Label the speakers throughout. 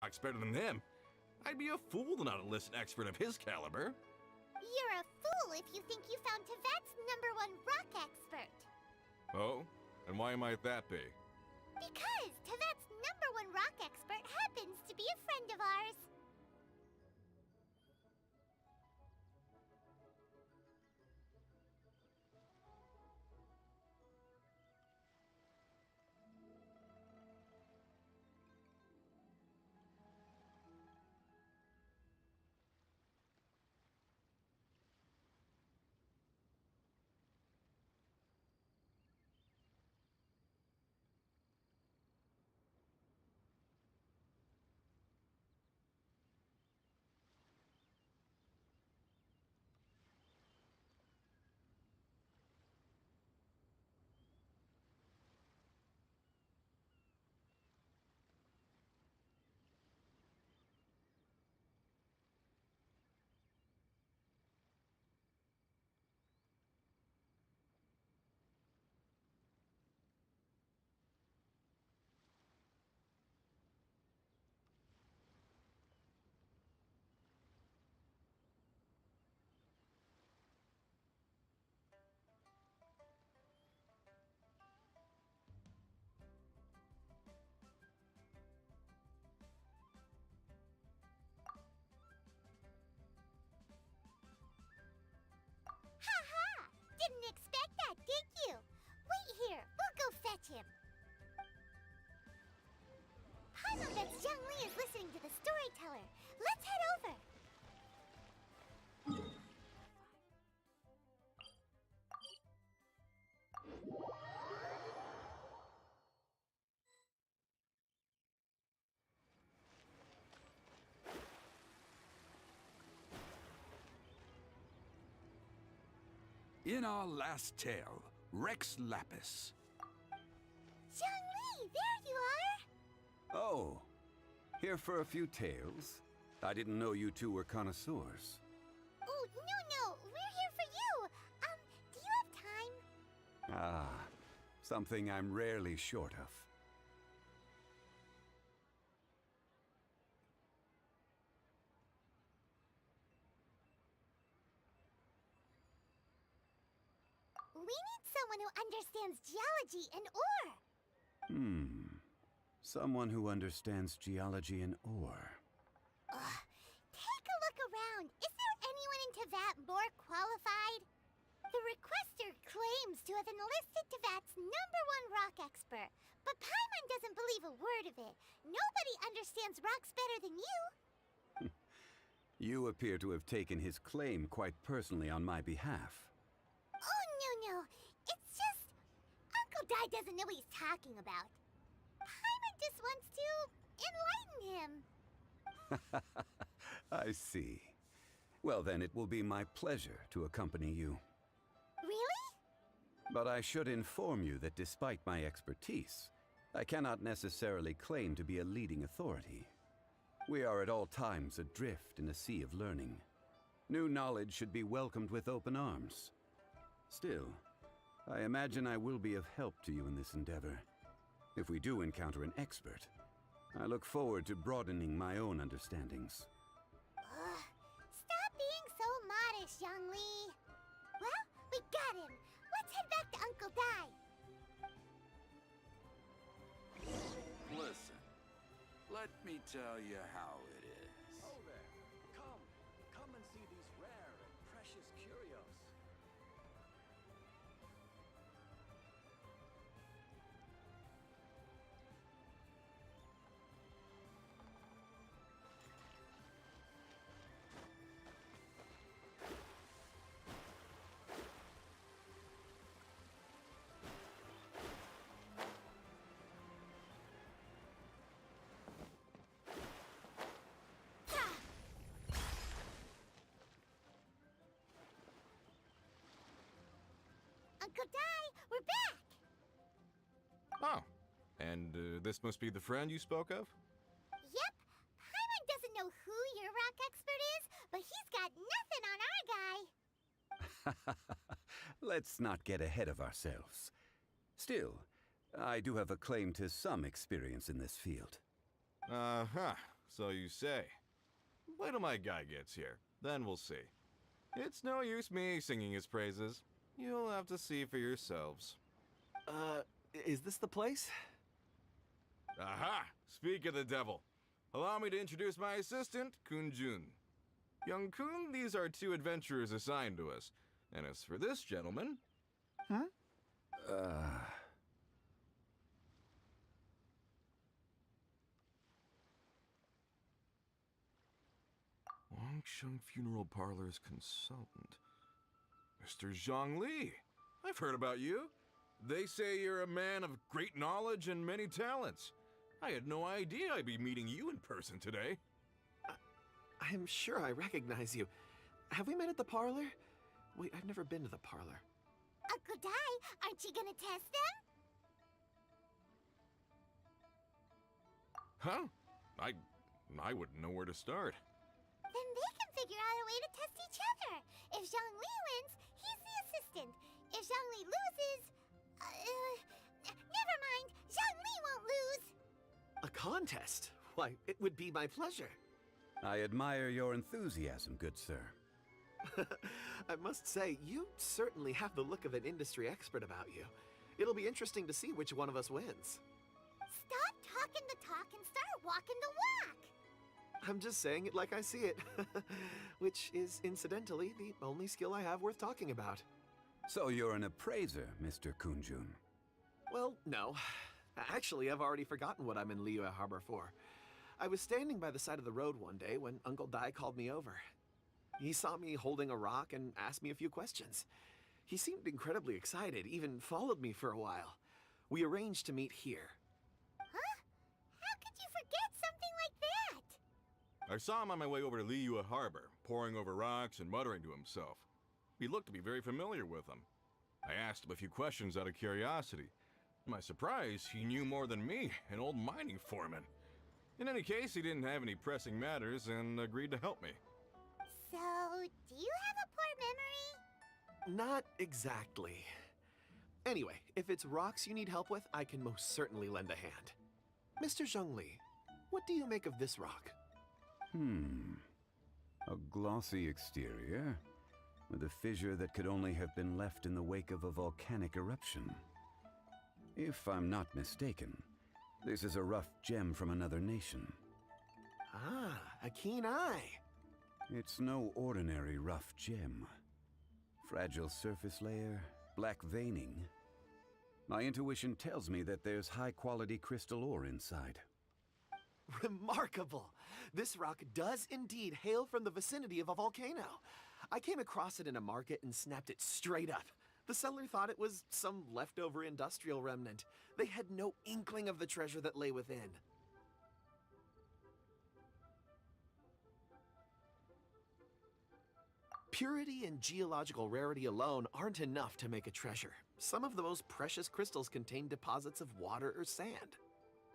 Speaker 1: rocks better than him. I'd be a fool to not enlist an expert of his caliber.
Speaker 2: You're a fool if you think you found Tevat's #1 rock expert.
Speaker 1: Oh? And why might that be?
Speaker 2: Because Tevat's #1 rock expert happens to be a friend of ours. Didn't expect that, did you? Wait here, we'll go fetch him. I know that Zhongli is listening to the storyteller. Let's head over.
Speaker 3: In our last tale, Rex Lapis.
Speaker 2: Zhongli, there you are!
Speaker 4: Oh, here for a few tales? I didn't know you two were connoisseurs.
Speaker 2: Oh, no, we're here for you. Do you have time?
Speaker 4: Ah, something I'm rarely short of.
Speaker 2: We need someone who understands geology and ore.
Speaker 4: Someone who understands geology and ore.
Speaker 2: Take a look around. Is there anyone in Tevat more qualified? The requester claims to have enlisted Tevat's #1 rock expert, but Paimon doesn't believe a word of it. Nobody understands rocks better than you.
Speaker 4: You appear to have taken his claim quite personally on my behalf.
Speaker 2: Oh, no. It's just... Uncle Dai doesn't know what he's talking about. Paimon just wants to enlighten him.
Speaker 4: I see. Well then, it will be my pleasure to accompany you.
Speaker 2: Really?
Speaker 4: But I should inform you that despite my expertise, I cannot necessarily claim to be a leading authority. We are at all times adrift in a sea of learning. New knowledge should be welcomed with open arms. Still, I imagine I will be of help to you in this endeavor. If we do encounter an expert, I look forward to broadening my own understandings.
Speaker 2: Stop being so modest, Zhongli. Well, we got him. Let's head back to Uncle Dai.
Speaker 3: Listen, let me tell you how it is.
Speaker 5: Oh there. Come and see these rare and precious curios.
Speaker 2: Uncle Dai, we're back!
Speaker 1: Oh. And this must be the friend you spoke of?
Speaker 2: Yep. Paimon doesn't know who your rock expert is, but he's got nothing on our guy.
Speaker 4: Let's not get ahead of ourselves. Still, I do have a claim to some experience in this field.
Speaker 1: Uh-huh. so you say. Wait till my guy gets here, then we'll see. It's no use me singing his praises. You'll have to see for yourselves.
Speaker 5: Is this the place?
Speaker 1: Aha! Speak of the devil. Allow me to introduce my assistant, Kun-jun. Young Kun, these are two adventurers assigned to us. And as for this gentleman... Wangsheng Funeral Parlor's consultant. Mr. Zhongli. I've heard about you. They say you're a man of great knowledge and many talents. I had no idea I'd be meeting you in person today.
Speaker 5: I'm sure I recognize you. Have we met at the parlor? Wait, I've never been to the parlor.
Speaker 2: Uncle Dai, aren't you gonna test them?
Speaker 1: Huh? I wouldn't know where to start.
Speaker 2: Then they can figure out a way to test each other. If Zhongli wins, he's the assistant. If Zhongli loses... never mind. Zhongli won't lose.
Speaker 5: A contest? Why, it would be my pleasure.
Speaker 4: I admire your enthusiasm, good sir.
Speaker 5: I must say, you certainly have the look of an industry expert about you. It'll be interesting to see which one of us wins.
Speaker 2: Stop talking the talk and start walking the walk.
Speaker 5: I'm just saying it like I see it. Which is, incidentally, the only skill I have worth talking about.
Speaker 4: So you're an appraiser, Mr. Kun-jun.
Speaker 5: Well, no. Actually, I've already forgotten what I'm in Liyue Harbor for. I was standing by the side of the road one day when Uncle Dai called me over. He saw me holding a rock and asked me a few questions. He seemed incredibly excited, even followed me for a while. We arranged to meet here.
Speaker 2: Huh? How could you forget something like that?
Speaker 1: I saw him on my way over to Liyue Harbor, poring over rocks and muttering to himself. He looked to be very familiar with them. I asked him a few questions out of curiosity. To my surprise, he knew more than me, an old mining foreman. In any case, he didn't have any pressing matters and agreed to help me.
Speaker 2: So, do you have a poor memory?
Speaker 5: Not exactly. Anyway, if it's rocks you need help with, I can most certainly lend a hand. Mr. Zhongli, what do you make of this rock?
Speaker 4: A glossy exterior, with a fissure that could only have been left in the wake of a volcanic eruption. If I'm not mistaken, this is a rough gem from another nation.
Speaker 5: Ah, a keen eye.
Speaker 4: It's no ordinary rough gem. Fragile surface layer, black veining. My intuition tells me that there's high-quality crystal ore inside.
Speaker 5: Remarkable! This rock does indeed hail from the vicinity of a volcano. I came across it in a market and snapped it straight up. The seller thought it was some leftover industrial remnant. They had no inkling of the treasure that lay within. Purity and geological rarity alone aren't enough to make a treasure. Some of the most precious crystals contain deposits of water or sand.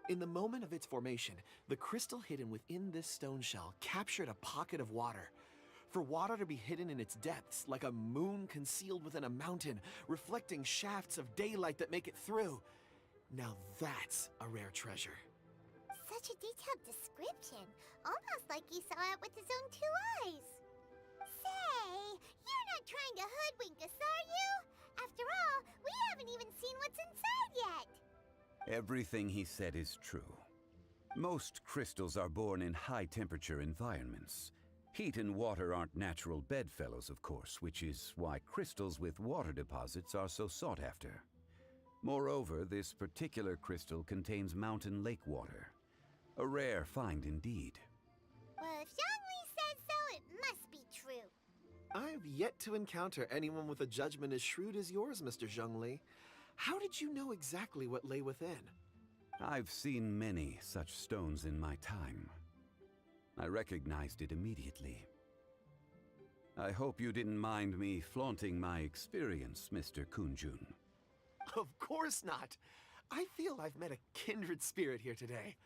Speaker 5: In the moment of its formation, the crystal hidden within this stone shell captured a pocket of water. For water to be hidden in its depths, like a moon concealed within a mountain, reflecting shafts of daylight that make it through. Now that's a rare treasure.
Speaker 2: Such a detailed description. Almost like he saw it with his own two eyes. Say, you're not trying to hoodwink us, are you? After all, we haven't even seen what's inside yet.
Speaker 4: Everything he said is true. Most crystals are born in high-temperature environments. Heat and water aren't natural bedfellows, of course, which is why crystals with water deposits are so sought after. Moreover, this particular crystal contains mountain lake water. A rare find indeed.
Speaker 2: Well, if Zhongli says so, it must be true.
Speaker 5: I've yet to encounter anyone with a judgment as shrewd as yours, Mr. Zhongli. How did you know exactly what lay within?
Speaker 4: I've seen many such stones in my time. I recognized it immediately. I hope you didn't mind me flaunting my experience, Mr. Kun-jun.
Speaker 5: Of course not. I feel I've met a kindred spirit here today.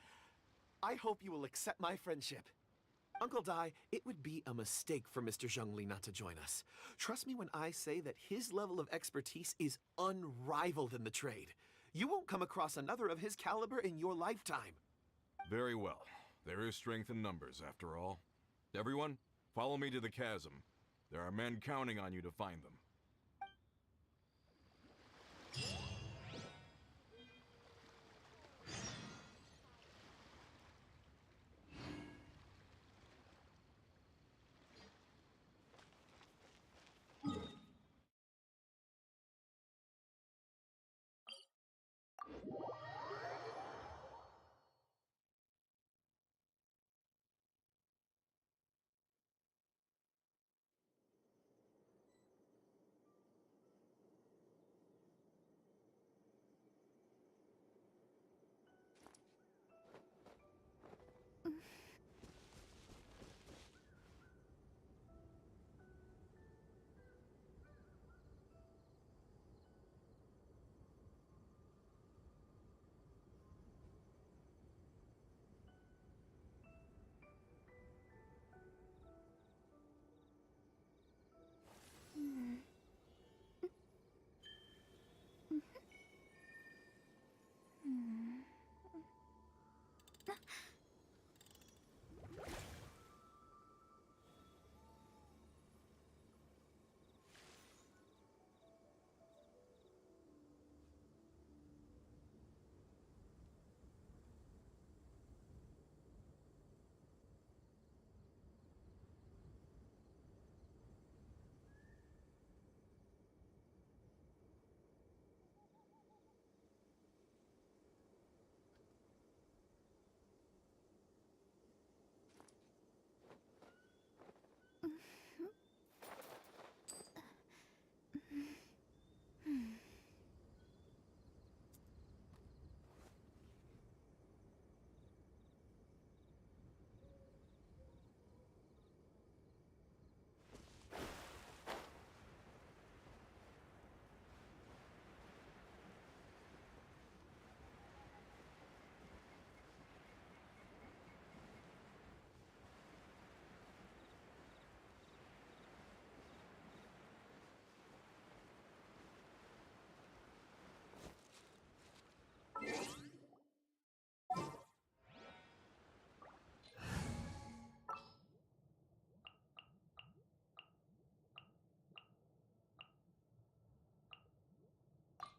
Speaker 5: I hope you will accept my friendship. Uncle Dai, it would be a mistake for Mr. Zhongli not to join us. Trust me when I say that his level of expertise is unrivaled in the trade. You won't come across another of his caliber in your lifetime.
Speaker 1: Very well. There is strength in numbers, after all. Everyone, follow me to the chasm. There are men counting on you to find them.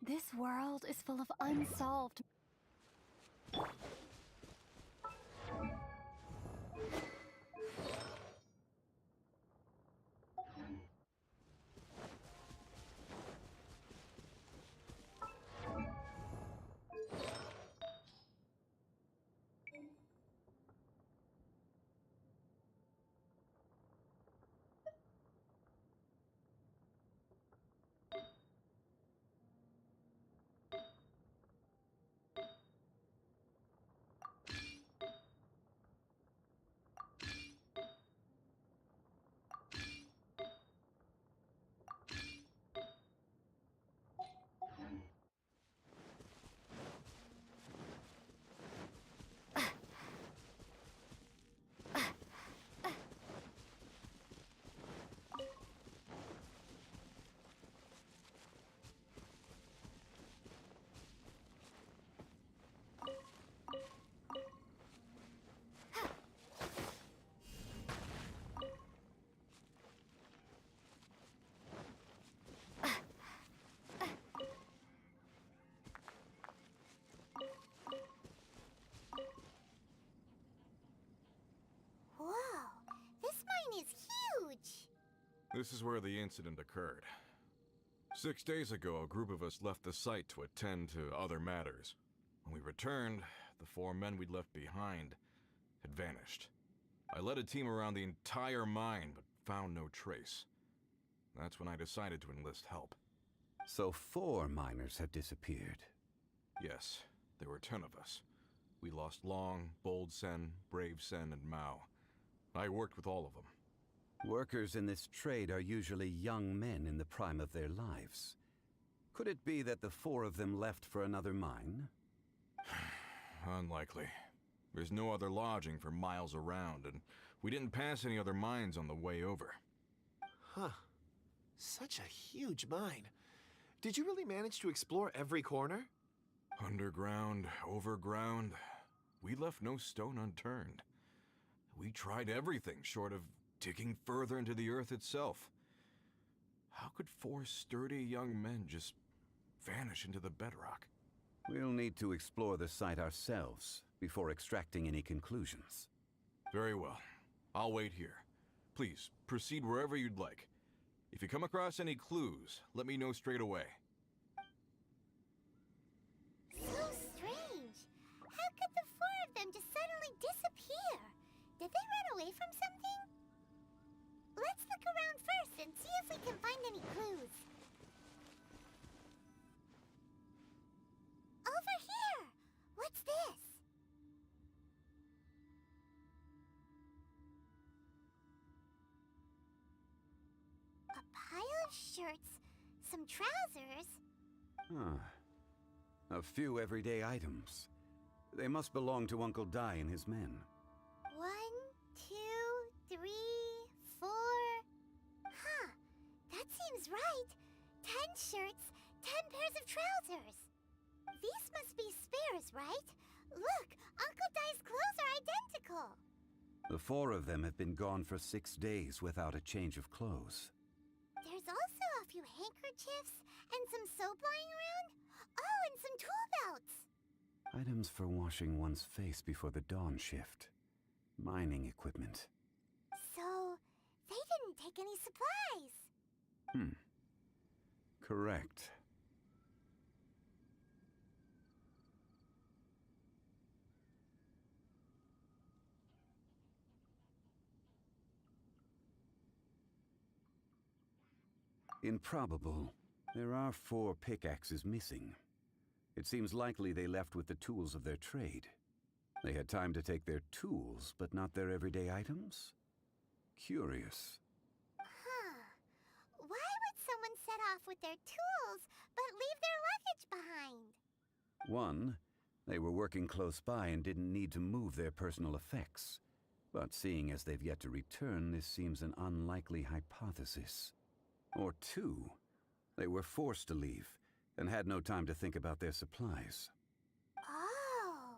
Speaker 6: This world is full of unsolved.
Speaker 2: Whoa, this mine is huge!
Speaker 1: This is where the incident occurred. 6 days ago, a group of us left the site to attend to other matters. When we returned, the 4 men we'd left behind had vanished. I led a team around the entire mine, but found no trace. That's when I decided to enlist help.
Speaker 4: So 4 miners had disappeared.
Speaker 1: Yes, there were 10 of us. We lost Long, Bold Sen, Brave Sen, and Mao. I worked with all of them.
Speaker 4: Workers in this trade are usually young men in the prime of their lives. Could it be that the 4 of them left for another mine?
Speaker 1: Unlikely. There's no other lodging for miles around, and we didn't pass any other mines on the way over.
Speaker 5: Huh. Such a huge mine. Did you really manage to explore every corner?
Speaker 1: Underground, overground, we left no stone unturned. We tried everything short of digging further into the earth itself. How could four sturdy young men just vanish into the bedrock?
Speaker 4: We'll need to explore the site ourselves before extracting any conclusions.
Speaker 1: Very well. I'll wait here. Please, proceed wherever you'd like. If you come across any clues, let me know straight away.
Speaker 2: So strange. How could the four of them just suddenly disappear? Did they run away from something? Let's look around first and see if we can find any clues. Over here! What's this? A pile of shirts, some trousers.
Speaker 4: A few everyday items. They must belong to Uncle Dai and his men.
Speaker 2: 1, 2, 3, 4. Huh, that seems right. 10 shirts, 10 pairs of trousers. These must be spares, right? Look, Uncle Dai's clothes are identical.
Speaker 4: The four of them have been gone for 6 days without a change of clothes.
Speaker 2: There's also a few handkerchiefs and some soap lying around. Oh, and some tool belts.
Speaker 4: Items for washing one's face before the dawn shift. Mining equipment.
Speaker 2: So, they didn't take any supplies.
Speaker 4: Correct. Improbable. There are 4 pickaxes missing. It seems likely they left with the tools of their trade. They had time to take their tools, but not their everyday items? Curious.
Speaker 2: Huh. Why would someone set off with their tools, but leave their luggage behind?
Speaker 4: 1, they were working close by and didn't need to move their personal effects. But seeing as they've yet to return, this seems an unlikely hypothesis. Or 2, they were forced to leave and had no time to think about their supplies.
Speaker 2: Oh.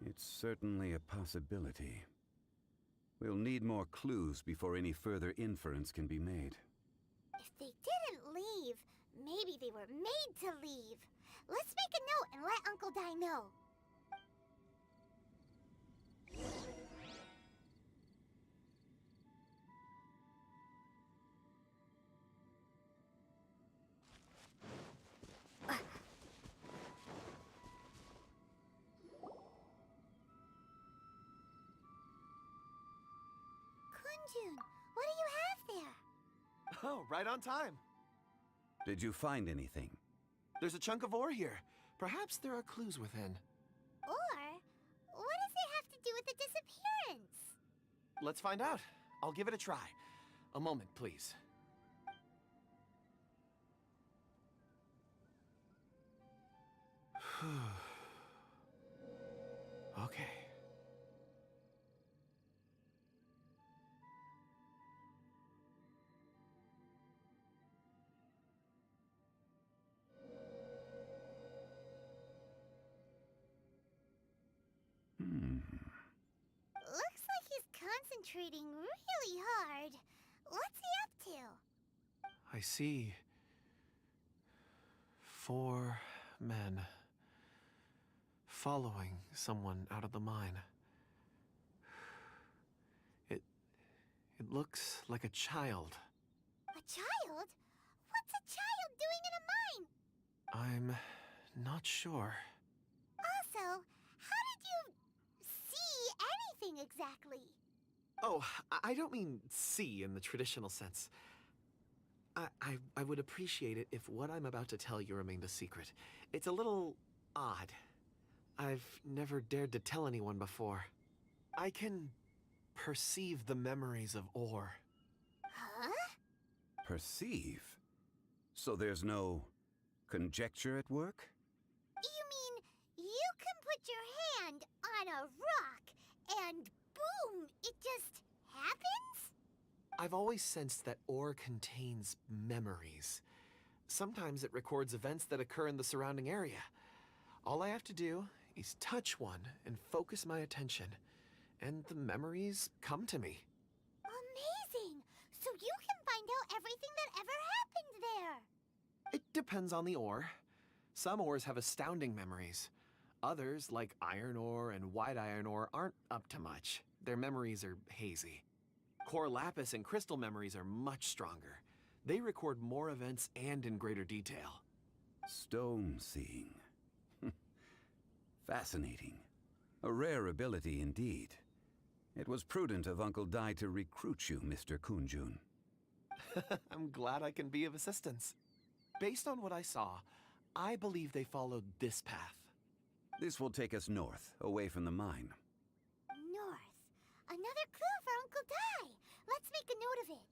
Speaker 4: It's certainly a possibility. We'll need more clues before any further inference can be made.
Speaker 2: If they didn't leave, maybe they were made to leave. Let's make a note and let Uncle Dai know. Kunjun, what do you have there?
Speaker 5: Oh, right on time.
Speaker 4: Did you find anything?
Speaker 5: There's a chunk of ore here. Perhaps there are clues within.
Speaker 2: Or, what does it have to do with the disappearance?
Speaker 5: Let's find out. I'll give it a try. A moment, please. Okay.
Speaker 2: Looks like he's concentrating really hard. What's he up to?
Speaker 5: I see 4 men following someone out of the mine. It looks like a child.
Speaker 2: A child? What's a child doing in a mine?
Speaker 5: I'm not sure.
Speaker 2: Also, how did you see anything exactly?
Speaker 5: Oh, I don't mean see in the traditional sense. I would appreciate it if what I'm about to tell you remained a secret. It's a little odd. I've never dared to tell anyone before. I can perceive the memories of ore.
Speaker 2: Huh?
Speaker 4: Perceive? So there's no conjecture at work?
Speaker 2: You mean you can put your hand on a rock and boom, it just happens?
Speaker 5: I've always sensed that ore contains memories. Sometimes it records events that occur in the surrounding area. All I have to do is touch one and focus my attention, and the memories come to me.
Speaker 2: Amazing! So you can find out everything that ever happened there.
Speaker 5: It depends on the ore. Some ores have astounding memories. Others, like iron ore and white iron ore, aren't up to much. Their memories are hazy. Core lapis and crystal memories are much stronger. They record more events and in greater detail.
Speaker 4: Stone seeing. Fascinating. A rare ability indeed. It was prudent of Uncle Dai to recruit you, Mr. Kunjun.
Speaker 5: I'm glad I can be of assistance. Based on what I saw, I believe they followed this path.
Speaker 4: This will take us north, away from the mine.
Speaker 2: North. Another clue for Uncle Dai. Let's make a note of it.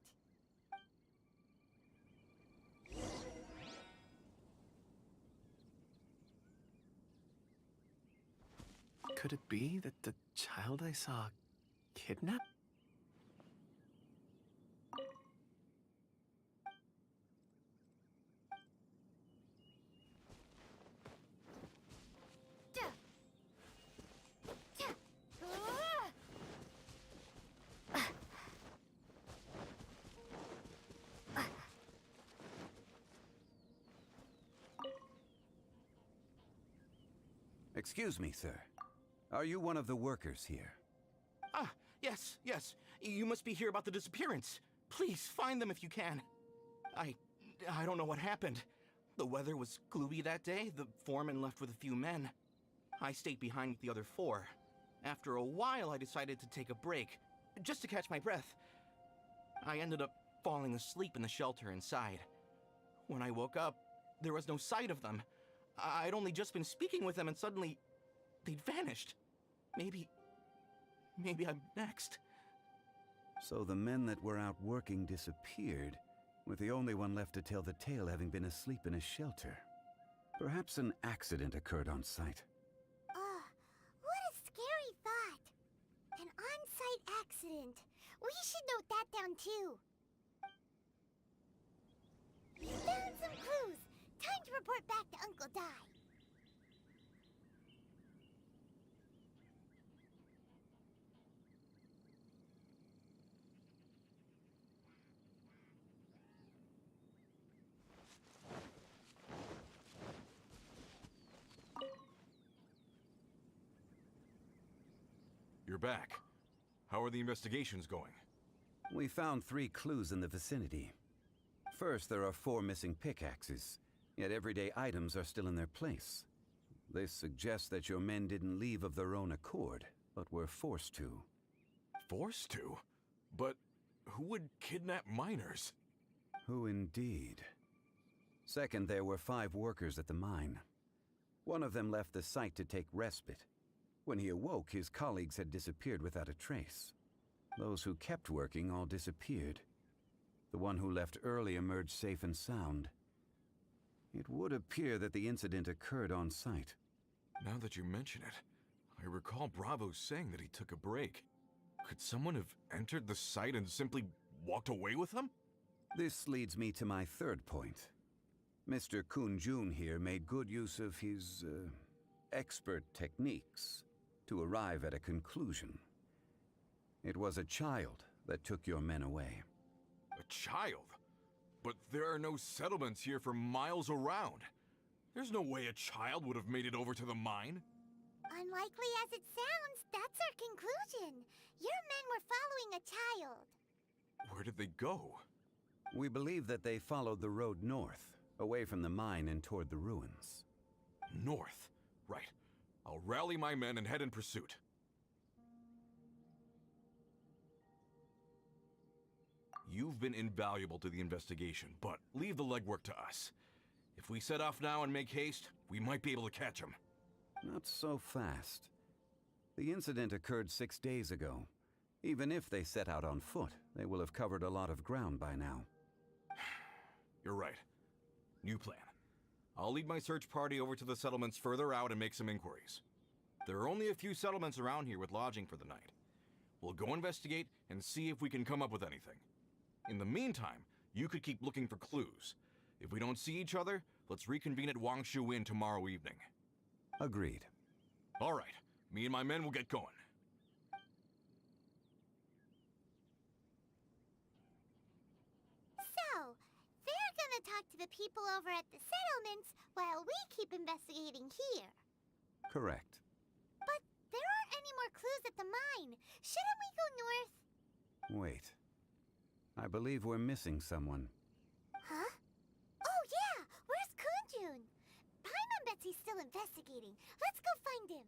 Speaker 5: Could it be that the child I saw kidnapped?
Speaker 4: Excuse me, sir. Are you one of the workers here?
Speaker 7: Ah, yes. You must be here about the disappearance. Please, find them if you can. I don't know what happened. The weather was gloomy that day. The foreman left with a few men. I stayed behind with the other 4. After a while, I decided to take a break, just to catch my breath. I ended up falling asleep in the shelter inside. When I woke up, there was no sight of them. I'd only just been speaking with them and suddenly, they'd vanished. Maybe I'm next.
Speaker 4: So the men that were out working disappeared, with the only one left to tell the tale having been asleep in a shelter. Perhaps an accident occurred on site.
Speaker 2: What a scary thought. An on-site accident. We should note that down too. Found some clues. Time to report back to Uncle Dai.
Speaker 1: You're back. How are the investigations going?
Speaker 4: We found 3 clues in the vicinity. First, there are 4 missing pickaxes, yet everyday items are still in their place. This suggests that your men didn't leave of their own accord, but were forced to.
Speaker 1: Forced to? But who would kidnap miners?
Speaker 4: Who indeed? Second, there were 5 workers at the mine. One of them left the site to take respite. When he awoke, his colleagues had disappeared without a trace. Those who kept working all disappeared. The one who left early emerged safe and sound. It would appear that the incident occurred on site.
Speaker 1: Now that you mention it, I recall Bravo saying that he took a break. Could someone have entered the site and simply walked away with him?
Speaker 4: This leads me to my third point. Mr. Kunjun here made good use of his, expert techniques to arrive at a conclusion. It was a child that took your men away.
Speaker 1: A child? But there are no settlements here for miles around. There's no way a child would have made it over to the mine.
Speaker 2: Unlikely as it sounds, that's our conclusion. Your men were following a child.
Speaker 1: Where did they go?
Speaker 4: We believe that they followed the road north, away from the mine and toward the ruins.
Speaker 1: North. Right. I'll rally my men and head in pursuit. You've been invaluable to the investigation, but leave the legwork to us. If we set off now and make haste, we might be able to catch him.
Speaker 4: Not so fast. The incident occurred 6 days ago. Even if they set out on foot, they will have covered a lot of ground by now.
Speaker 1: You're right. New plan. I'll lead my search party over to the settlements further out and make some inquiries. There are only a few settlements around here with lodging for the night. We'll go investigate and see if we can come up with anything. In the meantime, you could keep looking for clues. If we don't see each other, let's reconvene at Wangshu Inn tomorrow evening.
Speaker 4: Agreed.
Speaker 1: All right, me and my men will get going.
Speaker 2: So, they're gonna talk to the people over at the settlements while we keep investigating here.
Speaker 4: Correct.
Speaker 2: But there aren't any more clues at the mine. Shouldn't we go north?
Speaker 4: Wait. I believe we're missing someone.
Speaker 2: Huh? Oh yeah! Where's Kunjun? Paimon bets he's still investigating. Let's go find him.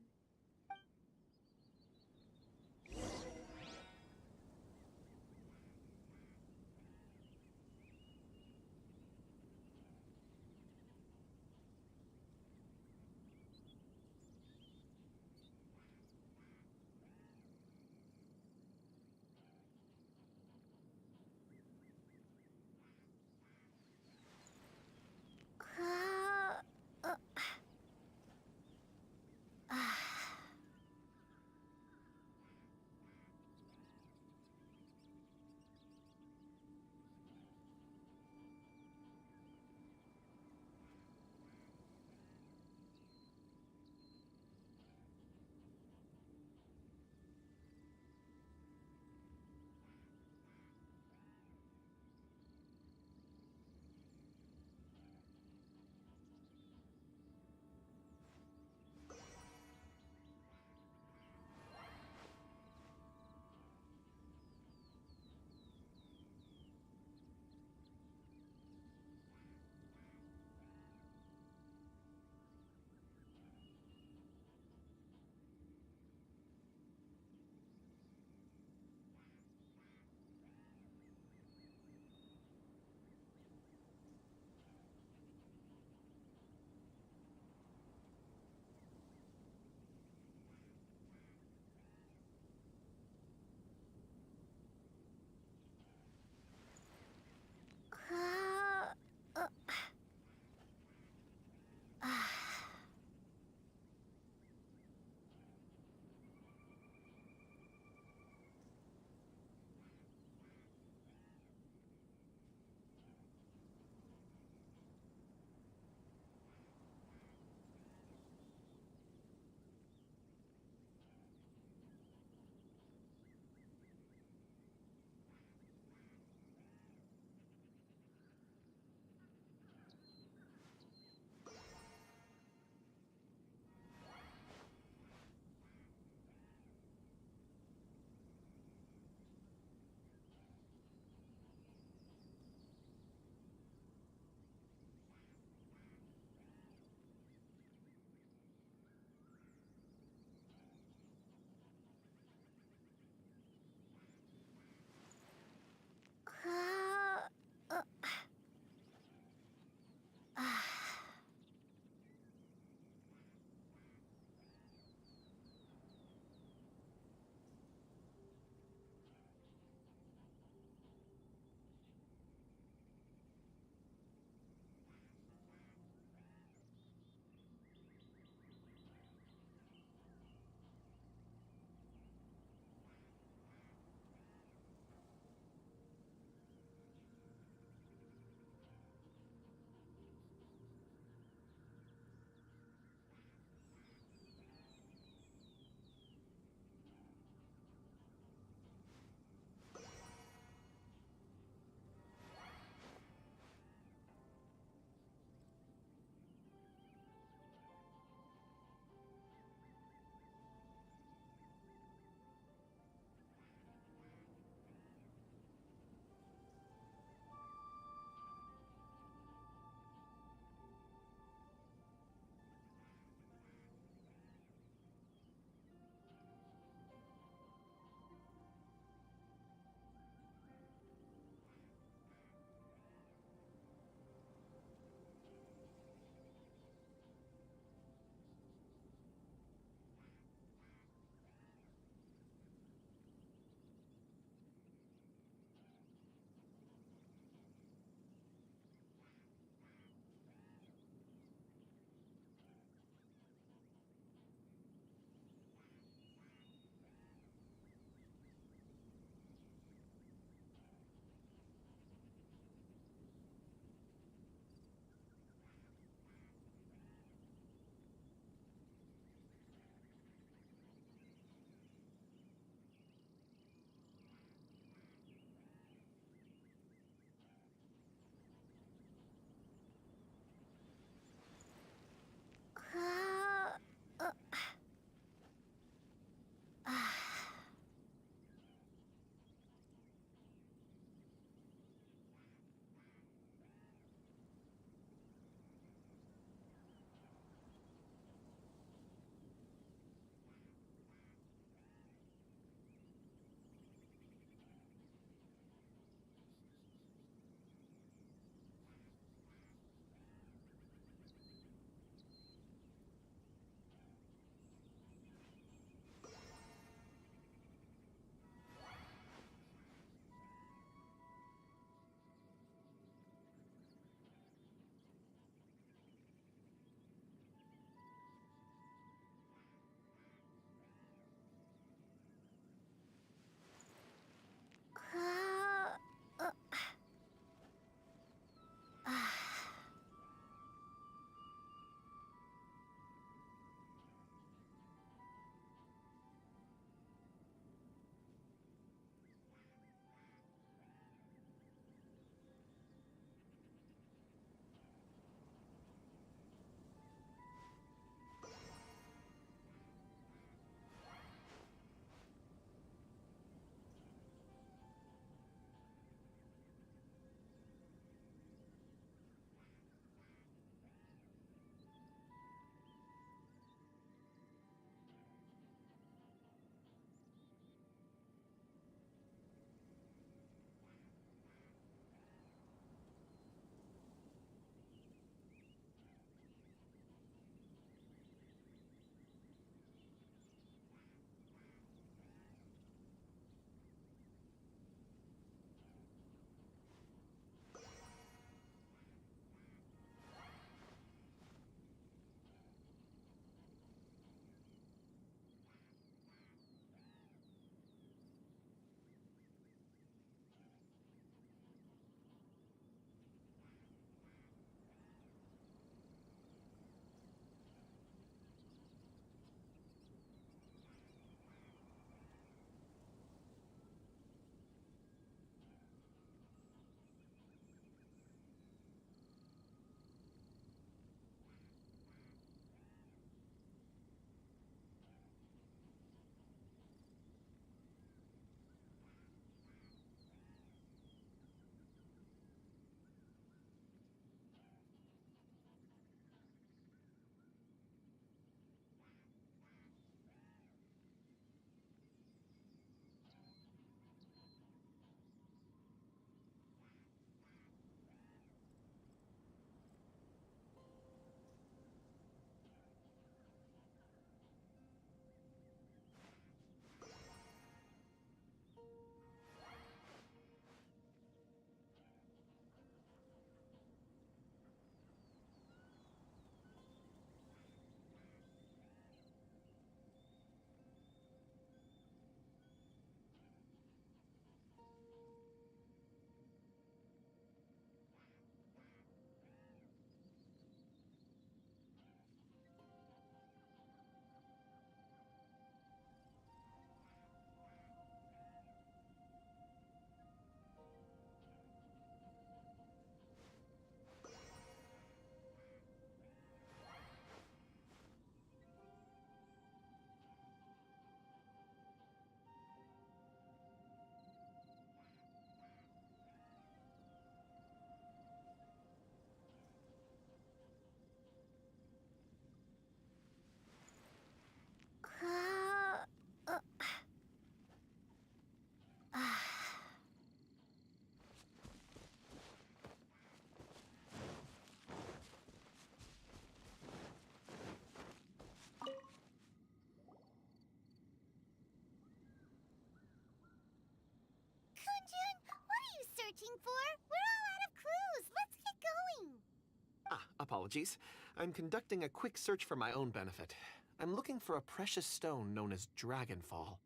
Speaker 2: searching for? We're all out of clues. Let's get going.
Speaker 5: Apologies. I'm conducting a quick search for my own benefit. I'm looking for a precious stone known as Dragonfall.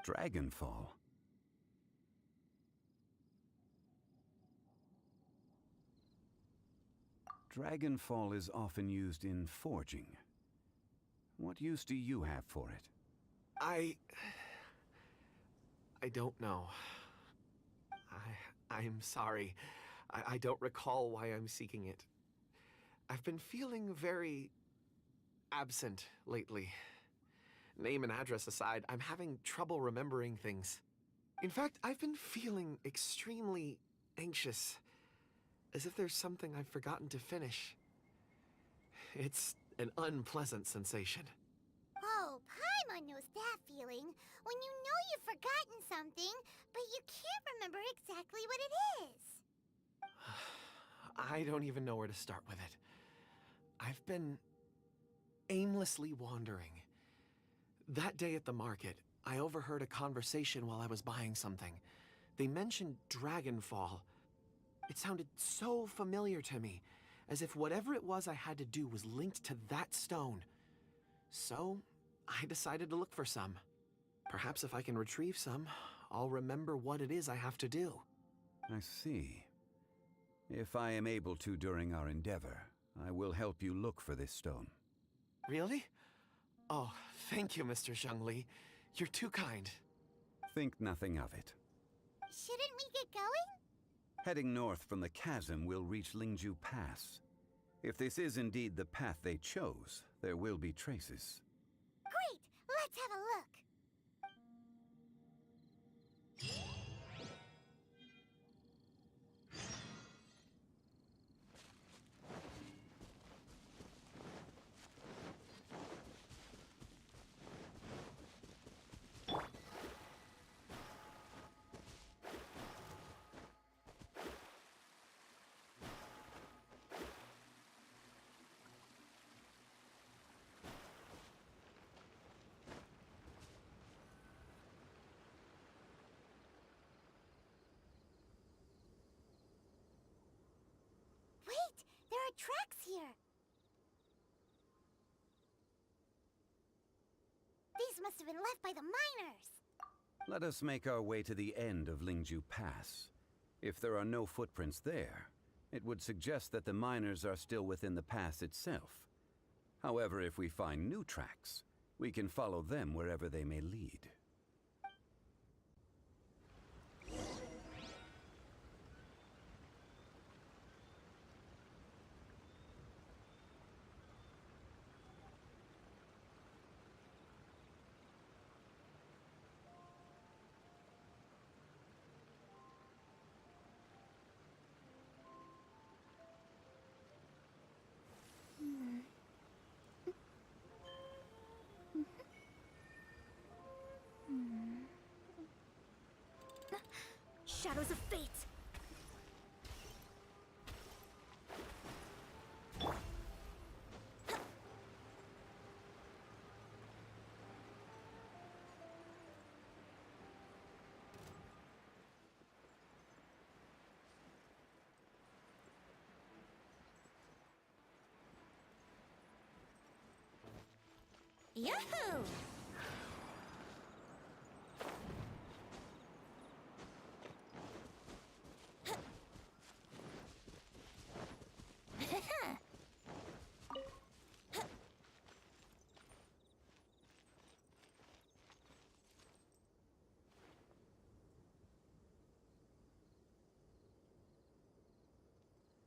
Speaker 4: Dragonfall? Dragonfall is often used in forging. What use do you have for it?
Speaker 5: I don't know. I'm sorry. I don't recall why I'm seeking it. I've been feeling very absent lately. Name and address aside, I'm having trouble remembering things. In fact, I've been feeling extremely anxious, as if there's something I've forgotten to finish. It's an unpleasant sensation.
Speaker 2: Oh, Paimon knows that feeling. When you know you've forgotten something, but you can't remember exactly what it is.
Speaker 5: I don't even know where to start with it. I've been aimlessly wandering. That day at the market, I overheard a conversation while I was buying something. They mentioned Dragonfall. It sounded so familiar to me, as if whatever it was I had to do was linked to that stone. So, I decided to look for some. Perhaps if I can retrieve some, I'll remember what it is I have to do.
Speaker 4: I see. If I am able to during our endeavor, I will help you look for this stone.
Speaker 5: Really? Oh, thank you, Mr. Zhongli. You're too kind.
Speaker 4: Think nothing of it.
Speaker 2: Shouldn't we get going?
Speaker 4: Heading north from the chasm, we'll reach Lingju Pass. If this is indeed the path they chose, there will be traces.
Speaker 2: Great! Let's have a look. Wait! There are tracks here! These must have been left by the miners!
Speaker 4: Let us make our way to the end of Lingju Pass. If there are no footprints there, it would suggest that the miners are still within the pass itself. However, if we find new tracks, we can follow them wherever they may lead.
Speaker 6: Shadows of fate!
Speaker 2: Yahoo!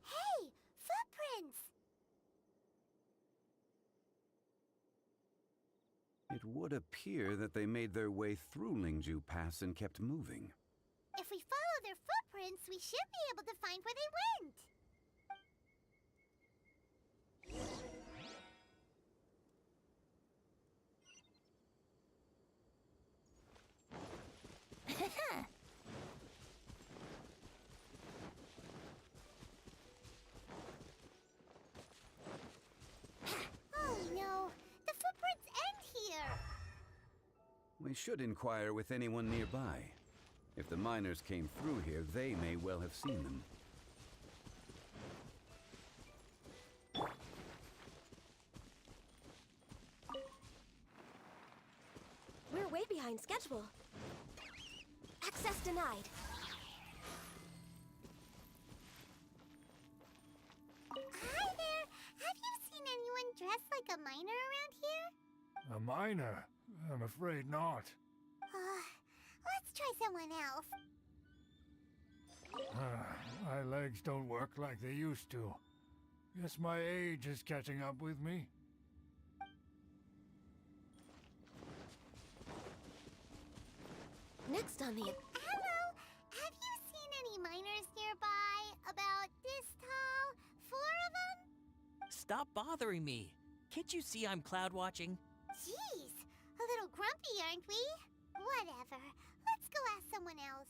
Speaker 2: Hey! Footprints!
Speaker 4: It would appear that they made their way through Lingju Pass and kept moving.
Speaker 2: If we follow their footprints, we should be able to find where they went. Oh no, the footprints end here.
Speaker 4: We should inquire with anyone nearby. If the miners came through here, they may well have seen them.
Speaker 6: We're way behind schedule. Access denied.
Speaker 2: Hi there! Have you seen anyone dressed like a miner around here?
Speaker 8: A miner? I'm afraid not.
Speaker 2: Let's try someone else.
Speaker 8: My legs don't work like they used to. Guess my age is catching up with me.
Speaker 6: Next on the...
Speaker 2: Hello! Have you seen any miners nearby? About this tall? 4 of them?
Speaker 9: Stop bothering me. Can't you see I'm cloud watching?
Speaker 2: Jeez! A little grumpy, aren't we? Whatever. Let's go ask someone else.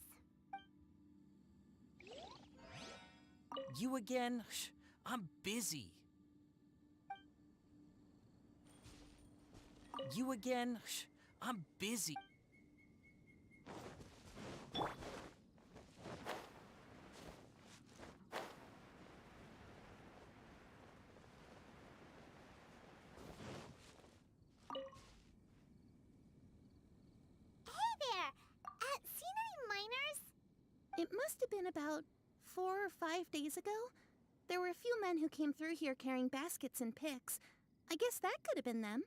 Speaker 9: You again? Shh, I'm busy. You again? Shh, I'm busy.
Speaker 2: Hey there! Seen any miners?
Speaker 10: It must have been about 4 or 5 days ago. There were a few men who came through here carrying baskets and picks. I guess that could have been them.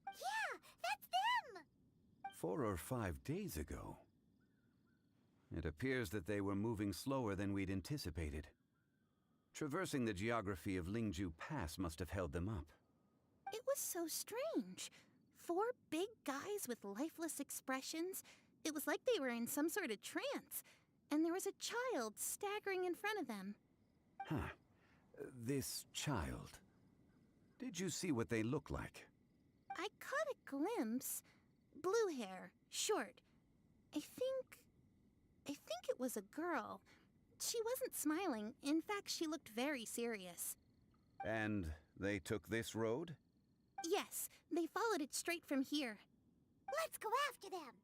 Speaker 2: Yeah, that's them!
Speaker 4: 4 or 5 days ago. It appears that they were moving slower than we'd anticipated. Traversing the geography of Lingju Pass must have held them up.
Speaker 10: It was so strange. 4 big guys with lifeless expressions. It was like they were in some sort of trance. And there was a child staggering in front of them.
Speaker 4: Huh. This child. Did you see what they look like?
Speaker 10: I caught a glimpse. Blue hair, short. I think it was a girl. She wasn't smiling. In fact, she looked very serious.
Speaker 4: And they took this road?
Speaker 10: Yes, they followed it straight from here.
Speaker 2: Let's go after them!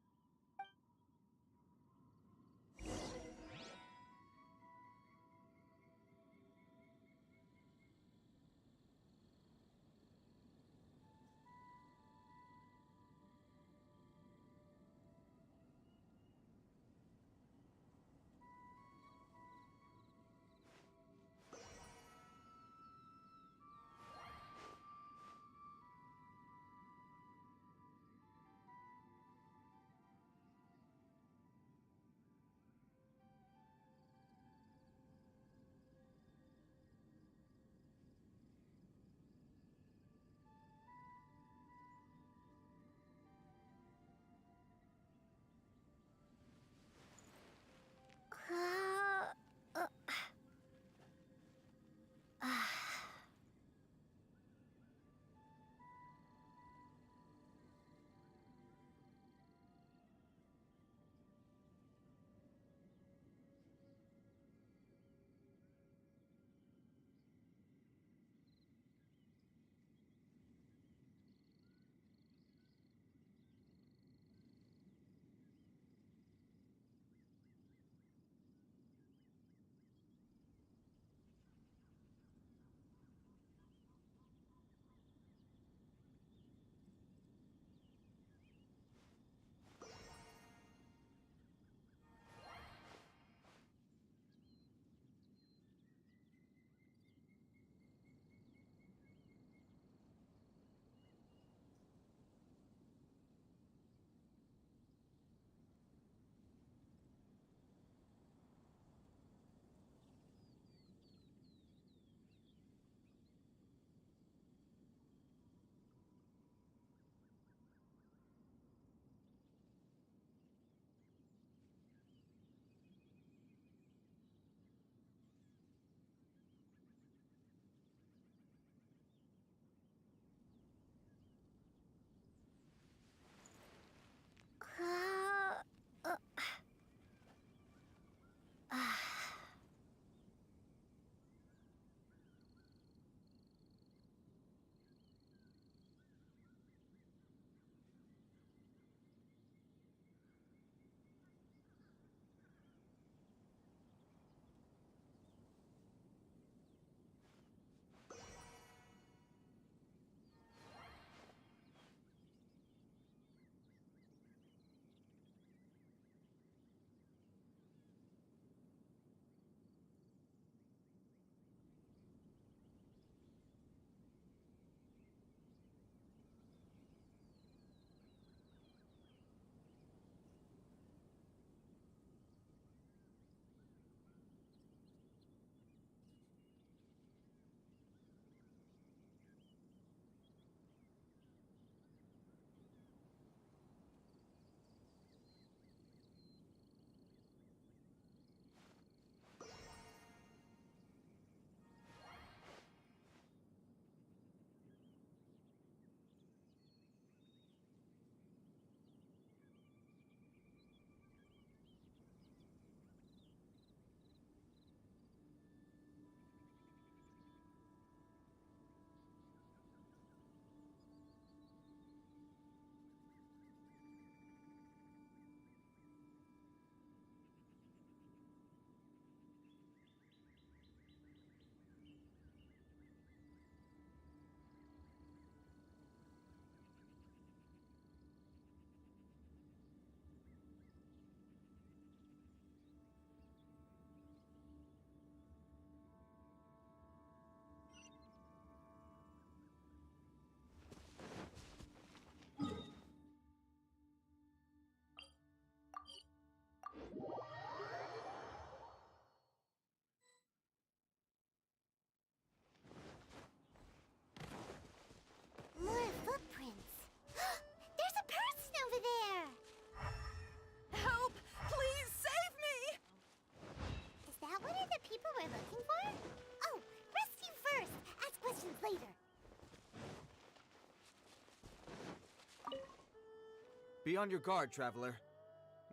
Speaker 11: Be on your guard, traveler.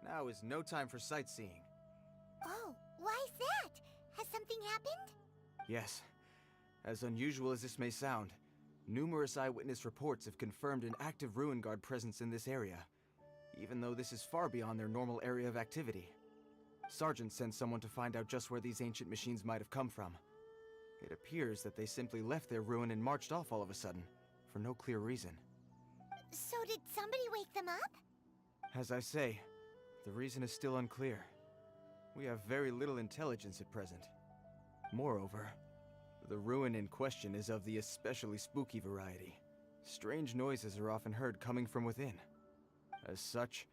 Speaker 11: Now is no time for sightseeing.
Speaker 2: Oh, why's that? Has something happened?
Speaker 11: Yes. As unusual as this may sound, numerous eyewitness reports have confirmed an active Ruin Guard presence in this area, even though this is far beyond their normal area of activity. Sergeant sent someone to find out just where these ancient machines might have come from. It appears that they simply left their ruin and marched off all of a sudden, for no clear reason.
Speaker 2: So did somebody wake them up?
Speaker 11: As I say, the reason is still unclear. We have very little intelligence at present. Moreover, the ruin in question is of the especially spooky variety. Strange noises are often heard coming from within. As such,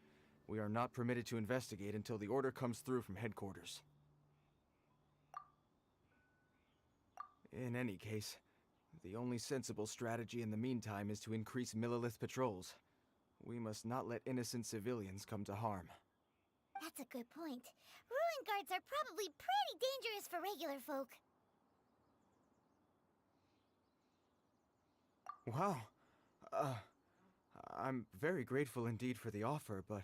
Speaker 11: we are not permitted to investigate until the order comes through from headquarters. In any case, the only sensible strategy in the meantime is to increase Millilith patrols. We must not let innocent civilians come to harm.
Speaker 2: That's a good point. Ruin guards are probably pretty dangerous for regular folk.
Speaker 11: Wow. I'm very grateful indeed for the offer, but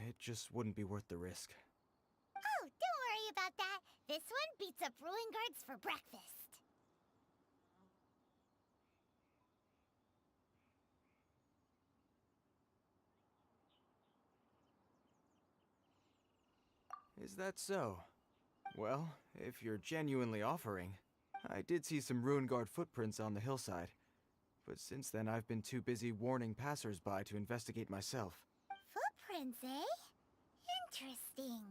Speaker 11: it just wouldn't be worth the risk.
Speaker 2: Oh, don't worry about that. This one beats up ruin guards for breakfast.
Speaker 11: Is that so? Well, if you're genuinely offering, I did see some Ruin Guard footprints on the hillside, but since then I've been too busy warning passers-by to investigate myself.
Speaker 2: Footprints, eh? Interesting.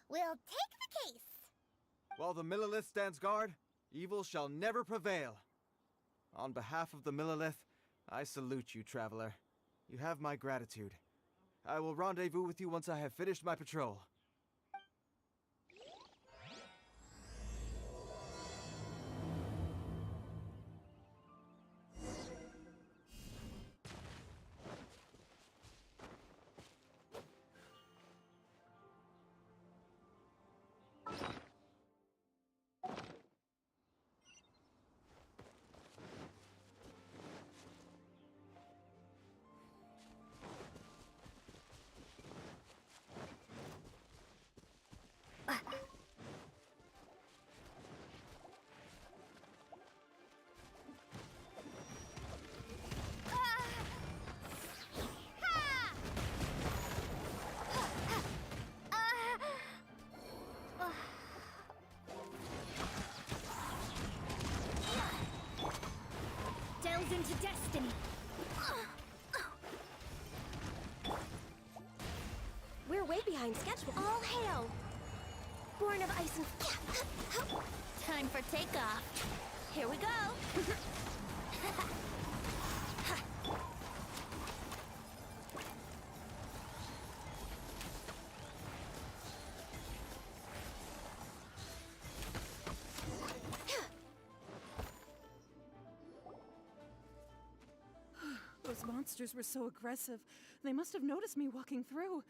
Speaker 2: We'll take the case.
Speaker 11: While the Millilith stands guard, evil shall never prevail. On behalf of the Millilith, I salute you, traveler. You have my gratitude. I will rendezvous with you once I have finished my patrol.
Speaker 6: Delves into destiny. We're way behind schedule. All hail! Born of ice and...
Speaker 2: Time for takeoff.
Speaker 6: Here we go!
Speaker 12: Those monsters were so aggressive. They must have noticed me walking through.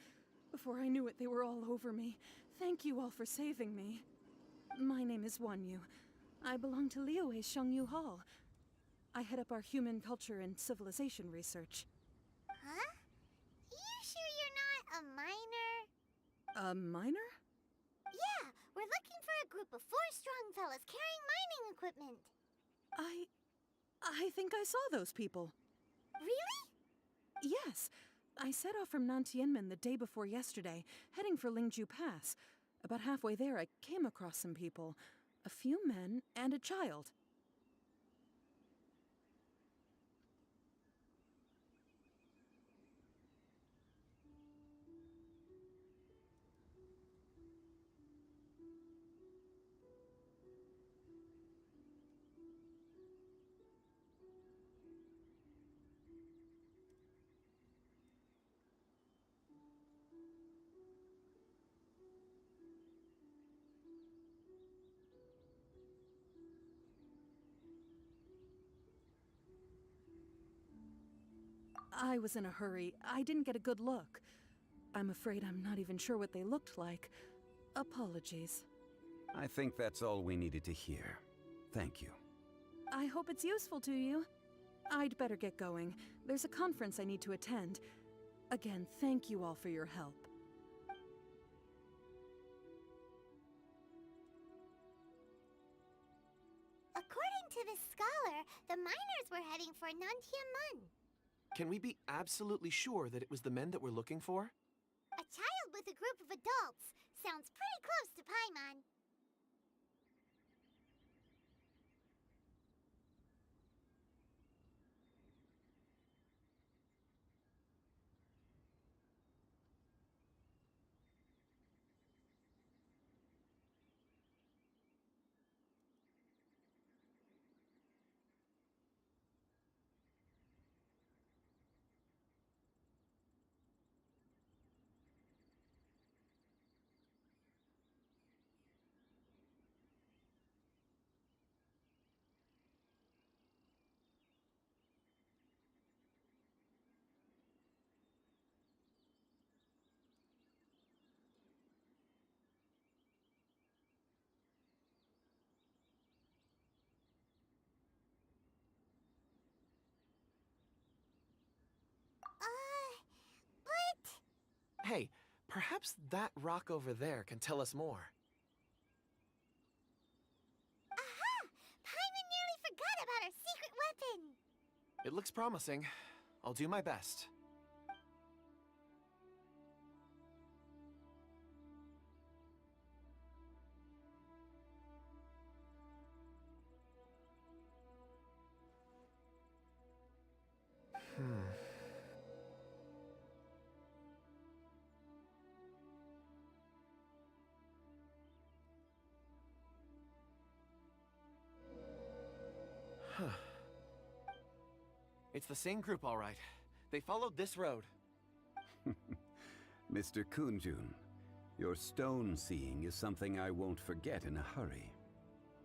Speaker 12: Before I knew it, they were all over me. Thank you all for saving me. My name is Wanyu. I belong to Liyue's Shengyu Hall. I head up our human culture and civilization research.
Speaker 2: Huh? You sure you're not a miner?
Speaker 12: A miner?
Speaker 2: Yeah, we're looking for a group of 4 strong fellas carrying mining equipment.
Speaker 12: I think I saw those people.
Speaker 2: Really?
Speaker 12: Yes. I set off from Nantianmen the day before yesterday, heading for Lingju Pass. About halfway there, I came across some people. A few men and a child. I was in a hurry. I didn't get a good look. I'm afraid I'm not even sure what they looked like. Apologies.
Speaker 4: I think that's all we needed to hear. Thank you.
Speaker 12: I hope it's useful to you. I'd better get going. There's a conference I need to attend. Again, thank you all for your help.
Speaker 2: According to the scholar, the miners were heading for Nantiamun.
Speaker 5: Can we be absolutely sure that it was the men that we're looking for?
Speaker 2: A child with a group of adults. Sounds pretty close to Paimon. But...
Speaker 5: Hey, perhaps that rock over there can tell us more.
Speaker 2: Aha! Paimon nearly forgot about our secret weapon!
Speaker 5: It looks promising. I'll do my best. It's the same group, all right. They followed this road.
Speaker 4: Mr. Kunjun, your stone seeing is something I won't forget in a hurry.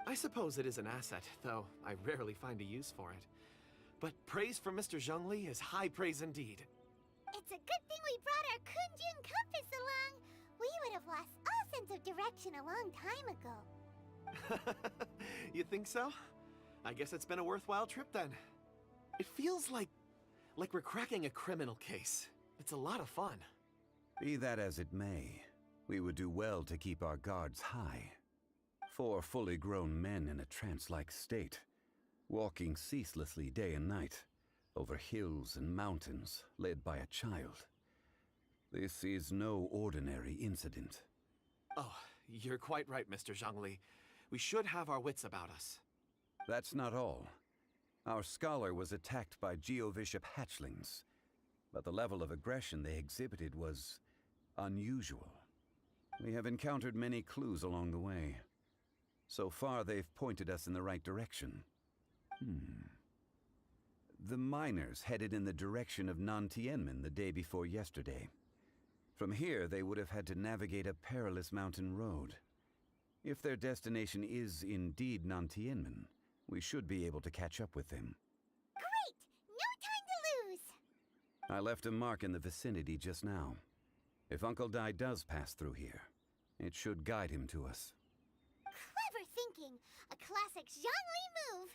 Speaker 5: I suppose it is an asset, though I rarely find a use for it. But praise from Mr. Zhongli is high praise indeed.
Speaker 2: It's a good thing we brought our Kunjun compass along. We would have lost all sense of direction a long time ago.
Speaker 5: You think so? I guess it's been a worthwhile trip then. It feels like we're cracking a criminal case. It's a lot of fun.
Speaker 4: Be that as it may, we would do well to keep our guards high. 4 fully grown men in a trance-like state, walking ceaselessly day and night, over hills and mountains, led by a child. This is no ordinary incident.
Speaker 5: Oh, you're quite right, Mr. Zhongli. We should have our wits about us.
Speaker 4: That's not all. Our scholar was attacked by Geovishap hatchlings, but the level of aggression they exhibited was unusual. We have encountered many clues along the way. So far, they've pointed us in the right direction. The miners headed in the direction of Nantianmen the day before yesterday. From here, they would have had to navigate a perilous mountain road. If their destination is indeed Nantianmen, we should be able to catch up with them.
Speaker 2: Great! No time to lose!
Speaker 4: I left a mark in the vicinity just now. If Uncle Dai does pass through here, it should guide him to us.
Speaker 2: Clever thinking! A classic Zhongli move!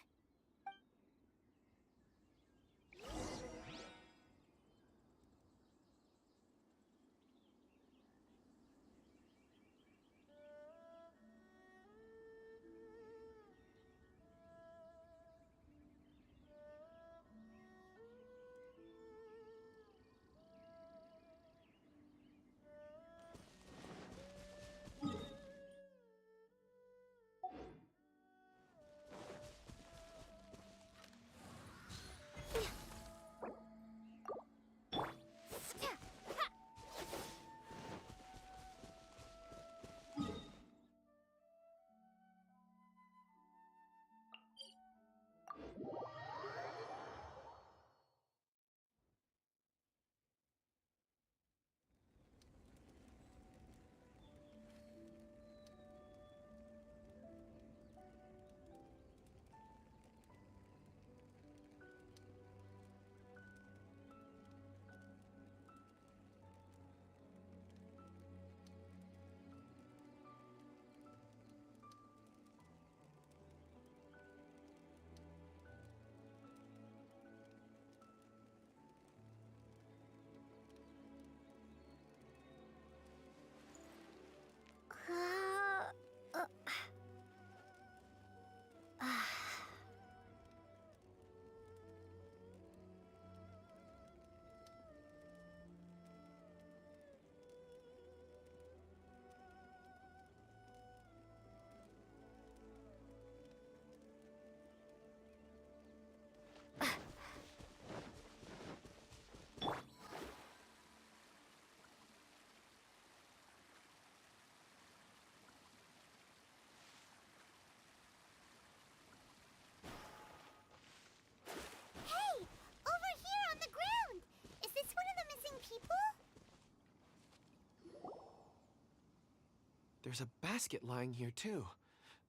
Speaker 5: There's a basket lying here, too.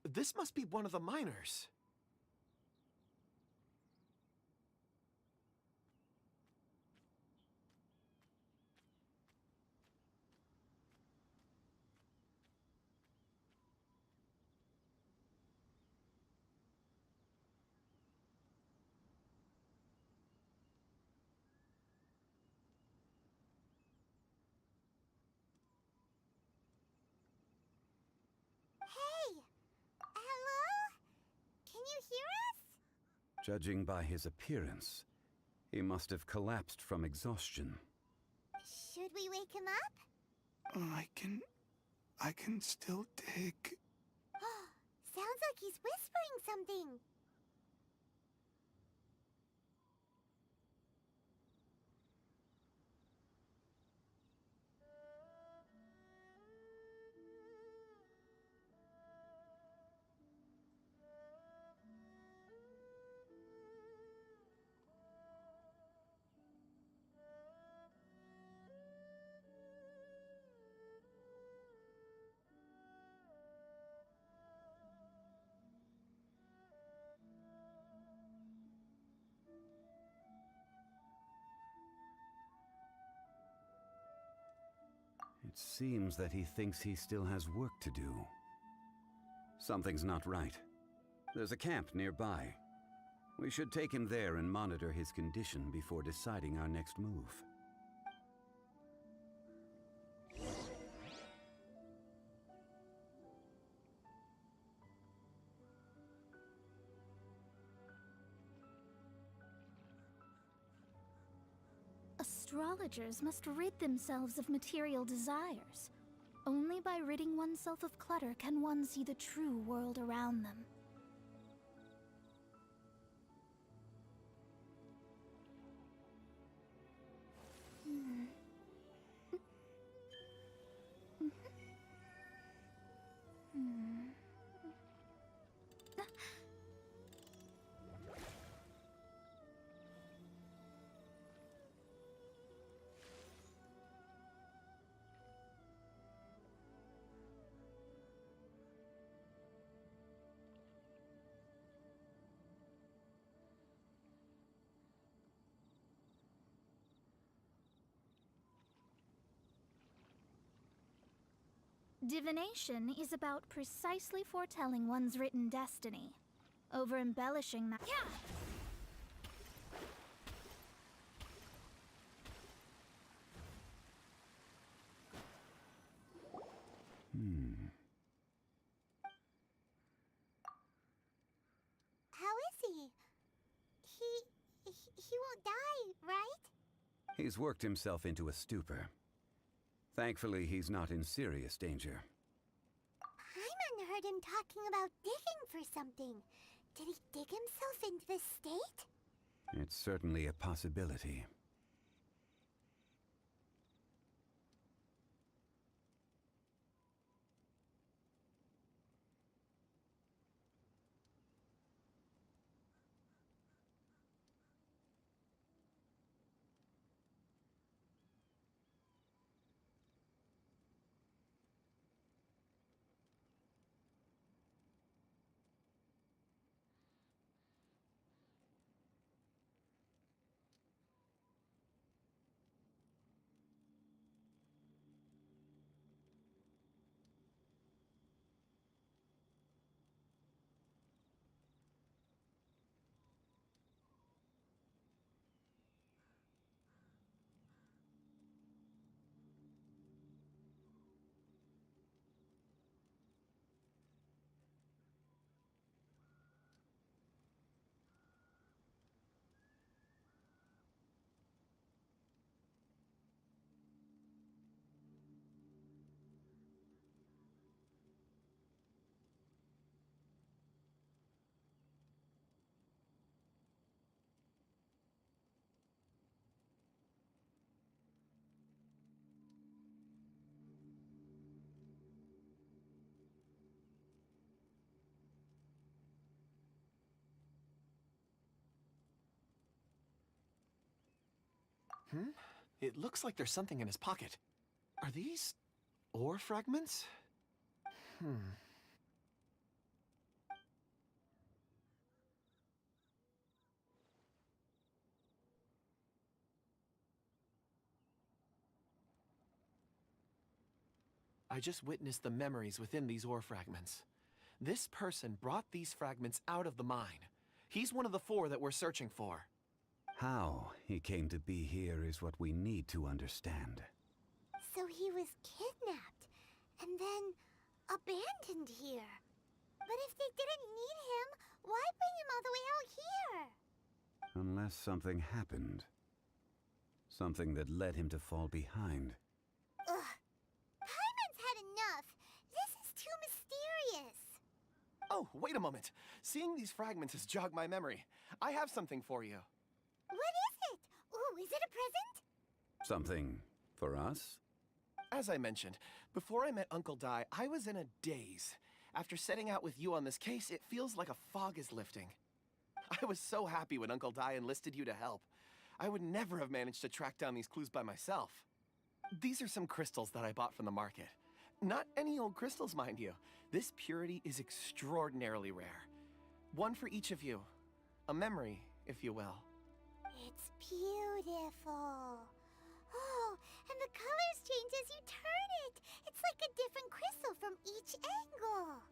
Speaker 5: This must be one of the miners.
Speaker 2: Hey! Hello? Can you hear us?
Speaker 4: Judging by his appearance, he must have collapsed from exhaustion.
Speaker 2: Should we wake him up?
Speaker 3: I can still dig.
Speaker 2: Sounds like he's whispering something.
Speaker 4: It seems that he thinks he still has work to do. Something's not right. There's a camp nearby. We should take him there and monitor his condition before deciding our next move.
Speaker 13: Astrologers must rid themselves of material desires. Only by ridding oneself of clutter can one see the true world around them. Divination is about precisely foretelling one's written destiny. Over-embellishing that— Yeah!
Speaker 2: How is he? He won't die, right?
Speaker 4: He's worked himself into a stupor. Thankfully, he's not in serious danger.
Speaker 2: Paimon heard him talking about digging for something. Did he dig himself into this state?
Speaker 4: It's certainly a possibility.
Speaker 5: It looks like there's something in his pocket. Are these ore fragments? I just witnessed the memories within these ore fragments. This person brought these fragments out of the mine. He's one of the 4 that we're searching for.
Speaker 4: How he came to be here is what we need to understand.
Speaker 2: So he was kidnapped and then abandoned here. But if they didn't need him, why bring him all the way out here?
Speaker 4: Unless something happened. Something that led him to fall behind.
Speaker 2: Ugh. Paimon's had enough. This is too mysterious.
Speaker 5: Oh, wait a moment. Seeing these fragments has jogged my memory. I have something for you.
Speaker 2: What is it? Ooh, is it a present?
Speaker 4: Something for us?
Speaker 5: As I mentioned, before I met Uncle Dai, I was in a daze. After setting out with you on this case, it feels like a fog is lifting. I was so happy when Uncle Dai enlisted you to help. I would never have managed to track down these clues by myself. These are some crystals that I bought from the market. Not any old crystals, mind you. This purity is extraordinarily rare. One for each of you. A memory, if you will.
Speaker 2: It's beautiful. Oh, and the colors change as you turn it. It's like a different crystal from each angle.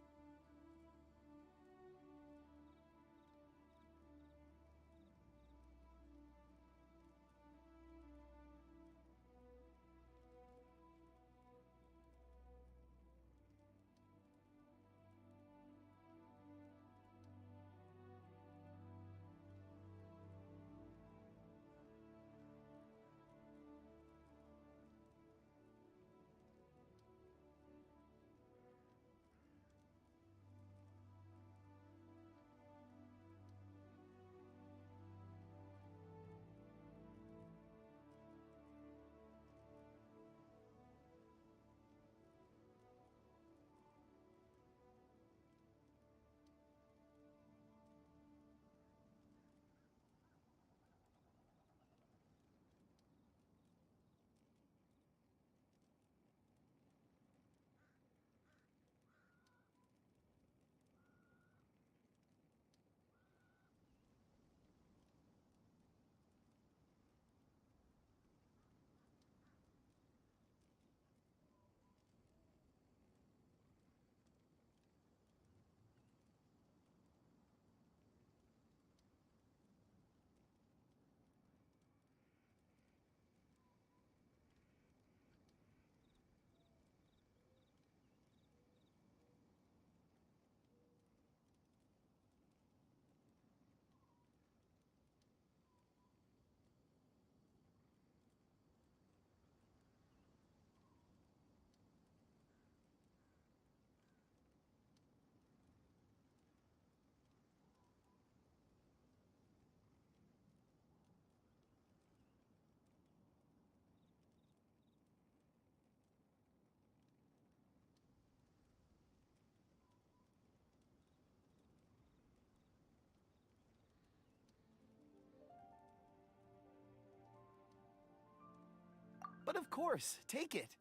Speaker 5: But of course, take it.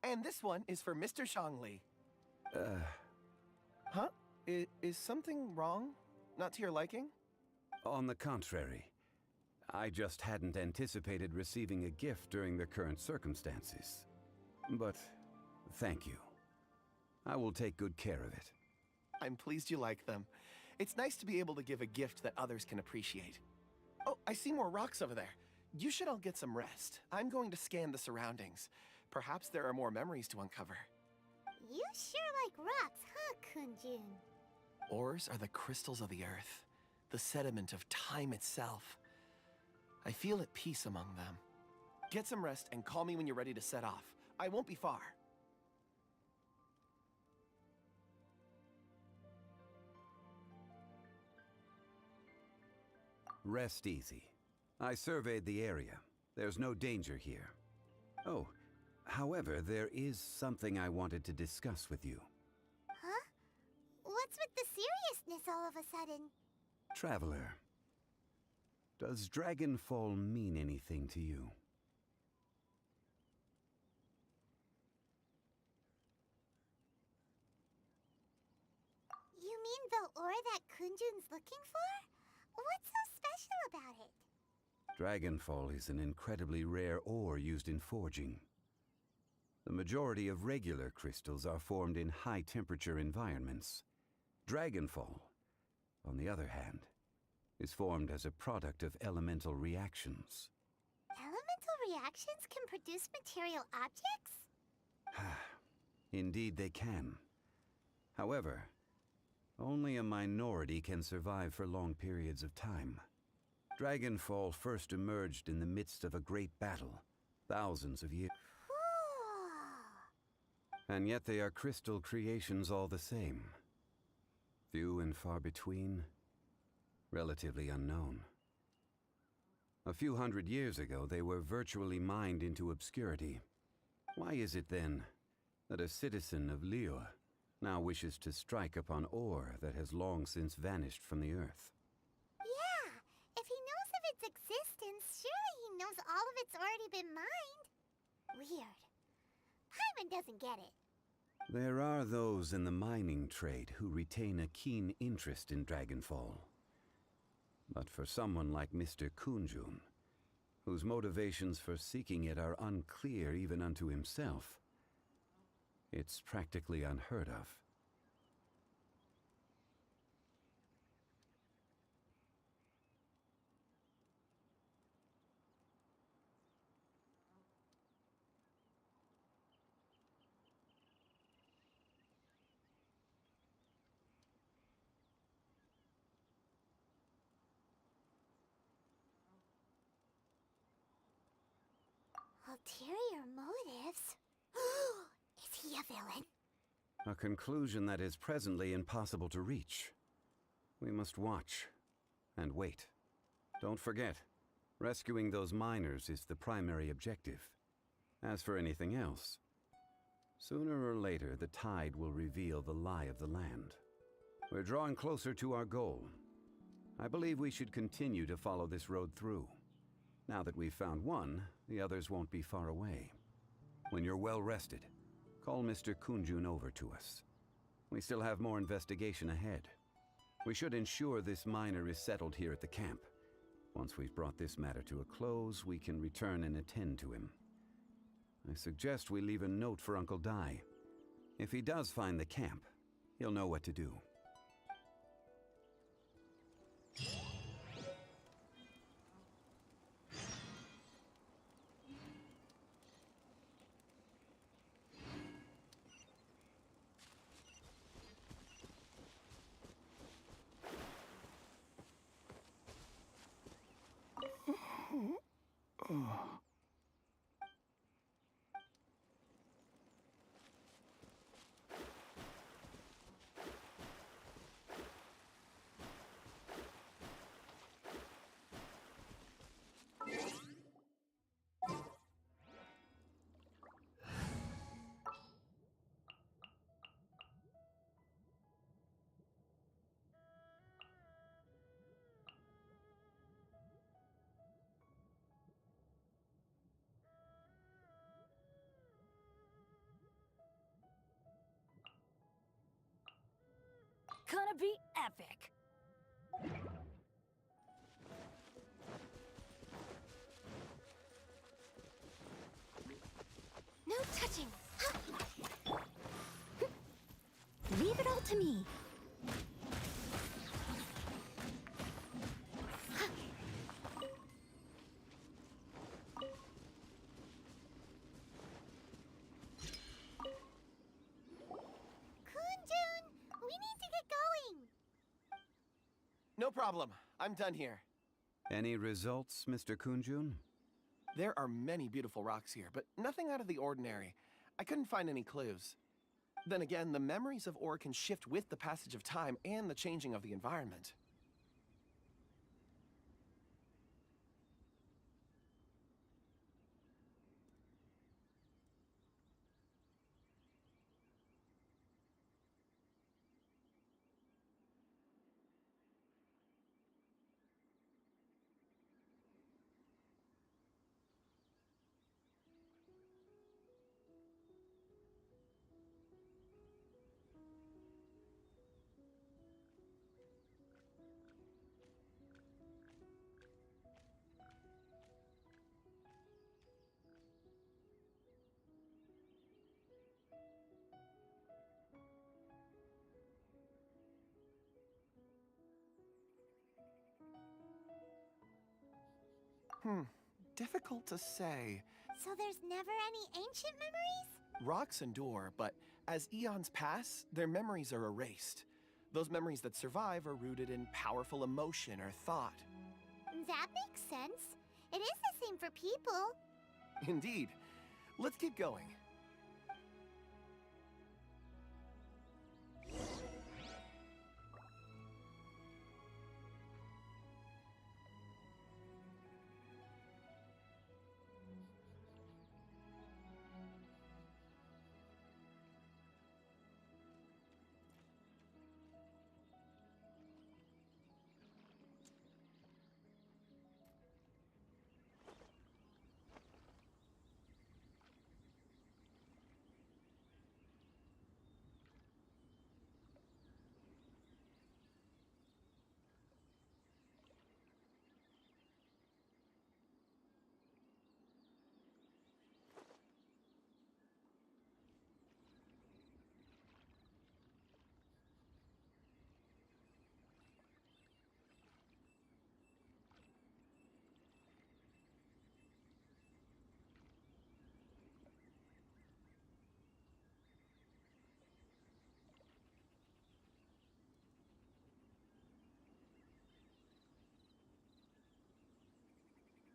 Speaker 5: And this one is for Mr. Zhongli. Huh? Is something wrong? Not to your liking?
Speaker 4: On the contrary. I just hadn't anticipated receiving a gift during the current circumstances. But thank you. I will take good care of it.
Speaker 5: I'm pleased you like them. It's nice to be able to give a gift that others can appreciate. Oh, I see more rocks over there. You should all get some rest. I'm going to scan the surroundings. Perhaps there are more memories to uncover.
Speaker 2: You sure like rocks, huh, Kunjun?
Speaker 5: Ores are the crystals of the earth, the sediment of time itself. I feel at peace among them. Get some rest and call me when you're ready to set off. I won't be far.
Speaker 4: Rest easy. I surveyed the area. There's no danger here. Oh, however, there is something I wanted to discuss with you.
Speaker 2: Huh? What's with the seriousness all of a sudden?
Speaker 4: Traveler, does Dragonfall mean anything to you?
Speaker 2: mean the ore that Kunjun's looking for? What's so special about it?
Speaker 4: Dragonfall is an incredibly rare ore used in forging. The majority of regular crystals are formed in high-temperature environments. Dragonfall, on the other hand, is formed as a product of elemental reactions.
Speaker 2: Elemental reactions can produce material objects?
Speaker 4: Indeed they can. However, only a minority can survive for long periods of time. Dragonfall first emerged in the midst of a great battle, thousands of years. And yet they are crystal creations all the same. Few and far between, relatively unknown. A few hundred years ago, they were virtually mined into obscurity. Why is it then that a citizen of Liyue now wishes to strike upon ore that has long since vanished from the earth?
Speaker 2: Yeah, if he knows of its existence, surely he knows all of it's already been mined. Weird. Paimon doesn't get it.
Speaker 4: There are those in the mining trade who retain a keen interest in Dragonfall. But for someone like Mr. Kunjun, whose motivations for seeking it are unclear even unto himself, it's practically unheard of.
Speaker 2: Ulterior motives? Is he a villain?
Speaker 4: A conclusion that is presently impossible to reach. We must watch and wait. Don't forget, rescuing those miners is the primary objective. As for anything else, sooner or later the tide will reveal the lie of the land. We're drawing closer to our goal. I believe we should continue to follow this road through. Now that we've found one, the others won't be far away. When you're well rested, call Mr. Kunjun over to us. We still have more investigation ahead. We should ensure this miner is settled here at the camp. Once we've brought this matter to a close, we can return and attend to him. I suggest we leave a note for Uncle Dai. If he does find the camp, he'll know what to do.
Speaker 6: Gonna be epic. No touching. Leave it all to me.
Speaker 5: No problem. I'm done here.
Speaker 4: Any results, Mr. Kunjun?
Speaker 5: There are many beautiful rocks here, but nothing out of the ordinary. I couldn't find any clues. Then again, the memories of ore can shift with the passage of time and the changing of the environment. Difficult to say.
Speaker 2: So there's never any ancient memories?
Speaker 5: Rocks endure, but as eons pass, their memories are erased. Those memories that survive are rooted in powerful emotion or thought.
Speaker 2: That makes sense. It is the same for people.
Speaker 5: Indeed. Let's keep going.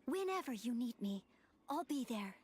Speaker 14: Whenever you need me, I'll be there.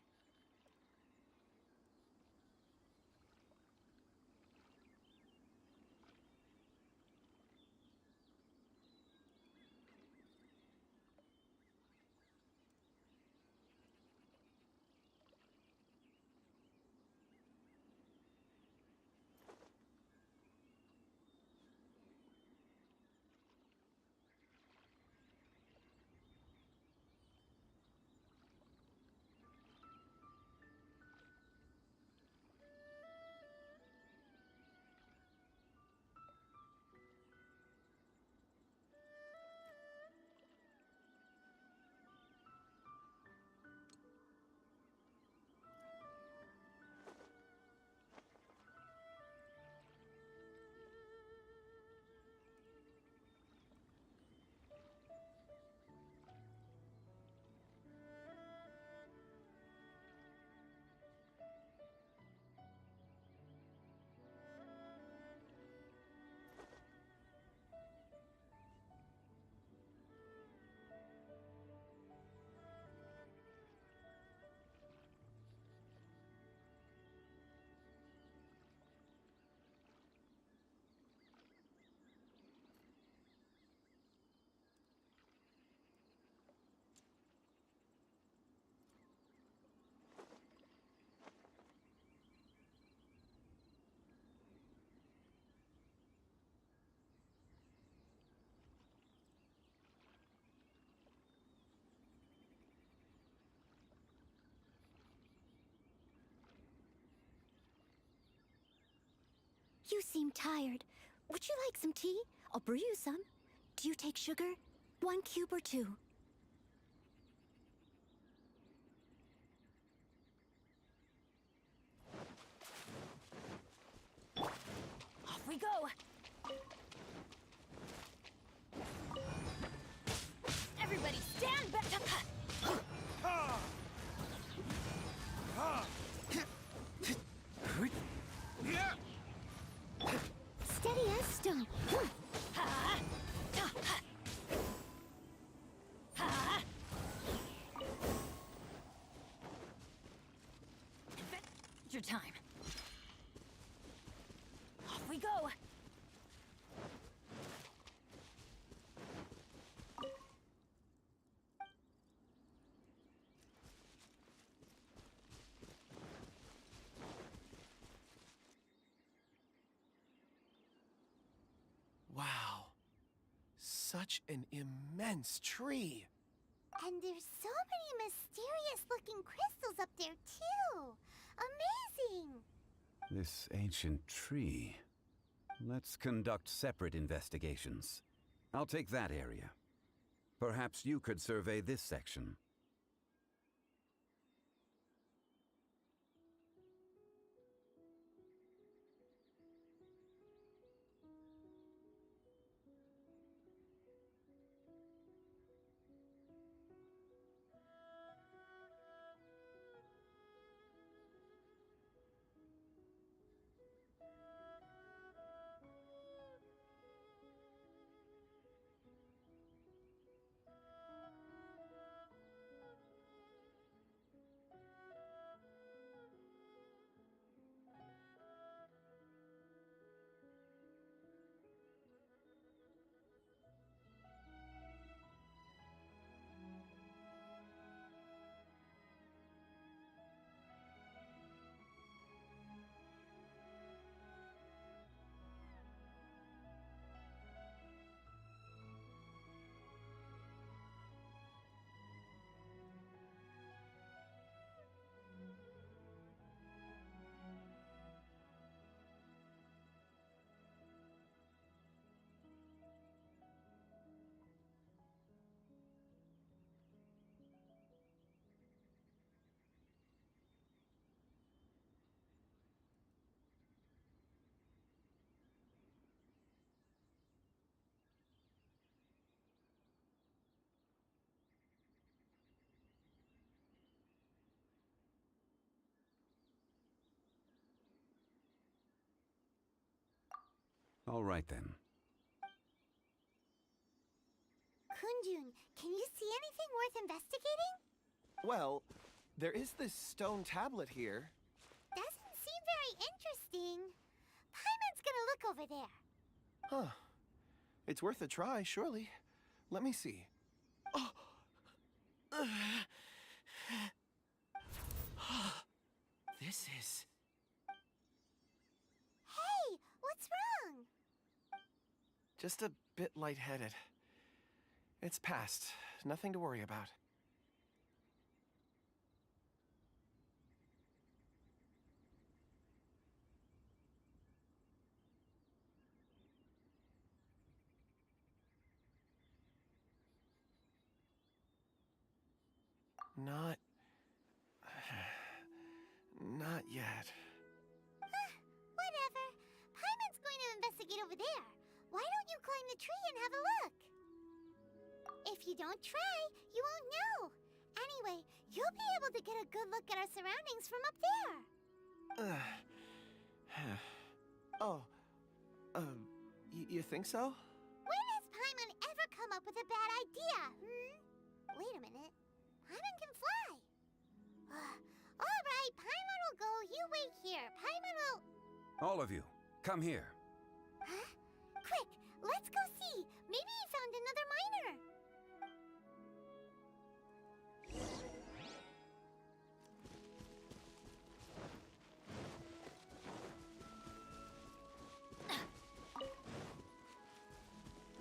Speaker 14: You seem tired. Would you like some tea? I'll brew you some. Do you take sugar? 1 cube or 2? Off we go! Everybody stand back! Steady as stone. Adventure time. Off we go.
Speaker 5: Wow. Such an immense tree.
Speaker 2: And there's so many mysterious-looking crystals up there, too. Amazing!
Speaker 4: This ancient tree. Let's conduct separate investigations. I'll take that area. Perhaps you could survey this section. All right then.
Speaker 2: Kunjun, can you see anything worth investigating?
Speaker 5: Well, there is this stone tablet here.
Speaker 2: Doesn't seem very interesting. Paimon's gonna look over there.
Speaker 5: Huh. It's worth a try, surely. Let me see. Oh! This is...
Speaker 2: Hey, what's wrong?
Speaker 5: just a bit lightheaded. It's past. Nothing to worry about. Not yet.
Speaker 2: Whatever. Paimon's going to investigate over there. Why don't you climb the tree and have a look? If you don't try, you won't know. Anyway, you'll be able to get a good look at our surroundings from up there.
Speaker 5: You think so?
Speaker 2: When has Paimon ever come up with a bad idea, Wait a minute. Paimon can fly. All right, Paimon will go. You wait here. Paimon will...
Speaker 4: All of you, come here.
Speaker 2: Huh? Quick, let's go see. Maybe he found another miner.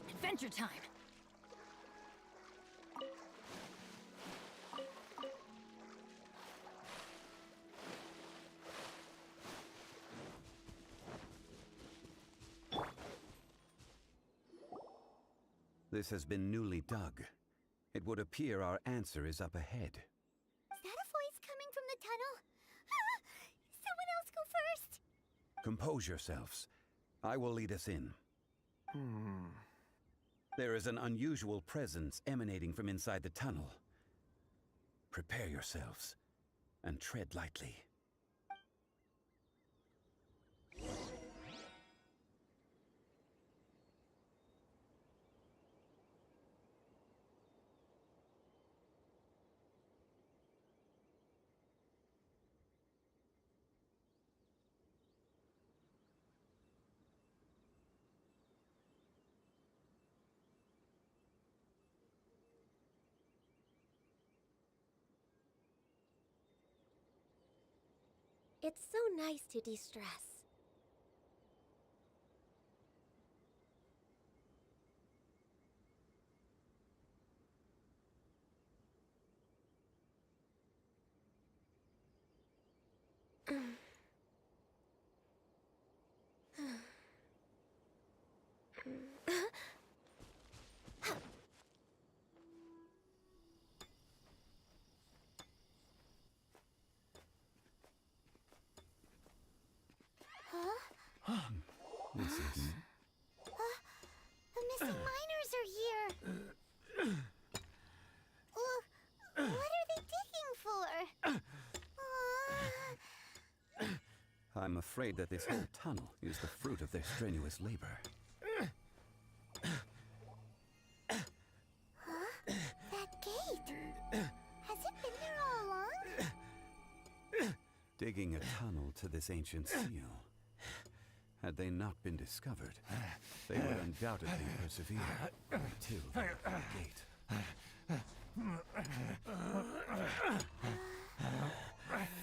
Speaker 6: Adventure time!
Speaker 4: This has been newly dug. It would appear our answer is up ahead.
Speaker 2: Is that a voice coming from the tunnel? Someone else go first!
Speaker 4: Compose yourselves. I will lead us in. There is an unusual presence emanating from inside the tunnel. Prepare yourselves, and tread lightly.
Speaker 6: It's so nice to de-stress.
Speaker 4: This is...
Speaker 2: The missing miners are here. What are they digging for?
Speaker 4: I'm afraid that this whole tunnel is the fruit of their strenuous labor.
Speaker 2: That gate. Has it been there all along?
Speaker 4: Digging a tunnel to this ancient seal. Had they not been discovered, they would undoubtedly persevere until they opened the gate.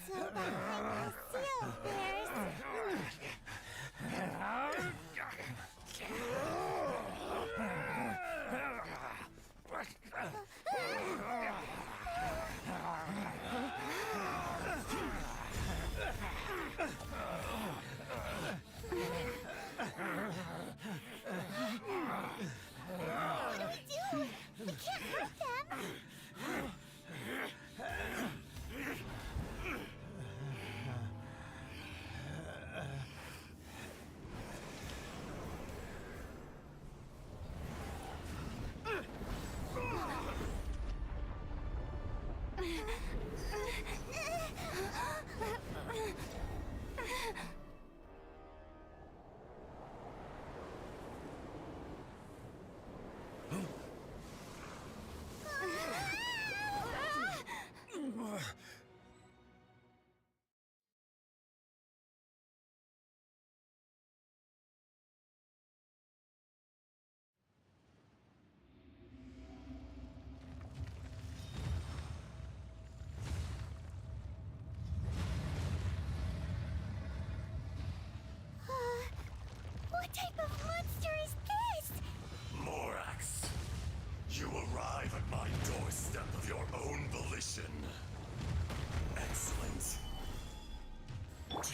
Speaker 2: So behind the seal there's... What do we do? We can't hurt them.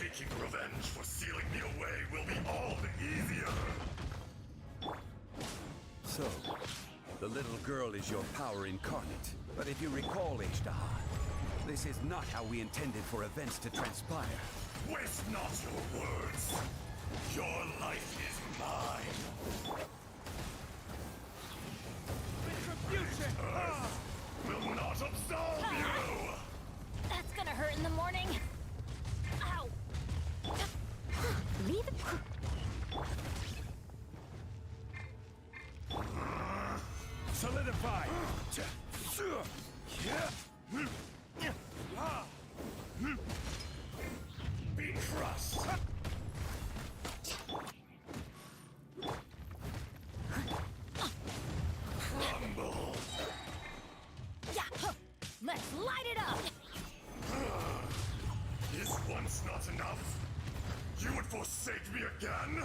Speaker 15: Taking revenge for sealing me away will be all the easier.
Speaker 4: So, the little girl is your power incarnate. But if you recall, Ishtaha, this is not how we intended for events to transpire.
Speaker 15: Waste not your words. Your life is mine. Retribution! Will not absolve you!
Speaker 2: That's gonna hurt in the morning. Ow!
Speaker 14: Leave it.
Speaker 8: Solidify!
Speaker 15: Be crushed! Crumble!
Speaker 2: Yeah! Let's light it up!
Speaker 15: Is once not enough? You would forsake me again?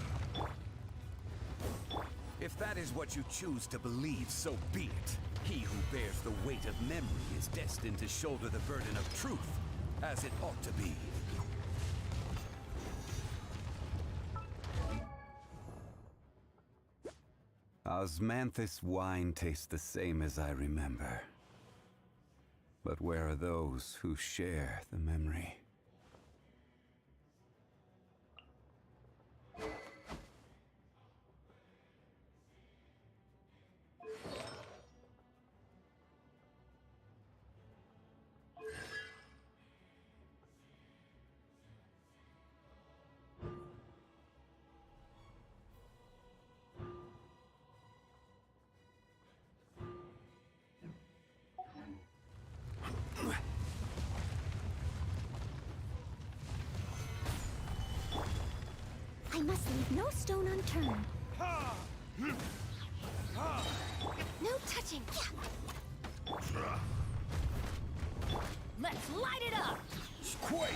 Speaker 4: If that is what you choose to believe, so be it. He who bears the weight of memory is destined to shoulder the burden of truth, as it ought to be. Osmanthus wine tastes the same as I remember. But where are those who share the memory?
Speaker 14: I must leave no stone unturned. No touching.
Speaker 2: Let's light it up!
Speaker 8: Quake!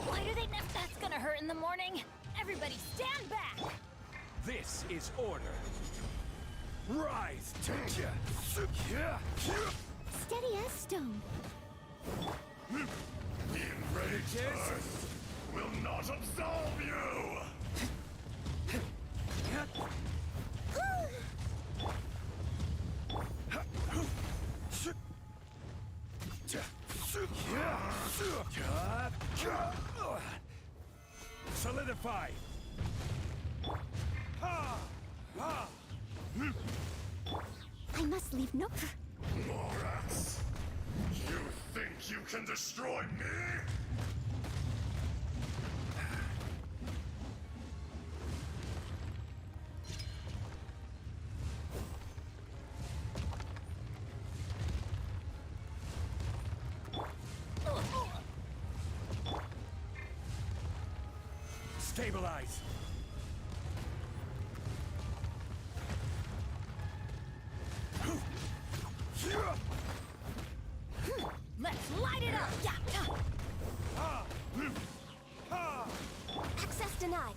Speaker 2: Why do they that's gonna hurt in the morning? Everybody stand back!
Speaker 8: This is order. Rise to
Speaker 14: Steady as stone.
Speaker 15: The enraged earth will not absolve you!
Speaker 8: Solidify!
Speaker 14: I must leave no.
Speaker 15: Morax, you think you can destroy me?
Speaker 8: Stabilize!
Speaker 2: Let's light it up! Yeah.
Speaker 14: Access denied.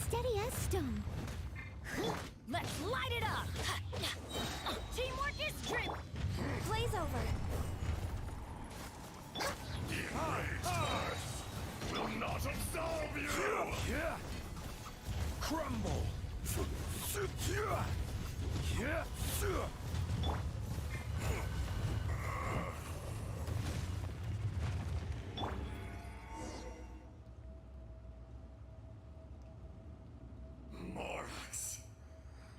Speaker 14: Steady as stone.
Speaker 2: Let's light it up! Teamwork is dream!
Speaker 14: Blaze over.
Speaker 15: The enraged earth will not absolve you!
Speaker 8: Crumble!
Speaker 15: Morax,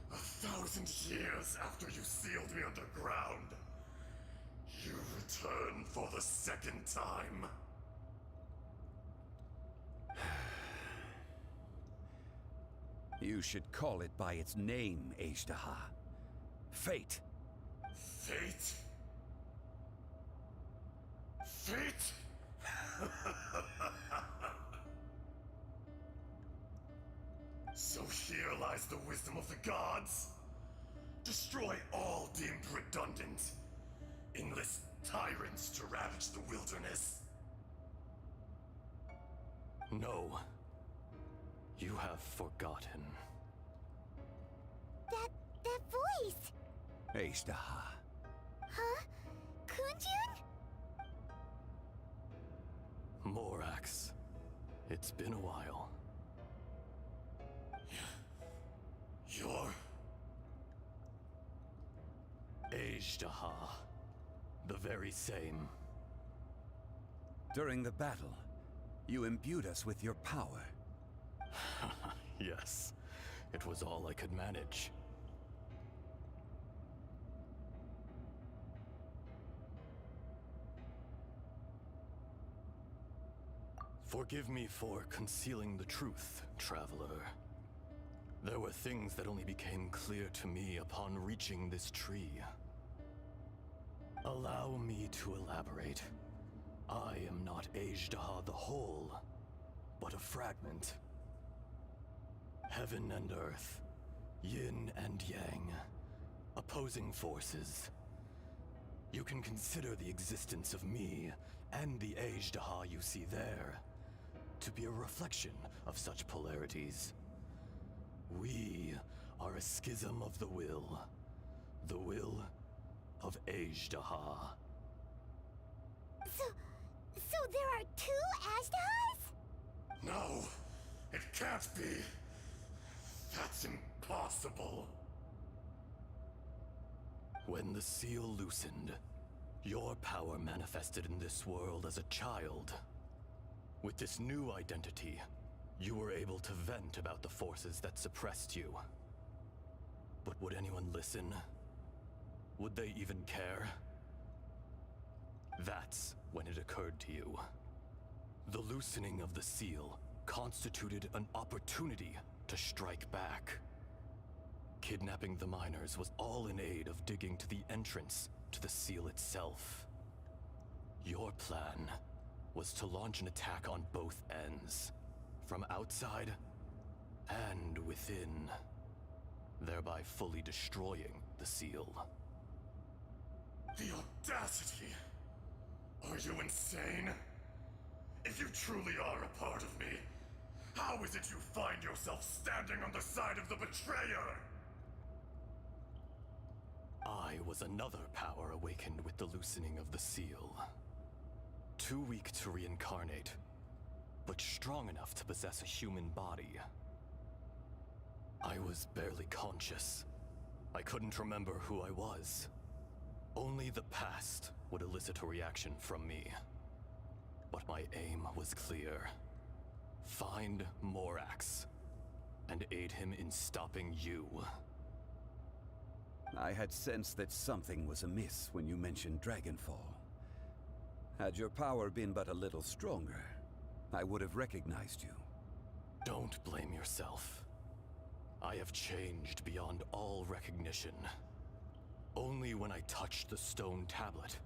Speaker 15: 1,000 years after you sealed me underground, you return for the second time.
Speaker 4: You should call it by its name, Ishtaha. Fate.
Speaker 15: Fate? Fate? So here lies the wisdom of the gods. Destroy all deemed redundant. Enlist tyrants to ravage the wilderness.
Speaker 16: No. You have forgotten.
Speaker 2: That voice!
Speaker 4: Ashtaha.
Speaker 2: Huh? Kunjun?
Speaker 16: Morax. It's been a while.
Speaker 15: You're...
Speaker 16: Ashtaha. The very same.
Speaker 4: During the battle, you imbued us with your power.
Speaker 16: Yes. It was all I could manage. Forgive me for concealing the truth, traveler. There were things that only became clear to me upon reaching this tree. Allow me to elaborate. I am not Ajdaha the whole, but a fragment. Heaven and earth, yin and yang, opposing forces. You can consider the existence of me and the Ajdaha you see there to be a reflection of such polarities. We are a schism of the will of Ajdaha.
Speaker 2: So there are two Ajdahas?
Speaker 15: No, it can't be. That's impossible.
Speaker 16: When the seal loosened, your power manifested in this world as a child. With this new identity, you were able to vent about the forces that suppressed you. But would anyone listen? Would they even care? That's when it occurred to you. The loosening of the seal constituted an opportunity to strike back. Kidnapping the miners was all in aid of digging to the entrance to the seal itself. Your plan was to launch an attack on both ends, from outside and within, thereby fully destroying the seal.
Speaker 15: The audacity! Are you insane? If you truly are a part of me, how is it you find yourself standing on the side of the betrayer?
Speaker 16: I was another power awakened with the loosening of the seal. Too weak to reincarnate, but strong enough to possess a human body. I was barely conscious. I couldn't remember who I was. Only the past would elicit a reaction from me. But my aim was clear. Find Morax, and aid him in stopping you.
Speaker 4: I had sensed that something was amiss when you mentioned Dragonfall. Had your power been but a little stronger, I would have recognized you.
Speaker 16: Don't blame yourself. I have changed beyond all recognition. Only when I touched the stone tablet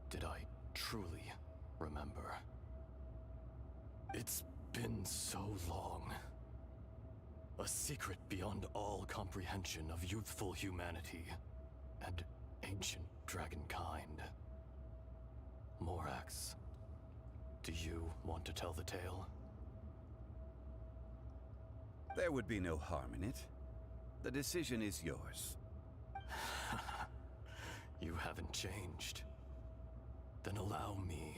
Speaker 16: did I truly remember. It's been so long. A secret beyond all comprehension of youthful humanity and ancient dragonkind. Morax, do you want to tell the tale?
Speaker 4: There would be no harm in it. The decision is yours.
Speaker 16: You haven't changed. Then allow me.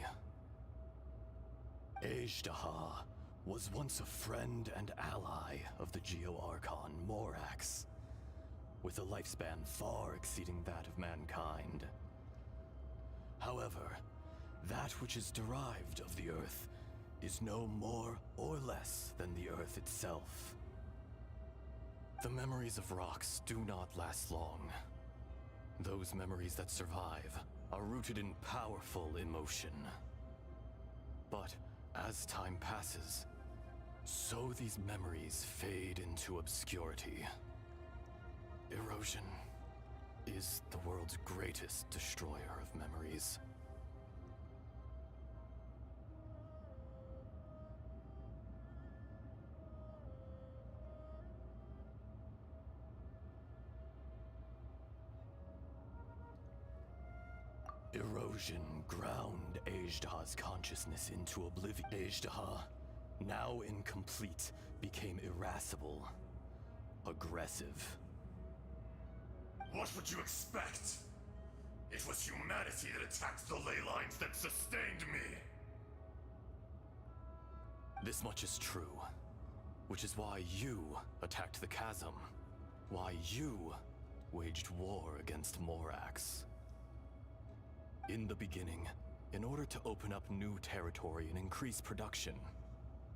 Speaker 16: Ajdaha was once a friend and ally of the Geo-Archon Morax, with a lifespan far exceeding that of mankind. However, that which is derived of the Earth is no more or less than the Earth itself. The memories of rocks do not last long. Those memories that survive are rooted in powerful emotion. But as time passes, so these memories fade into obscurity. Erosion is the world's greatest destroyer of memories. erosion ground Ajdaha's consciousness into oblivion. Ajdaha, now incomplete, became irascible, aggressive.
Speaker 15: What would you expect? It was humanity that attacked the ley lines that sustained me.
Speaker 16: This much is true, which is why you attacked the chasm, why you waged war against Morax. In the beginning, in order to open up new territory and increase production,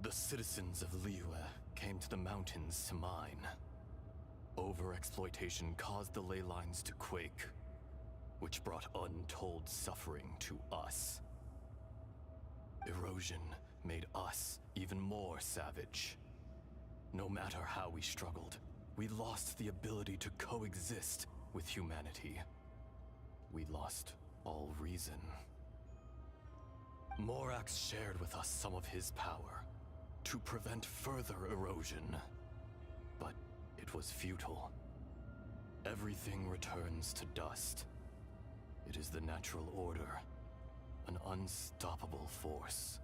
Speaker 16: the citizens of Liyue came to the mountains to mine. Overexploitation caused the ley lines to quake, which brought untold suffering to us. Erosion made us even more savage. No matter how we struggled, we lost the ability to coexist with humanity. We lost all reason. Morax shared with us some of his power to prevent further erosion, but it was futile. Everything returns to dust. It is the natural order, an unstoppable force.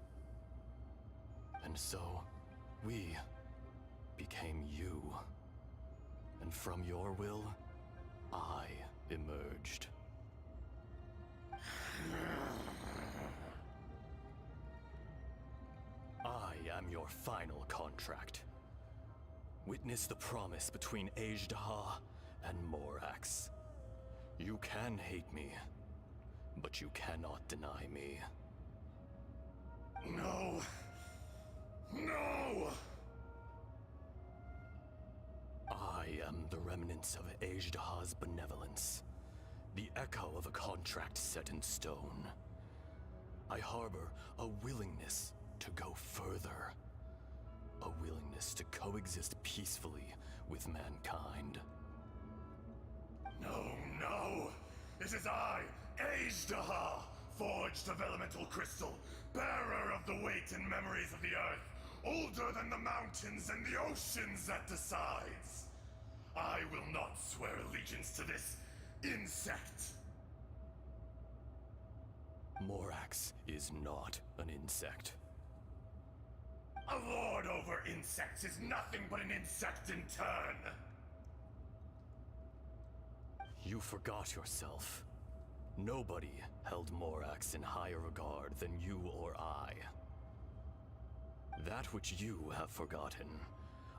Speaker 16: And so, we became you. And from your will, I emerged. I am your final contract. Witness the promise between Ajdaha and Morax. You can hate me, but you cannot deny me.
Speaker 15: No! No!
Speaker 16: I am the remnants of Ajdaha's benevolence, the echo of a contract set in stone. I harbor a willingness to go further, a willingness to coexist peacefully with mankind.
Speaker 15: No, no! It is I, Ajdaha, forged of elemental crystal, bearer of the weight and memories of the earth, older than the mountains and the oceans that decides. I will not swear allegiance to this insect.
Speaker 16: Morax is not an insect.
Speaker 15: A lord over insects is nothing but an insect in turn.
Speaker 16: You forgot yourself. Nobody held Morax in higher regard than you or I. That which you have forgotten,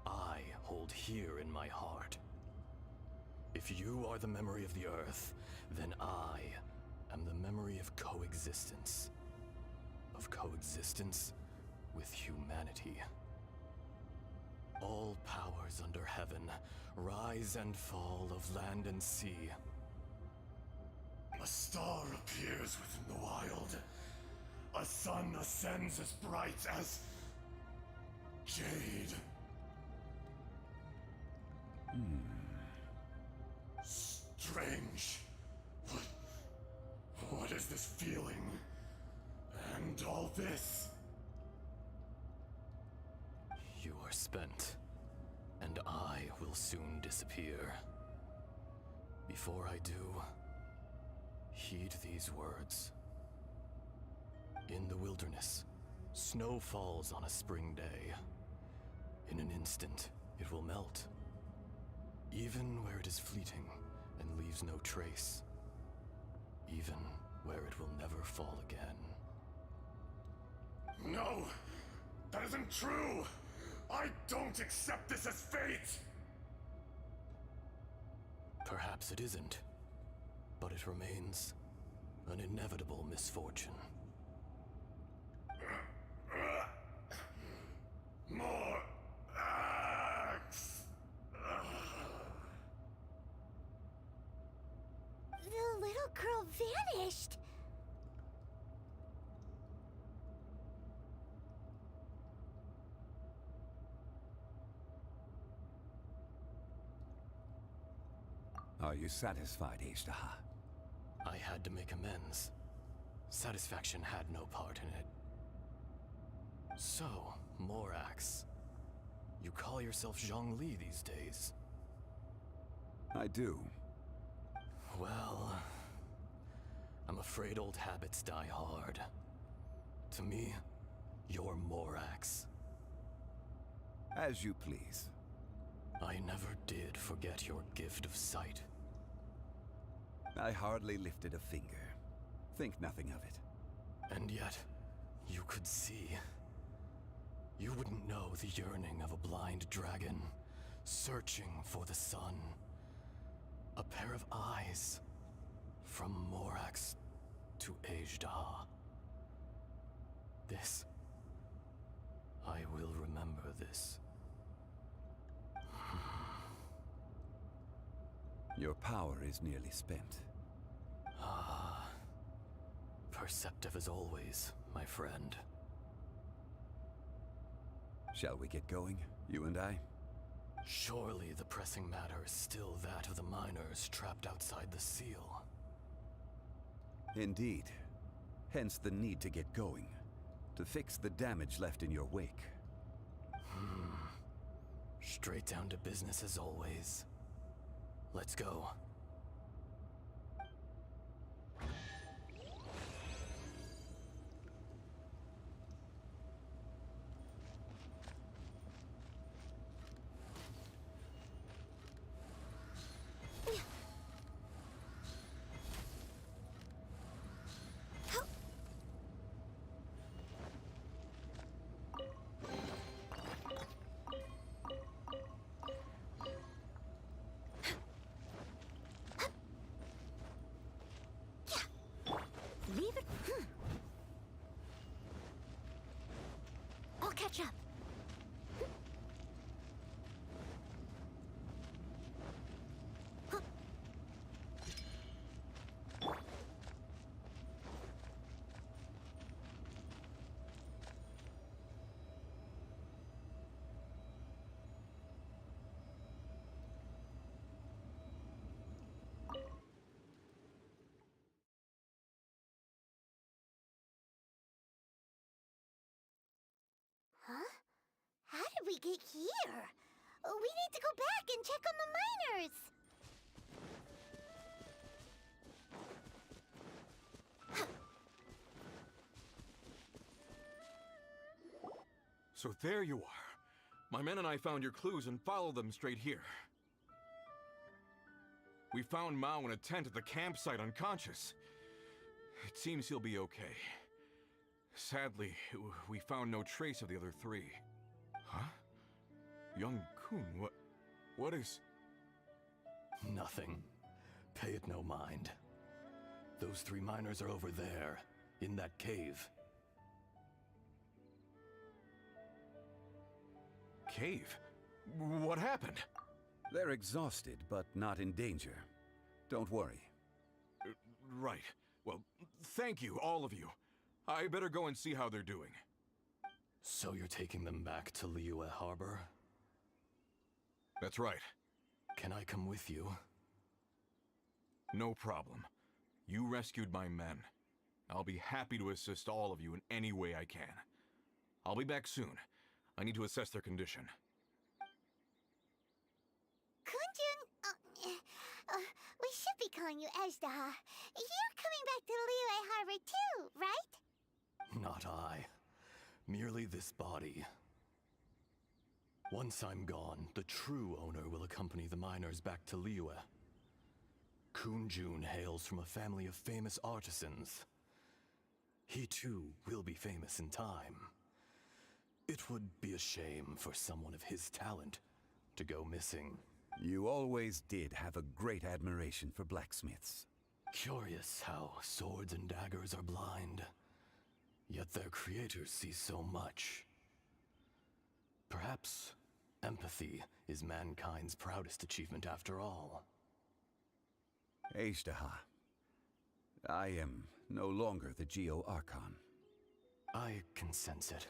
Speaker 16: I hold here in my heart. If you are the memory of the Earth, then I am the memory of coexistence. Of coexistence with humanity. All powers under heaven, rise and fall of land and sea.
Speaker 15: A star appears within the wild. A sun ascends as bright as jade. Strange. What is this feeling? And all this?
Speaker 16: You are spent, and I will soon disappear. Before I do, heed these words. In the wilderness, snow falls on a spring day. In an instant, it will melt. Even where it is fleeting and leaves no trace. Even where it will never fall again.
Speaker 15: No! That isn't true! I don't accept this as fate!
Speaker 16: Perhaps it isn't, but it remains an inevitable misfortune.
Speaker 15: More axe!
Speaker 2: The little girl vanished!
Speaker 4: Are you satisfied, Ajdaha?
Speaker 16: I had to make amends. Satisfaction had no part in it. So, Morax, you call yourself Zhongli these days?
Speaker 4: I do.
Speaker 16: Well, I'm I'm afraid old habits die hard. To me, you're Morax.
Speaker 4: As you please.
Speaker 16: I never did forget your gift of sight.
Speaker 4: I hardly lifted a finger. Think nothing of it.
Speaker 16: And yet, you could see. You wouldn't know the yearning of a blind dragon, searching for the sun. A pair of eyes, from Morax to Ajda. This. I will remember this.
Speaker 4: Your power is nearly spent.
Speaker 16: Ah. Perceptive as always, my friend.
Speaker 4: Shall we get going, you and I?
Speaker 16: Surely the pressing matter is still that of the miners trapped outside the seal.
Speaker 4: Indeed. Hence the need to get going. To fix the damage left in your wake.
Speaker 16: Straight down to business as always. Let's go.
Speaker 14: Leave it. I'll catch up.
Speaker 2: Huh? How did we get here? We need to go back and check on the miners.
Speaker 1: So there you are. My men and I found your clues and followed them straight here. We found Mao in a tent at the campsite unconscious. It seems he'll be okay. Sadly, we found no trace of the other three. Huh? Young Kun, what is...
Speaker 16: Nothing. Pay it no mind. Those three miners are over there, in that cave.
Speaker 1: Cave? What happened?
Speaker 4: They're exhausted, but not in danger. Don't worry.
Speaker 1: Right. Well, thank you, all of you. I better go and see how they're doing.
Speaker 16: So you're taking them back to Liyue Harbor?
Speaker 1: That's right.
Speaker 16: Can I come with you?
Speaker 1: No problem. You rescued my men. I'll be happy to assist all of you in any way I can. I'll be back soon. I need to assess their condition.
Speaker 2: Kunjun, we should be calling you Ajda. You're coming back to Liyue Harbor too, right?
Speaker 16: Not I. Merely this body. Once I'm gone, the true owner will accompany the miners back to Liyue. Kunjun hails from a family of famous artisans. He too will be famous in time. It would be a shame for someone of his talent to go missing.
Speaker 4: You always did have a great admiration for blacksmiths.
Speaker 16: Curious how swords and daggers are blind, yet their creators see so much. Perhaps empathy is mankind's proudest achievement after all.
Speaker 4: Ajda, I am no longer the Geo-Archon.
Speaker 16: I can sense it.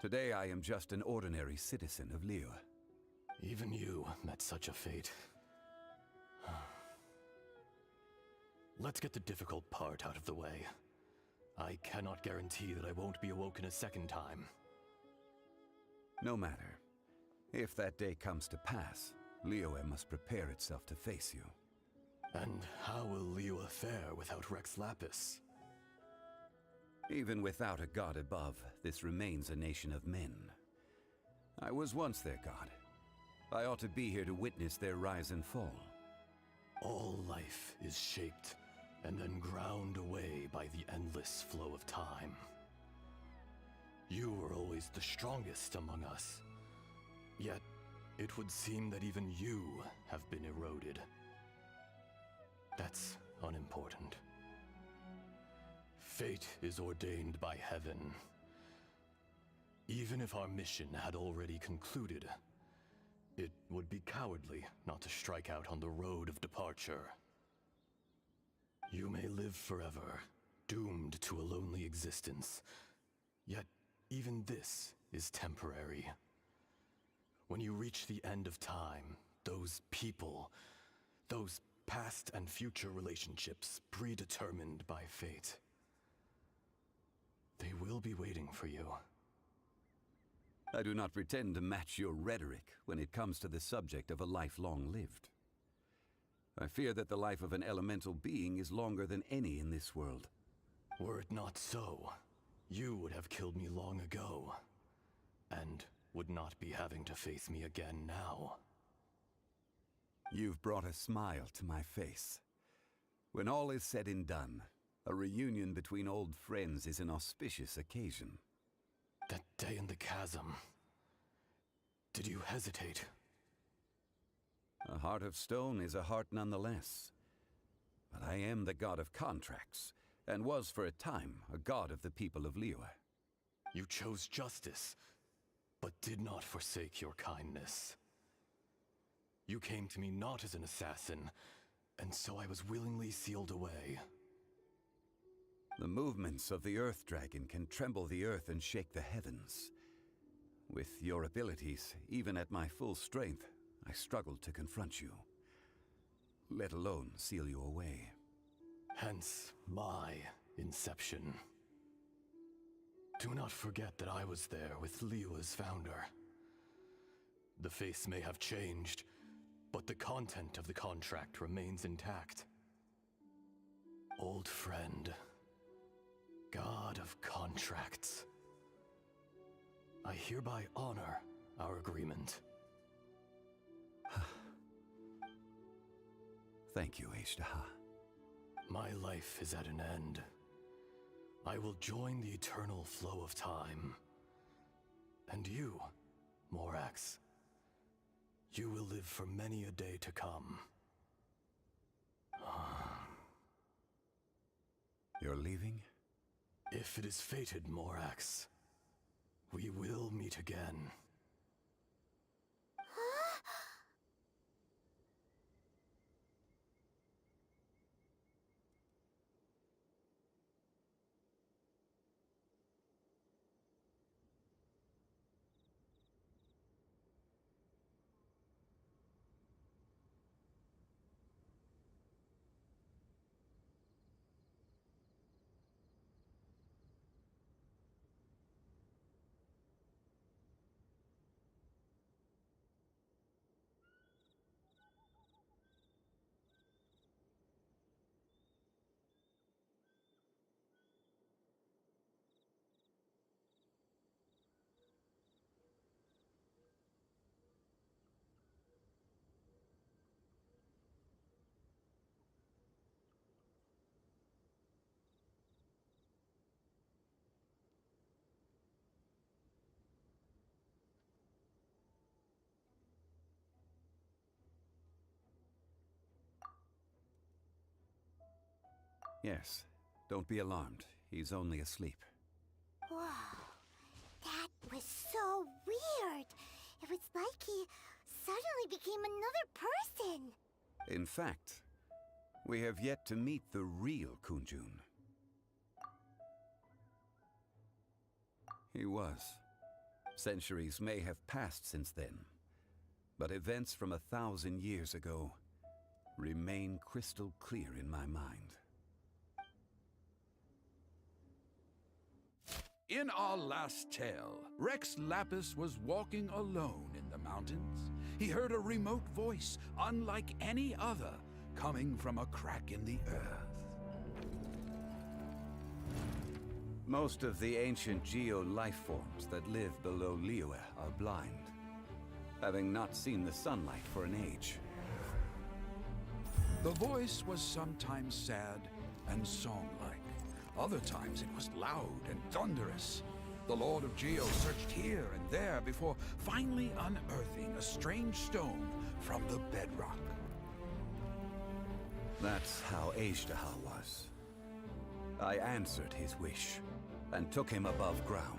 Speaker 4: Today I am just an ordinary citizen of Liyue.
Speaker 16: Even you met such a fate. Let's get the difficult part out of the way. I cannot guarantee that I won't be awoken a second time.
Speaker 4: No matter. If that day comes to pass, Liyue must prepare itself to face you.
Speaker 16: And how will Liyue fare without Rex Lapis?
Speaker 4: Even without a god above, this remains a nation of men. I was once their god. I ought to be here to witness their rise and fall.
Speaker 16: All life is shaped and then ground away by the endless flow of time. You were always the strongest among us. Yet, it would seem that even you have been eroded. That's unimportant. Fate is ordained by heaven. Even if our mission had already concluded, it would be cowardly not to strike out on the road of departure. You may live forever, doomed to a lonely existence. Yet, even this is temporary. When you reach the end of time, those people, those past and future relationships predetermined by fate, they will be waiting for you.
Speaker 4: I do not pretend to match your rhetoric when it comes to the subject of a life long lived. I fear that the life of an elemental being is longer than any in this world.
Speaker 16: Were it not so, you would have killed me long ago, and would not be having to face me again now.
Speaker 4: You've brought a smile to my face. When all is said and done, a reunion between old friends is an auspicious occasion.
Speaker 16: That day in the chasm, did you hesitate?
Speaker 4: A heart of stone is a heart nonetheless. But I am the god of contracts, and was for a time a god of the people of Liyue.
Speaker 16: You chose justice, but did not forsake your kindness. You came to me not as an assassin, and so I was willingly sealed away.
Speaker 4: The movements of the Earth Dragon can tremble the earth and shake the heavens. With your abilities, even at my full strength, I struggled to confront you, let alone seal you away.
Speaker 16: Hence my inception. Do not forget that I was there with Liyue's founder. The face may have changed, but the content of the contract remains intact. Old friend, god of contracts, I hereby honor our agreement.
Speaker 4: Thank you, Ishtaha.
Speaker 16: My life is at an end. I will join the eternal flow of time. And you, Morax, you will live for many a day to come.
Speaker 4: You're leaving?
Speaker 16: If it is fated, Morax, we will meet again.
Speaker 4: Yes. Don't be alarmed. He's only asleep.
Speaker 2: Whoa. That was so weird. It was like he suddenly became another person.
Speaker 4: In fact, we have yet to meet the real Kunjun. He was. Centuries may have passed since then, but events from 1,000 years ago remain crystal clear in my mind.
Speaker 3: In our last tale, Rex Lapis was walking alone in the mountains. He heard a remote voice, unlike any other,
Speaker 17: coming from a crack in the earth.
Speaker 4: Most of the ancient geo-life forms that live below Liyue are blind, having not seen the sunlight for an age.
Speaker 17: The voice was sometimes sad and song-like. Other times it was loud and thunderous. The Lord of Geo searched here and there before finally unearthing a strange stone from the bedrock.
Speaker 4: That's how Azhdaha was. I answered his wish and took him above ground.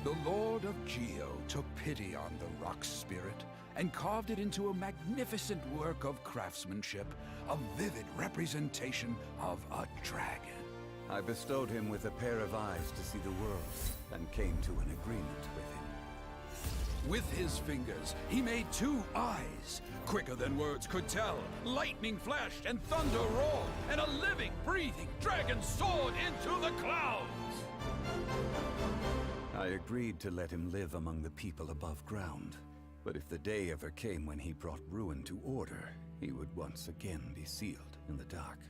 Speaker 17: The Lord of Geo took pity on the rock spirit and carved it into a magnificent work of craftsmanship, a vivid representation of a dragon.
Speaker 4: I bestowed him with a pair of eyes to see the world and came to an agreement with him.
Speaker 17: With his fingers, he made 2 eyes, quicker than words could tell. Lightning flashed and thunder roared, and a living, breathing dragon soared into the clouds!
Speaker 4: I agreed to let him live among the people above ground. But if the day ever came when he brought ruin to order, he would once again be sealed in the dark.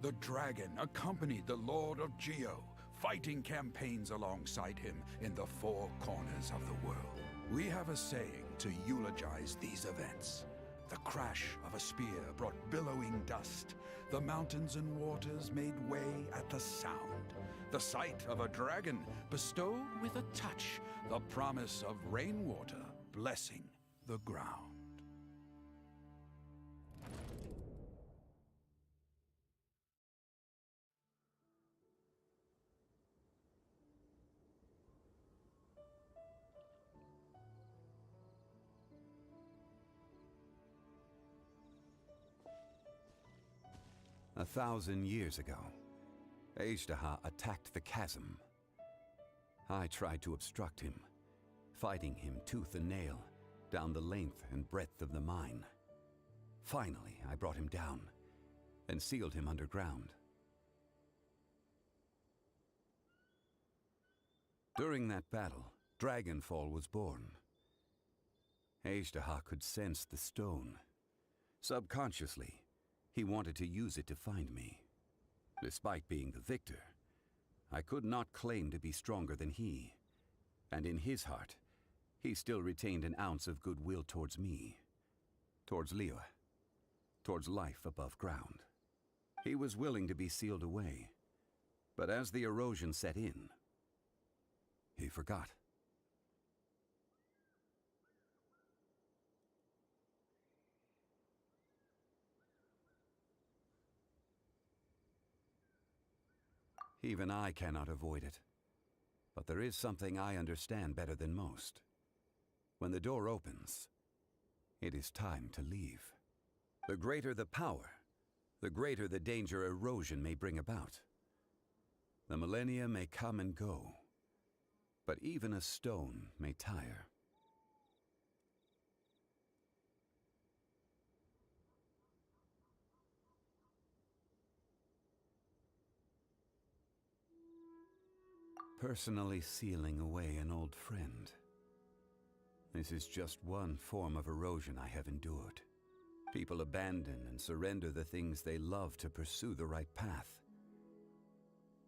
Speaker 17: The dragon accompanied the Lord of Geo, fighting campaigns alongside him in the 4 corners of the world. We have a saying to eulogize these events. The crash of a spear brought billowing dust. The mountains and waters made way at the sound. The sight of a dragon bestowed with a touch the promise of rainwater blessing the ground.
Speaker 4: A 1,000 years ago, Azhdaha attacked the chasm. I tried to obstruct him, fighting him tooth and nail down the length and breadth of the mine. Finally, I brought him down and sealed him underground. During that battle, Dragonfall was born. Azhdaha could sense the stone. Subconsciously, he wanted to use it to find me. Despite being the victor, I could not claim to be stronger than he. And in his heart, he still retained an ounce of goodwill towards me, towards Liyue, towards life above ground. He was willing to be sealed away, but as the erosion set in, he forgot. Even I cannot avoid it. But there is something I understand better than most. When the door opens, it is time to leave. The greater the power, the greater the danger erosion may bring about. The millennia may come and go, but even a stone may tire. Personally sealing away an old friend. This is just one form of erosion I have endured. People abandon and surrender the things they love to pursue the right path.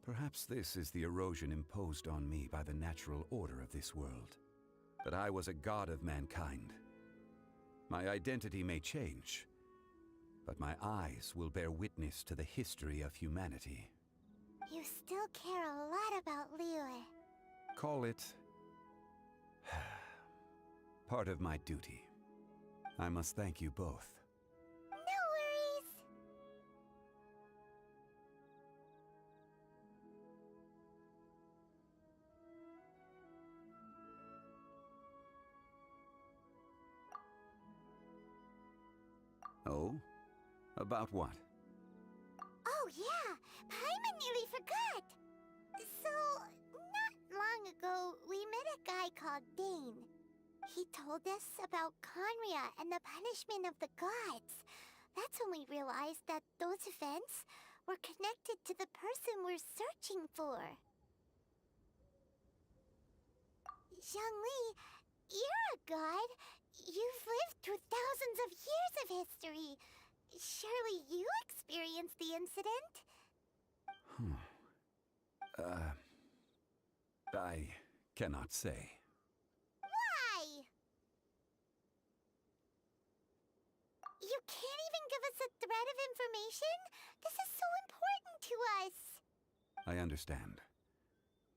Speaker 4: Perhaps this is the erosion imposed on me by the natural order of this world. That I was a god of mankind. My identity may change, but my eyes will bear witness to the history of humanity.
Speaker 2: You still care a lot about Liyue.
Speaker 4: Call it part of my duty. I must thank you both.
Speaker 2: No worries.
Speaker 4: Oh? About what?
Speaker 2: Oh yeah, Paimon nearly forgot. So, not long ago, we met a guy called Dane. He told us about Conria and the punishment of the gods. That's when we realized that those events were connected to the person we're searching for. Zhongli, You're a god. You've lived through thousands of years of history. Surely you experienced the incident?
Speaker 4: I cannot say.
Speaker 2: Why? You can't even give us a thread of information? This is so important to us.
Speaker 4: I understand.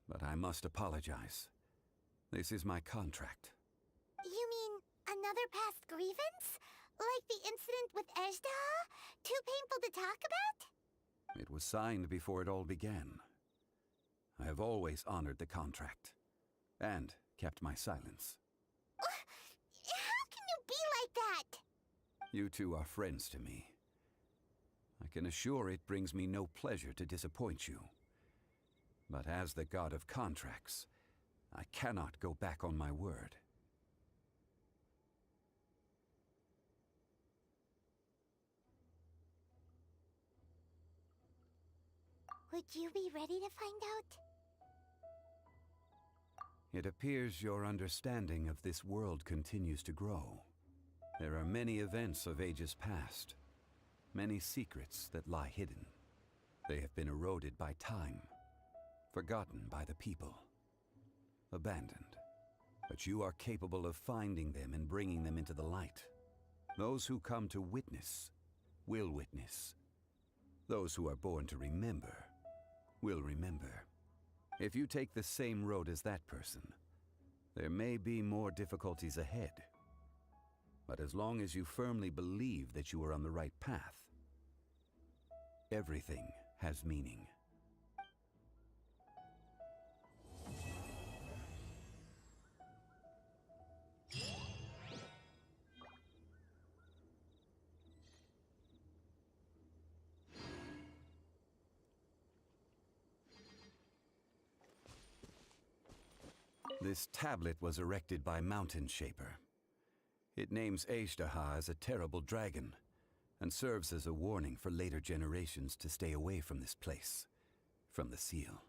Speaker 4: But I must apologize. This is my contract.
Speaker 2: You mean another past grievance? Like the incident with Ejda? Too painful to talk about?
Speaker 4: It was signed before it all began. I have always honored the contract. And kept my silence.
Speaker 2: How can you be like that?
Speaker 4: You two are friends to me. I can assure it brings me no pleasure to disappoint you. But as the god of contracts, I cannot go back on my word.
Speaker 2: Would you be ready to find out?
Speaker 4: It appears your understanding of this world continues to grow. There are many events of ages past, many secrets that lie hidden. They have been eroded by time, forgotten by the people, abandoned. But you are capable of finding them and bringing them into the light. Those who come to witness will witness. Those who are born to remember will remember. If you take the same road as that person, there may be more difficulties ahead. But as long as you firmly believe that you are on the right path, everything has meaning. This tablet was erected by Mountain Chaper. It names Ejdaha as a terrible dragon, and serves as a warning for later generations to stay away from this place, from the seal.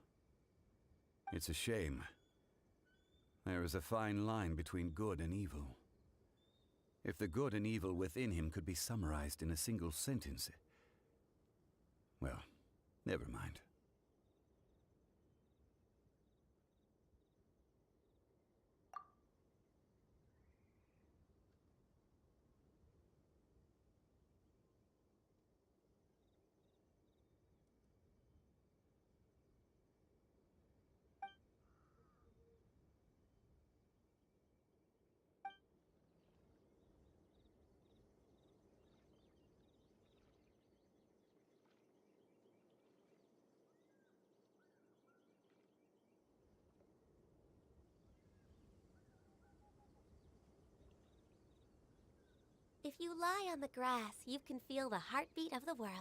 Speaker 4: It's a shame. There is a fine line between good and evil. If the good and evil within him could be summarized in a single sentence... Well, never mind.
Speaker 6: If you lie on the grass, you can feel the heartbeat of the world.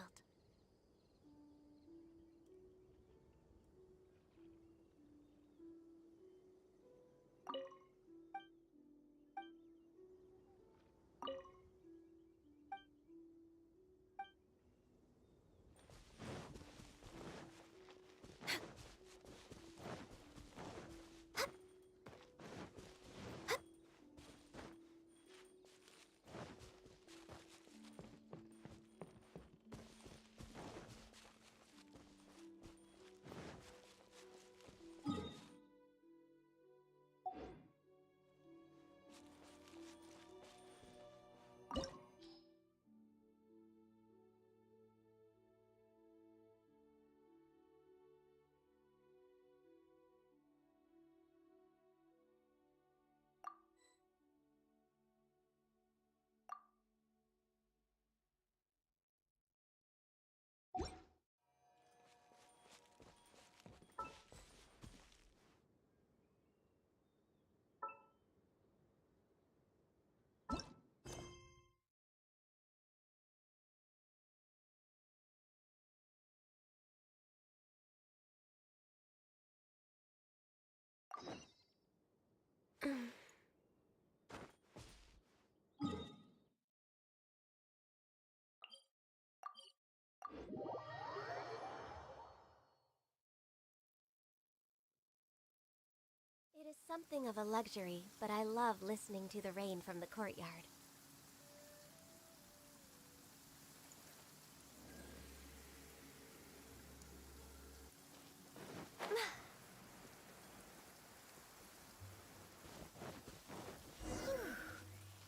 Speaker 6: is something of a luxury, but I love listening to the rain from the courtyard.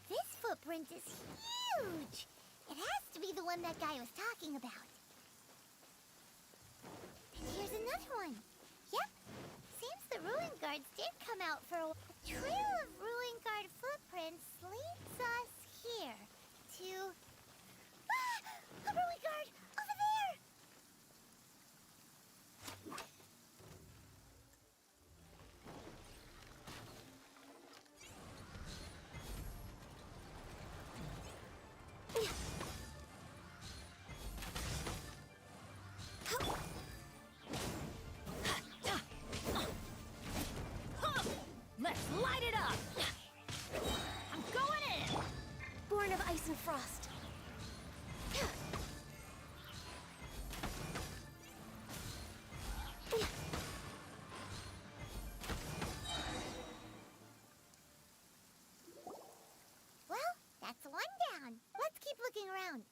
Speaker 2: This footprint is huge! It has to be the one that guy was talking about. And here's another one. Yep. Seems the Ruin Guards did come out for a while. The trail of Ruin Guard footprints leads us here to... Ah! A Ruin Guard! Over there!
Speaker 14: Let's light it up! I'm going in!
Speaker 6: Born of ice and frost.
Speaker 2: Well, that's one down. Let's keep looking around.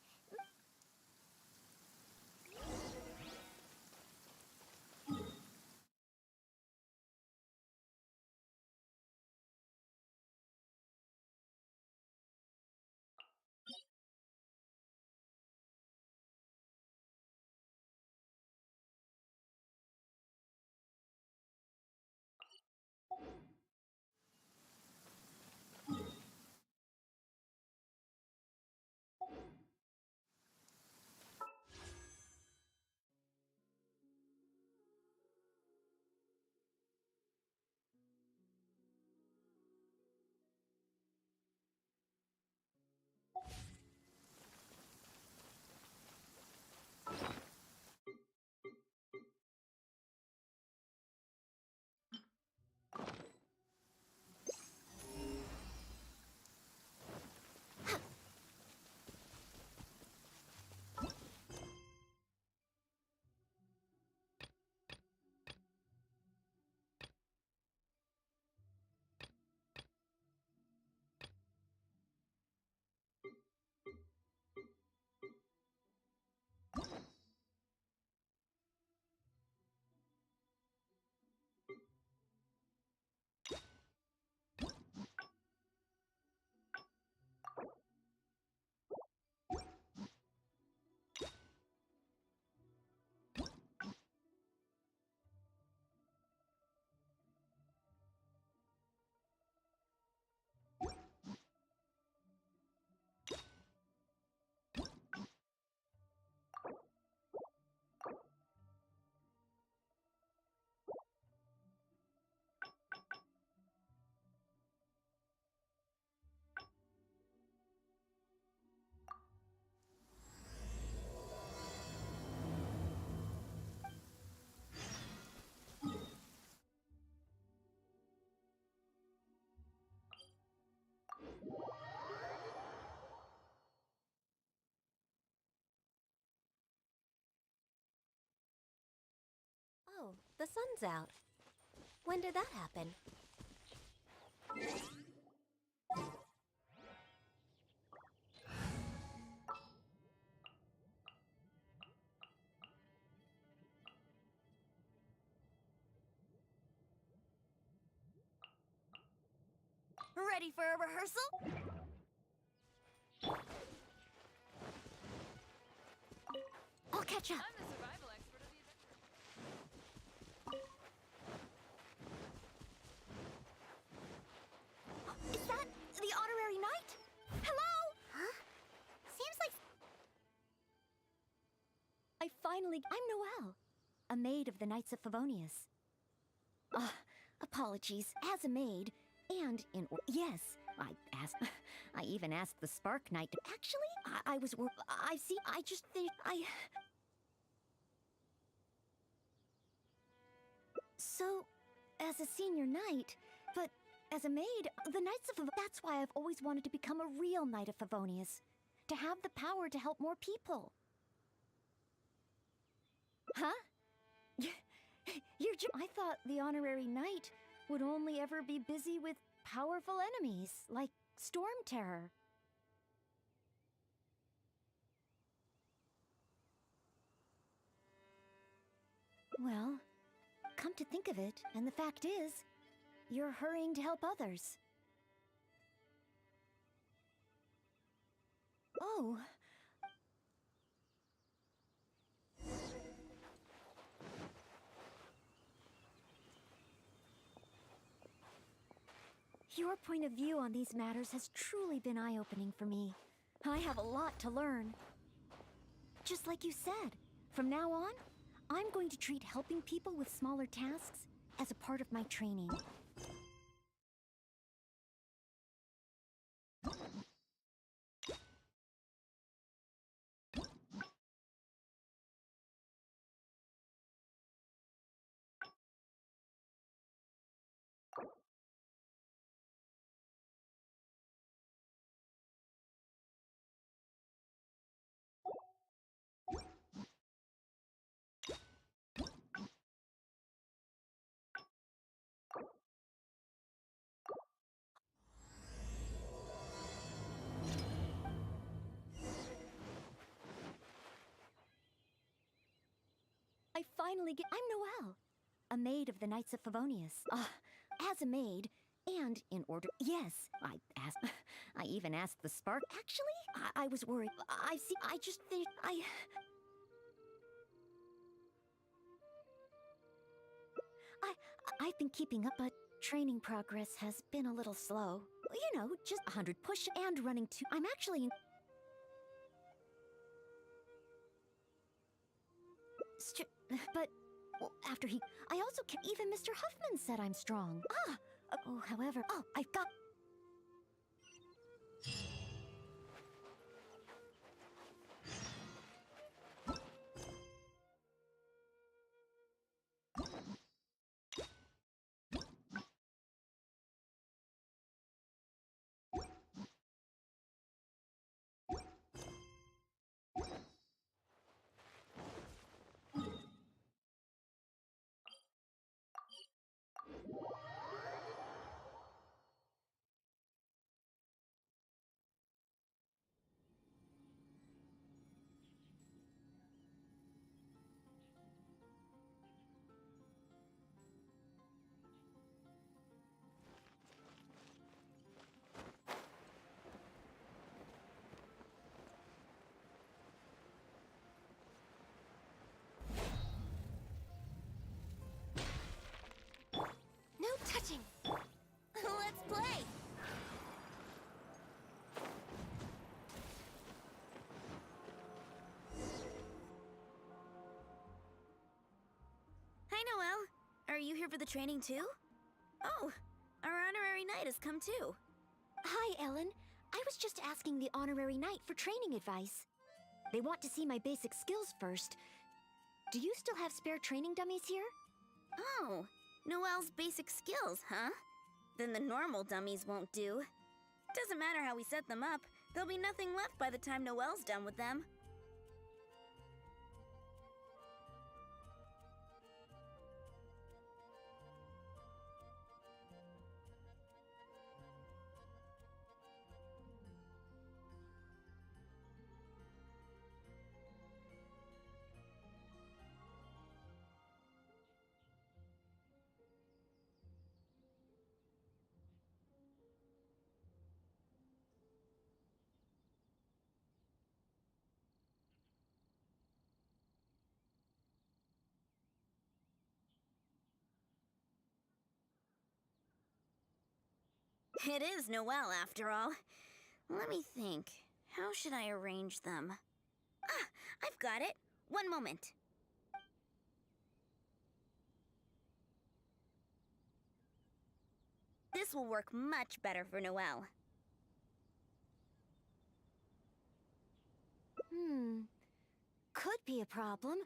Speaker 6: Oh, the sun's out. When did that happen?
Speaker 14: Ready for a rehearsal?
Speaker 6: I'll catch up.
Speaker 18: I'm the survival expert of the adventure.
Speaker 14: Is that the honorary knight? Hello?
Speaker 2: Huh? Seems like...
Speaker 14: I'm Noelle, a maid of the Knights of Favonius. Apologies, as a maid, and yes, I even asked the Spark Knight to... Actually, I was... I just think... So, as a senior knight, but as a maid, the Knights of that's why I've always wanted to become a real Knight of Favonius. To have the power to help more people. Huh? I thought the honorary knight would only ever be busy with powerful enemies, like Storm Terror. Well, come to think of it, and the fact is, you're hurrying to help others. Oh. Your point of view on these matters has truly been eye-opening for me. I have a lot to learn. Just like you said, from now on, I'm going to treat helping people with smaller tasks as a part of my training. I finally get— I'm Noelle, a maid of the Knights of Favonius. As a maid, and in order— Yes, I even asked the Spark— Actually, I was worried. I just think— I've been keeping up, but training progress has been a little slow. You know, just 100 push and running 2. I'm actually— But well, after he— I also can't— Even Mr. Huffman said I'm strong. However— I've got— No touching! Let's play!
Speaker 6: Hi, Noelle. Are you here for the training too? Oh, our honorary knight has come too.
Speaker 14: Hi, Ellen. I was just asking the honorary knight for training advice. They want to see my basic skills first. Do you still have spare training dummies here?
Speaker 6: Oh, Noelle's basic skills, huh? Then the normal dummies won't do. Doesn't matter how we set them up, there'll be nothing left by the time Noelle's done with them. It is Noelle, after all. Let me think. How should I arrange them? I've got it. One moment. This will work much better for Noelle.
Speaker 14: Could be a problem.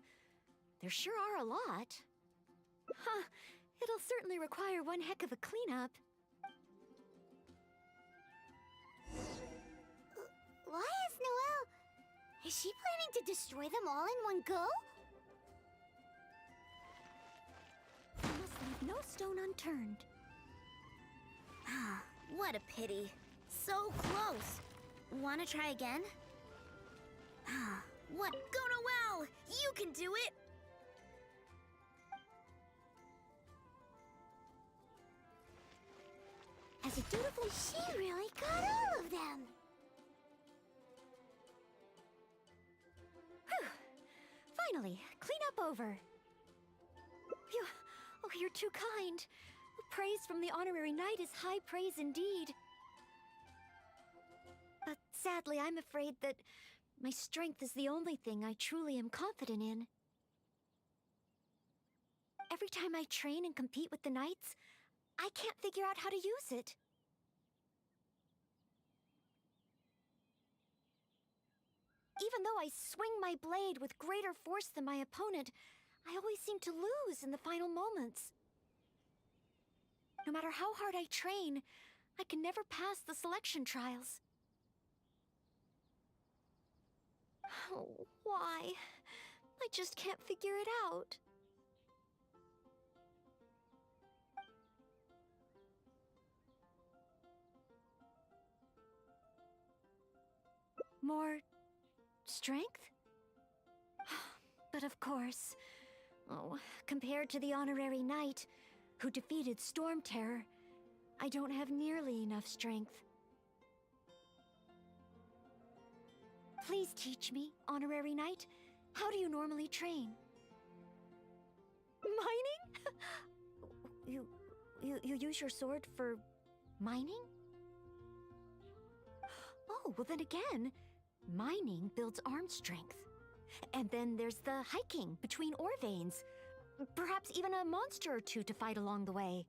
Speaker 14: There sure are a lot. It'll certainly require one heck of a cleanup.
Speaker 2: Why is Noelle... Is she planning to destroy them all in one go?
Speaker 14: I must leave no stone unturned.
Speaker 6: What a pity. So close. Wanna try again? What? Go Noelle! You can do it!
Speaker 2: As a dutiful, she really got all of them.
Speaker 14: Whew. Finally, clean up over. Phew. Oh, you're too kind. Praise from the honorary knight is high praise indeed. But sadly, I'm afraid that my strength is the only thing I truly am confident in. Every time I train and compete with the knights, I can't figure out how to use it. Even though I swing my blade with greater force than my opponent, I always seem to lose in the final moments. No matter how hard I train, I can never pass the selection trials. Oh, why? I just can't figure it out. More strength? But of course, compared to the honorary knight who defeated Storm Terror, I don't have nearly enough strength. Please teach me, honorary knight. How do you normally train? Mining? You use your sword for mining? Oh, well then again, mining builds arm strength. And then there's the hiking between ore veins. Perhaps even a monster or two to fight along the way.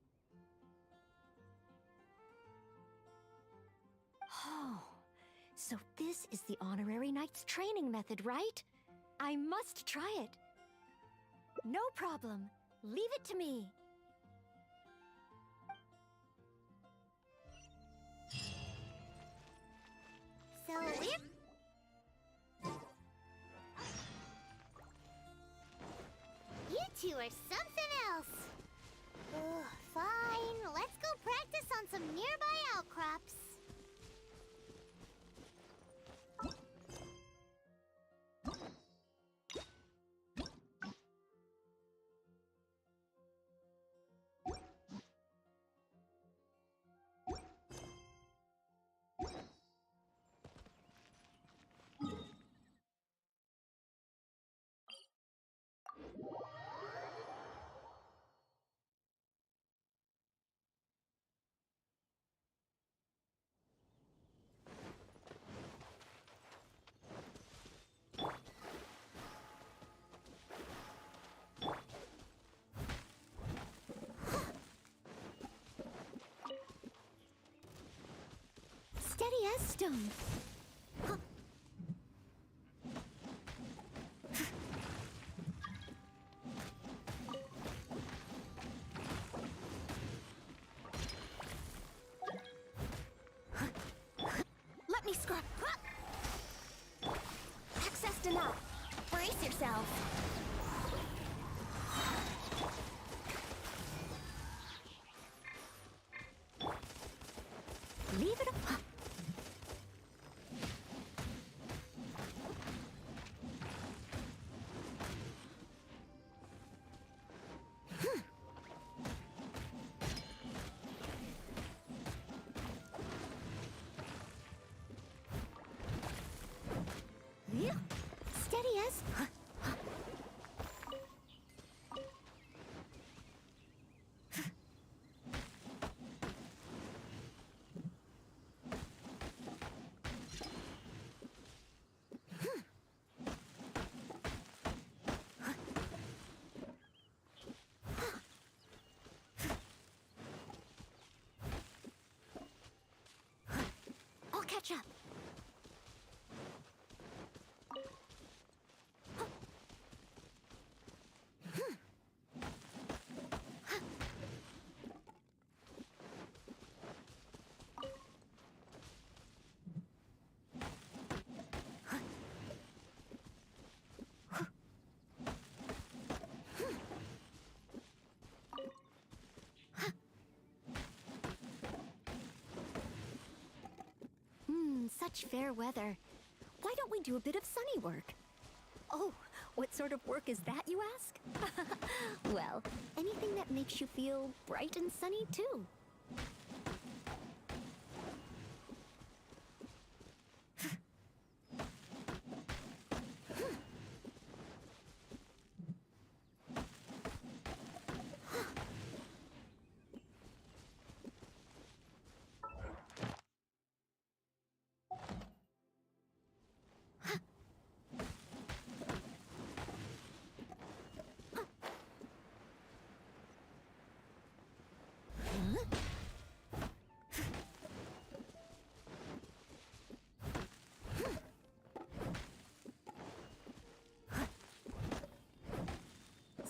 Speaker 14: Oh, so this is the honorary knight's training method, right? I must try it. No problem. Leave it to me.
Speaker 2: So we're... You two are something else. Ugh, fine. Let's go practice on some nearby outcrops.
Speaker 14: Steady as stone. Let me scrub. Accessed enough. Brace yourself. Leave it up. Steady as... I'll catch up. such fair weather. Why don't we do a bit of sunny work? Oh, what sort of work is that, you ask? Well, anything that makes you feel bright and sunny, too.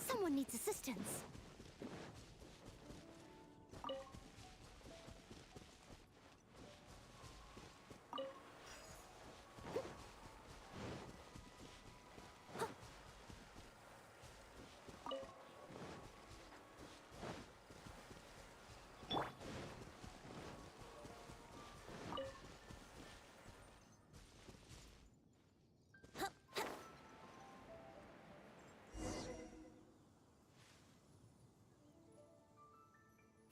Speaker 14: Someone needs assistance.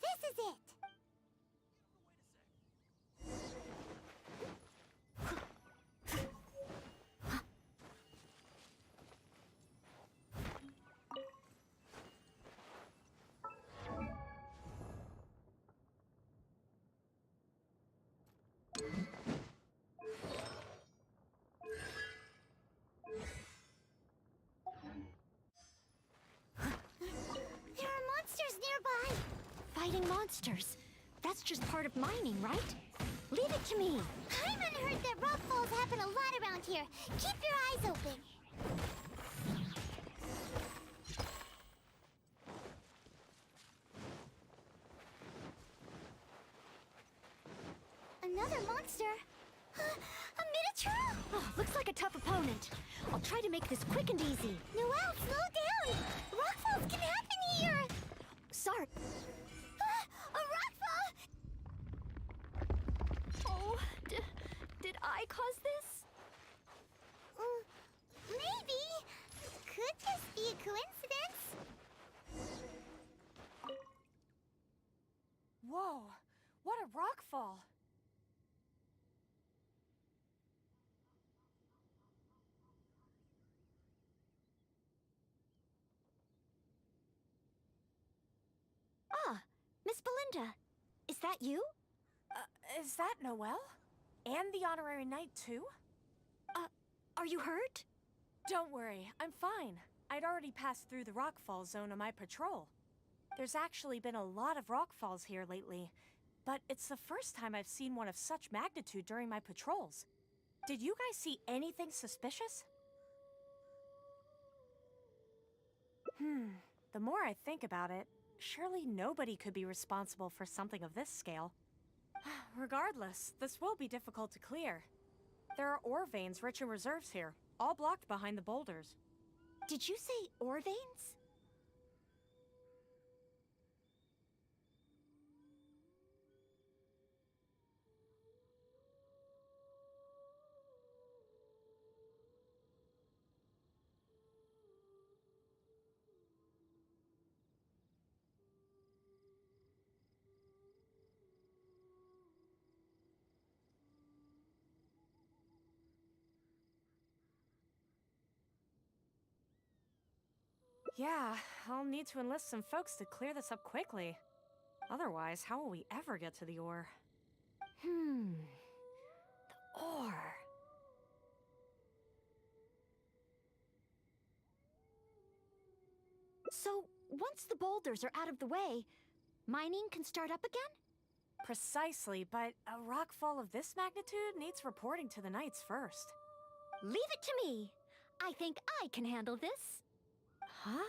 Speaker 2: This is it! There are monsters nearby!
Speaker 14: Fighting monsters. That's just part of mining, right? Leave it to me.
Speaker 2: Hyman heard that rock falls happen a lot around here. Keep your eyes open. Another monster? A minotaur?
Speaker 14: Oh, looks like a tough opponent. I'll try to make this quick and easy.
Speaker 2: Noelle, slow down! Rock falls can happen here!
Speaker 14: Sorry.
Speaker 2: A rock fall!
Speaker 14: Oh, did I cause this?
Speaker 2: Maybe. Could just be a coincidence.
Speaker 12: Whoa, what a rock fall!
Speaker 14: Ah, Miss Belinda. Is that you?
Speaker 12: Is that Noelle? And the honorary knight, too?
Speaker 14: Are you hurt?
Speaker 12: Don't worry, I'm fine. I'd already passed through the rockfall zone on my patrol. There's actually been a lot of rockfalls here lately, but it's the first time I've seen one of such magnitude during my patrols. Did you guys see anything suspicious? The more I think about it, surely nobody could be responsible for something of this scale. Regardless, this will be difficult to clear. There are ore veins rich in reserves here, all blocked behind the boulders.
Speaker 14: Did you say ore veins?
Speaker 12: Yeah, I'll need to enlist some folks to clear this up quickly. Otherwise, how will we ever get to the ore?
Speaker 14: The ore. So, once the boulders are out of the way, mining can start up again?
Speaker 12: Precisely, but a rockfall of this magnitude needs reporting to the Knights first.
Speaker 14: Leave it to me. I think I can handle this.
Speaker 12: Huh?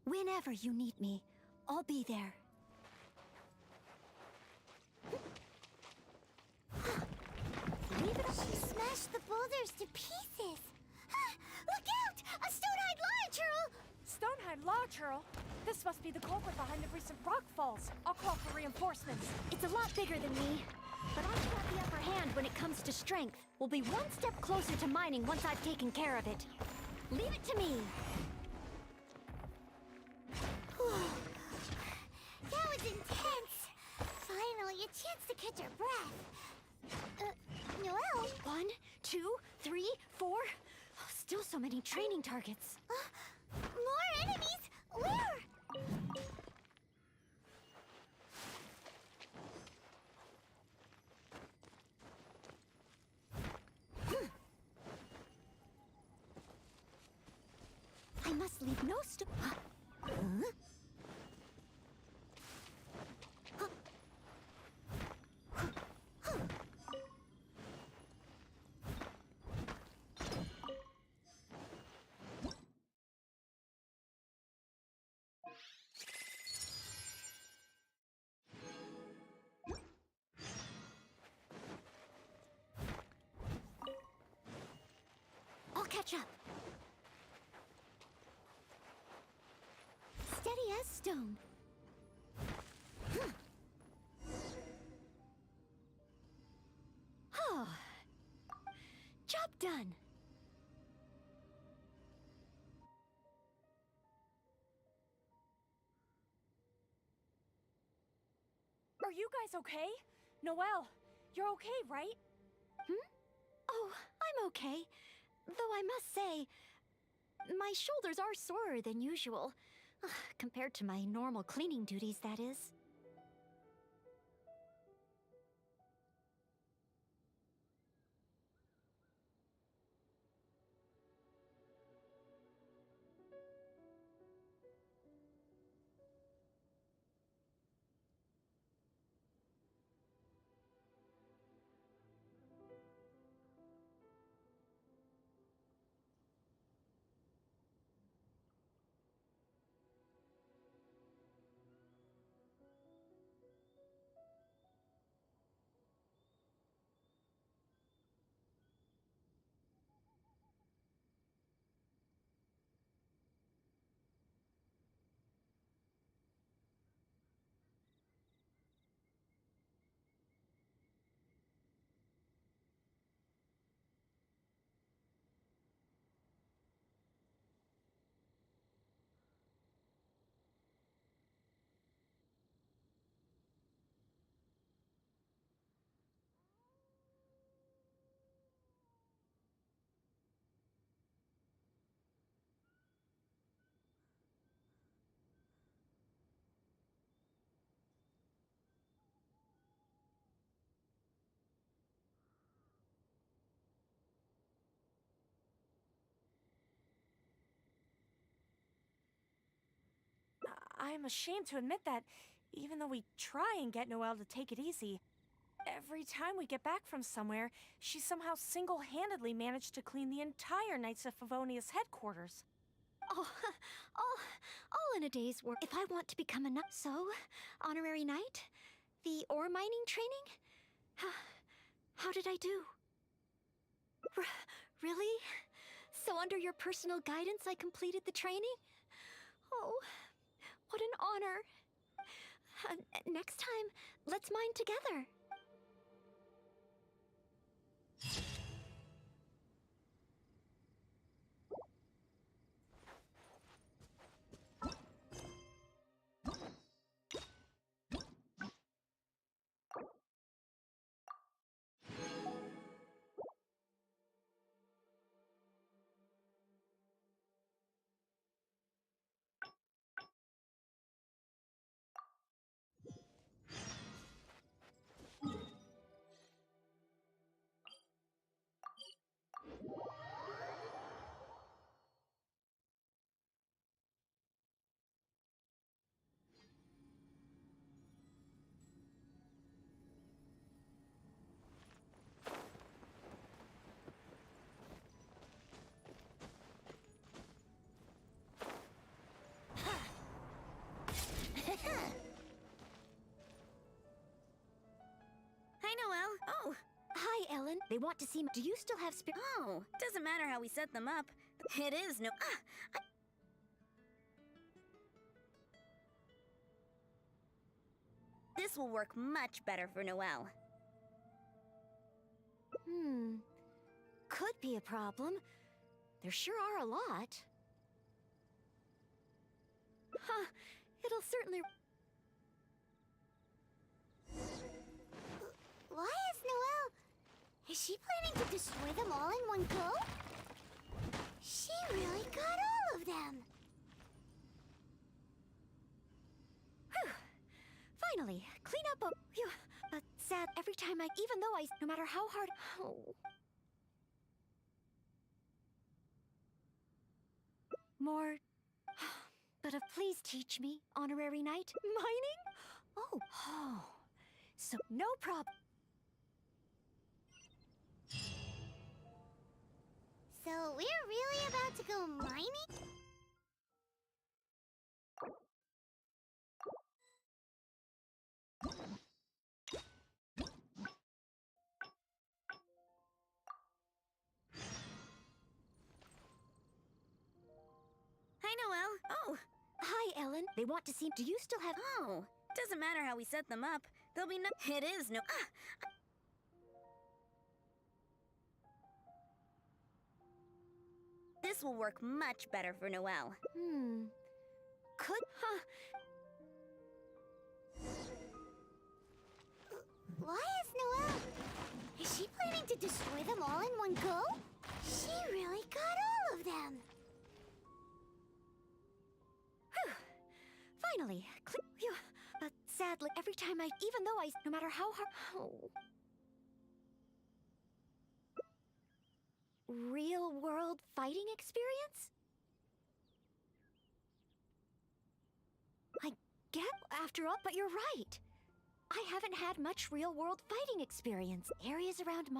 Speaker 14: Whenever you need me, I'll be there.
Speaker 2: Leave it up. She smashed the boulders to pieces. Look out! A stone-eyed Lionchurl!
Speaker 18: Stone-eyed Lionchurl? This must be the culprit behind the recent rock falls. I'll call for reinforcements.
Speaker 14: It's a lot bigger than me, but I should have the upper hand when it comes to strength. We'll be one step closer to mining once I've taken care of it. Leave it to me.
Speaker 2: That was intense. Finally, a chance to catch our breath. Noelle?
Speaker 14: 1, 2, 3, 4. Still so many training targets.
Speaker 2: More enemies? Where?
Speaker 14: I must leave no stone. I'll catch up. Steady as stone. Oh. Job done.
Speaker 18: Are you guys okay? Noelle, you're okay, right?
Speaker 14: Oh, I'm okay. Though I must say, my shoulders are sorer than usual. Compared to my normal cleaning duties, that is.
Speaker 18: I'm ashamed to admit that, even though we try and get Noelle to take it easy, every time we get back from somewhere, she somehow single-handedly managed to clean the entire Knights of Favonia's headquarters.
Speaker 14: Oh, all in a day's work. If I want to become a knight, so, honorary knight, the ore mining training? How did I do? Really? So under your personal guidance, I completed the training? Oh, what an honor. Next time, let's mine together. want to see. Do you still have spirit?
Speaker 6: Oh, doesn't matter how we set them up. It is no. This will work much better for Noelle.
Speaker 14: Could be a problem. There sure are a lot. Huh, it'll certainly...
Speaker 2: Why is Noelle... Is she planning to destroy them all in one go? She really got all of them.
Speaker 14: Whew. Finally, clean up a... Phew. But sad every time even though no matter how hard... Oh. More... But please teach me, Honorary Knight. Mining? Oh. So, no problem.
Speaker 2: So we're really about to go mining?
Speaker 6: Hi, Noelle. Oh.
Speaker 14: Hi, Ellen. They want to see... Do you still have...
Speaker 6: Oh. Doesn't matter how we set them up. There'll be no... It is no... This will work much better for Noelle.
Speaker 14: Could... Huh.
Speaker 2: Why is Noelle... Is she planning to destroy them all in one go? She really got all of them.
Speaker 14: Whew. Finally, Phew. But sadly, every time even though no matter how hard... Oh. Real-world fighting experience? I get after all, but you're right. I haven't had much real-world fighting experience. Areas around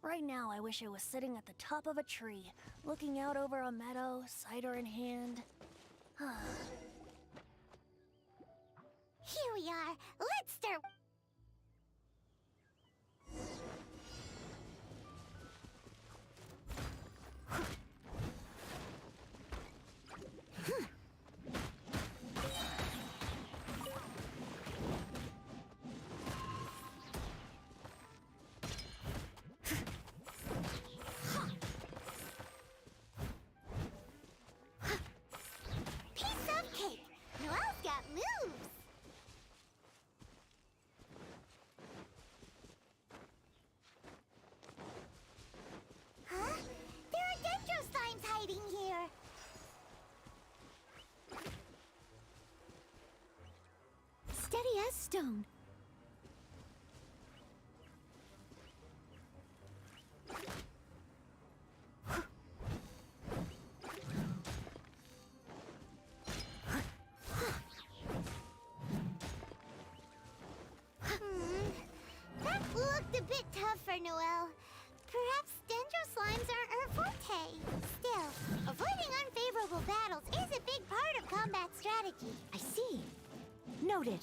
Speaker 13: Right now, I wish I was sitting at the top of a tree, looking out over a meadow, cider in hand.
Speaker 2: Here we are. Let's start...
Speaker 14: Steady as stone.
Speaker 2: That looked a bit tough for Noelle. Perhaps dendro slimes aren't her forte. Still, avoiding unfavorable battles is
Speaker 14: I see. Noted.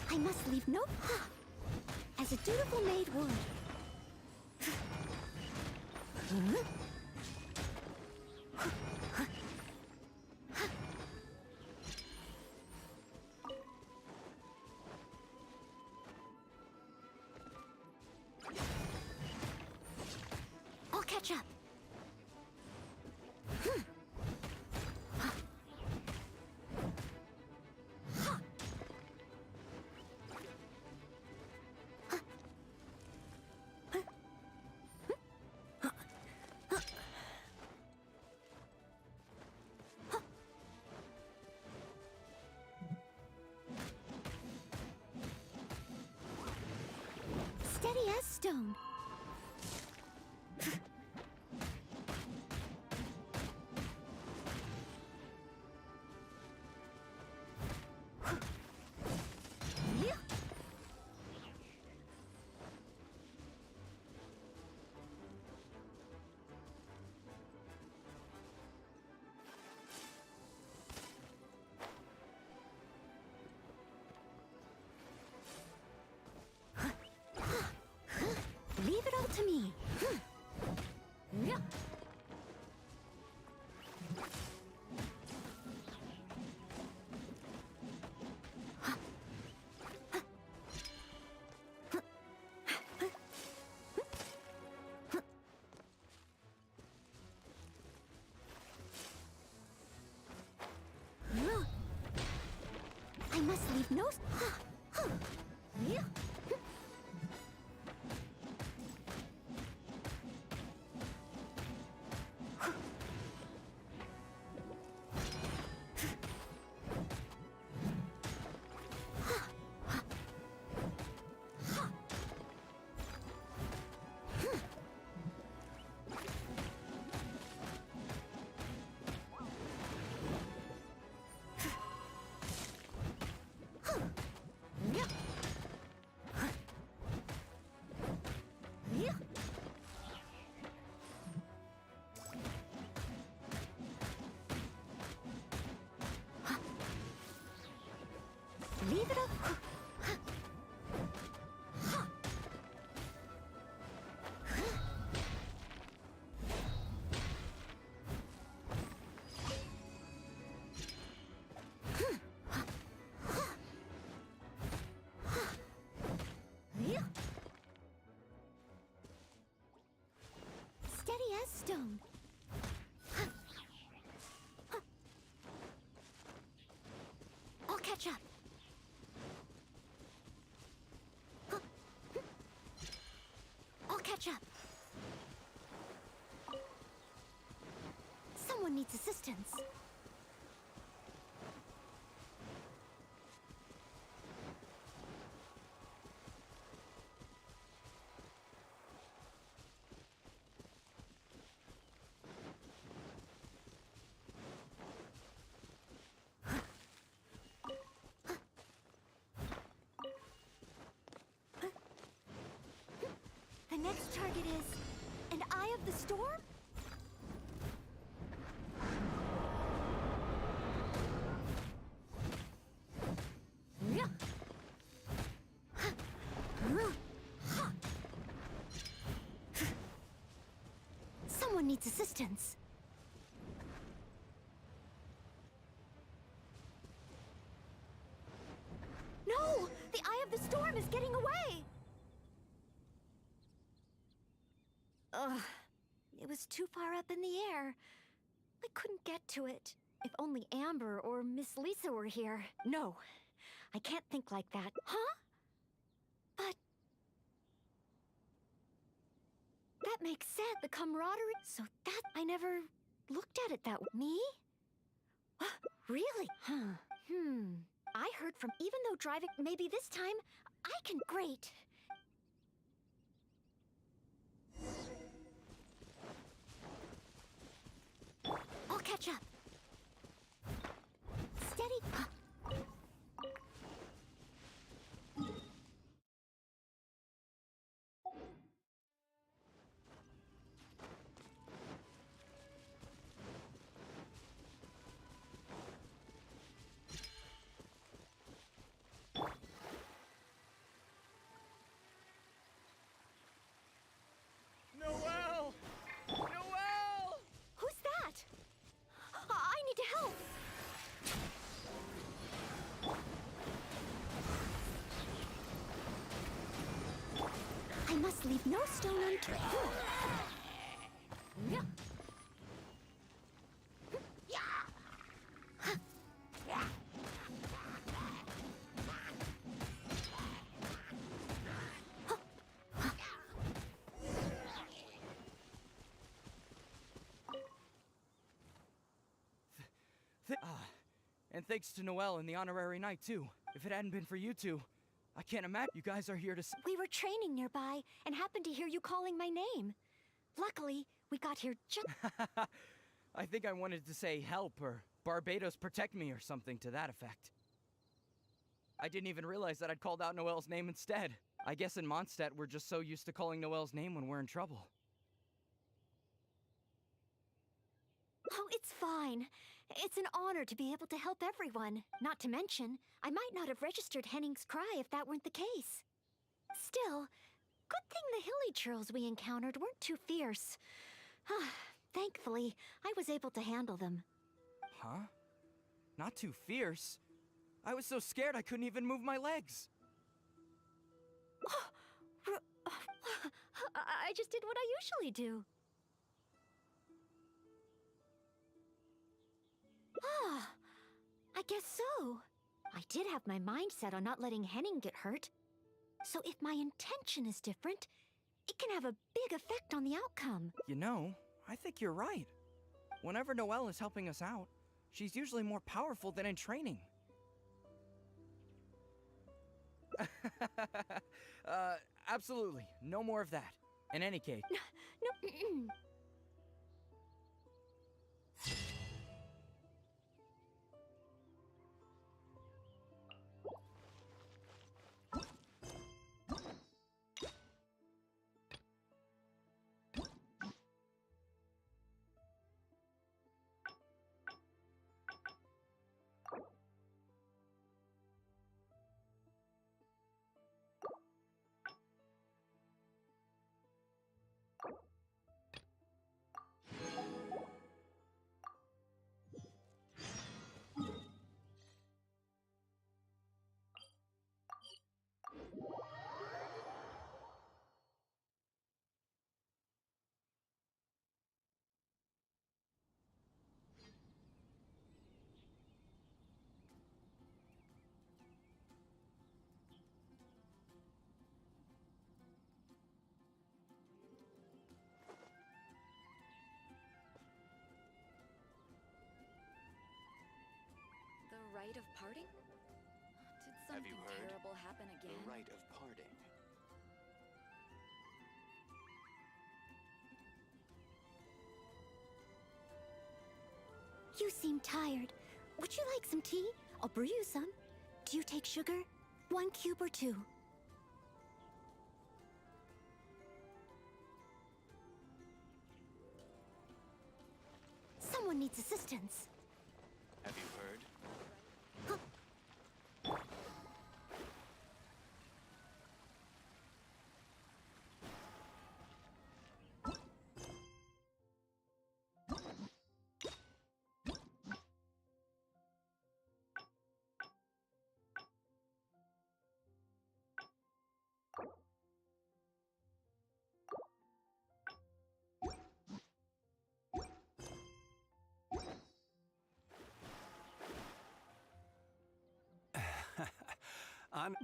Speaker 14: I must leave no... As a dutiful maid would. I'll catch up. Steady as stone. Leave it all to me. Yeah. I must leave no... Yeah. Leave it up. Steady as stone. I'll catch up. I'll catch up. Someone needs assistance. The next target is an Eye of the Storm? Someone needs assistance. No! The Eye of the Storm is getting away! Ugh. It was too far up in the air. I couldn't get to it. If only Amber or Miss Lisa were here. No, I can't think like that. Huh? But... that makes sense. The camaraderie... So that... I never looked at it that way. Me? Really? Huh. I heard from... Even though driving... Maybe this time, I can... Great. catch up.
Speaker 2: Steady.
Speaker 11: Noelle! Noelle!
Speaker 14: Who's that? I need to help. I must leave no stone unturned.
Speaker 11: And thanks to Noelle and the honorary knight, too. If it hadn't been for you two, I can't imagine you guys are here to
Speaker 14: We were training nearby and happened to hear you calling my name. Luckily, we got here just...
Speaker 11: I think I wanted to say help or Barbados protect me or something to that effect. I didn't even realize that I'd called out Noelle's name instead. I guess in Mondstadt we're just so used to calling Noelle's name when we're in trouble.
Speaker 14: Oh, it's fine. It's an honor to be able to help everyone. Not to mention, I might not have registered Henning's cry if that weren't the case. Still, good thing the hilly churls we encountered weren't too fierce. Thankfully, I was able to handle them.
Speaker 11: Huh? Not too fierce? I was so scared I couldn't even move my legs.
Speaker 14: I just did what I usually do. I guess so. I did have my mind set on not letting Henning get hurt. So if my intention is different, it can have a big effect on the outcome.
Speaker 11: You know, I think you're right. Whenever Noelle is helping us out, she's usually more powerful than in training. Absolutely. No more of that. In any case.
Speaker 14: No.
Speaker 19: The rite of parting? Did
Speaker 3: Have you
Speaker 19: something
Speaker 3: heard?
Speaker 19: terrible happen again?
Speaker 3: The rite of parting.
Speaker 14: You seem tired. Would you like some tea? I'll brew you some. Do you take sugar? 1 cube or 2? Someone needs assistance.
Speaker 3: Have you heard?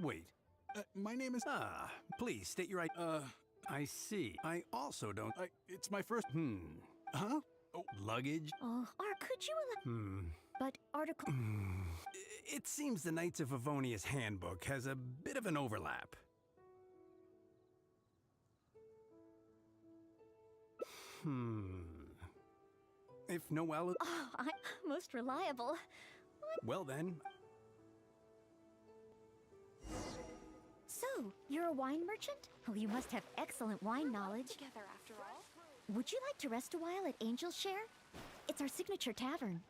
Speaker 20: Wait. My name is... please state your... I see. I also don't... it's my first... Huh? Oh, luggage?
Speaker 14: Or could you... But article...
Speaker 20: It seems the Knights of Favonius handbook has a bit of an overlap. if Noelle...
Speaker 14: Oh, I'm most reliable.
Speaker 20: Well then...
Speaker 14: So, you're a wine merchant? Well, you must have excellent wine knowledge.
Speaker 19: Together, after all.
Speaker 14: Would you like to rest a while at Angel's Share? It's our signature tavern.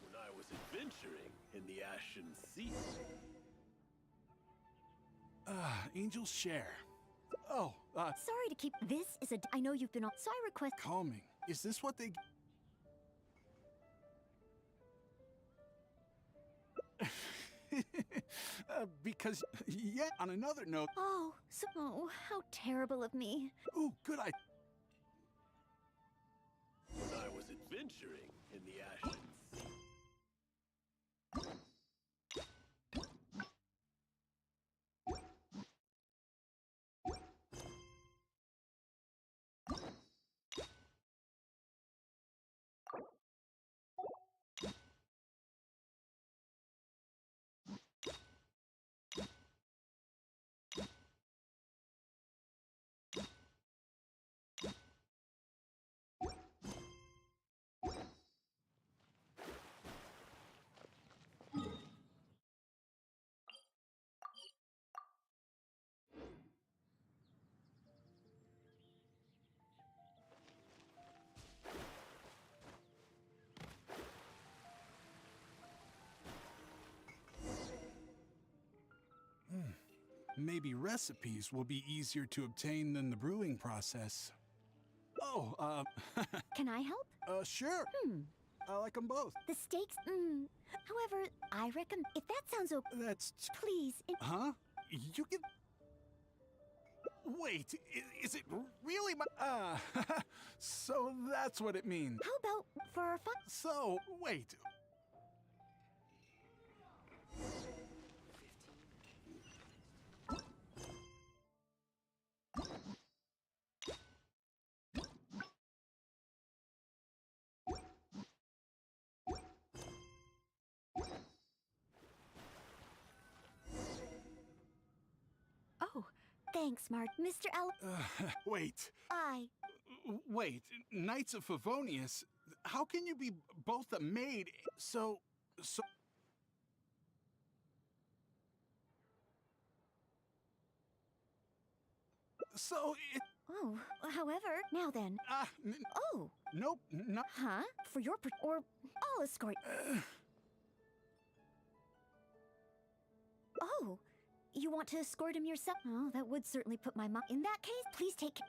Speaker 21: When I was adventuring in the Ashen Sea.
Speaker 22: Angel's Share. Oh,
Speaker 14: Sorry to keep... This is a... I know you've been on... So I request...
Speaker 22: calming. Is this what they... because, yeah, on another note...
Speaker 14: Oh, so... Oh, how terrible of me.
Speaker 22: Ooh, good idea.
Speaker 21: When I was adventuring in the Ashen Sea.
Speaker 22: Maybe recipes will be easier to obtain than the brewing process. Oh,
Speaker 14: Can I help?
Speaker 22: Sure. I like them both.
Speaker 14: The steaks, However, I recommend... If that sounds okay...
Speaker 22: That's...
Speaker 14: Please...
Speaker 22: Huh? You can... Wait, is it really my... so that's what it means.
Speaker 14: How about for our fun...
Speaker 22: So, wait.
Speaker 14: Oh, thanks, Mark. Mr. Al...
Speaker 22: Wait.
Speaker 14: Wait,
Speaker 22: Knights of Favonius? How can you be both a maid, so... So it...
Speaker 14: Oh, however, now then... Oh!
Speaker 22: Nope, not...
Speaker 14: Huh? For your... Or... I'll escort... Oh! You want to escort him yourself? Oh, that would certainly put my mom... In that case, please take...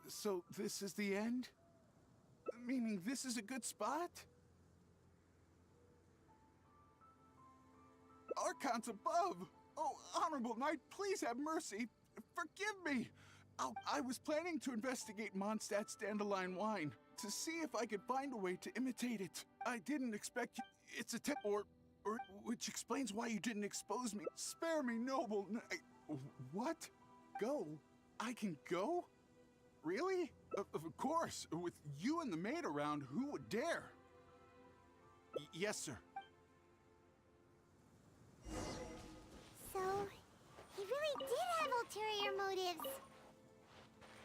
Speaker 22: So this is the end? Meaning this is a good spot? Archons above! Oh, Honorable Knight, please have mercy. Forgive me. I was planning to investigate Mondstadt's dandelion wine to see if I could find a way to imitate it. I didn't expect you. It's a tip, or which explains why you didn't expose me. Spare me, noble knight. What? Go? I can go? Really? Of course. With you and the maid around, who would dare? Yes, sir.
Speaker 2: So, he really did have ulterior motives.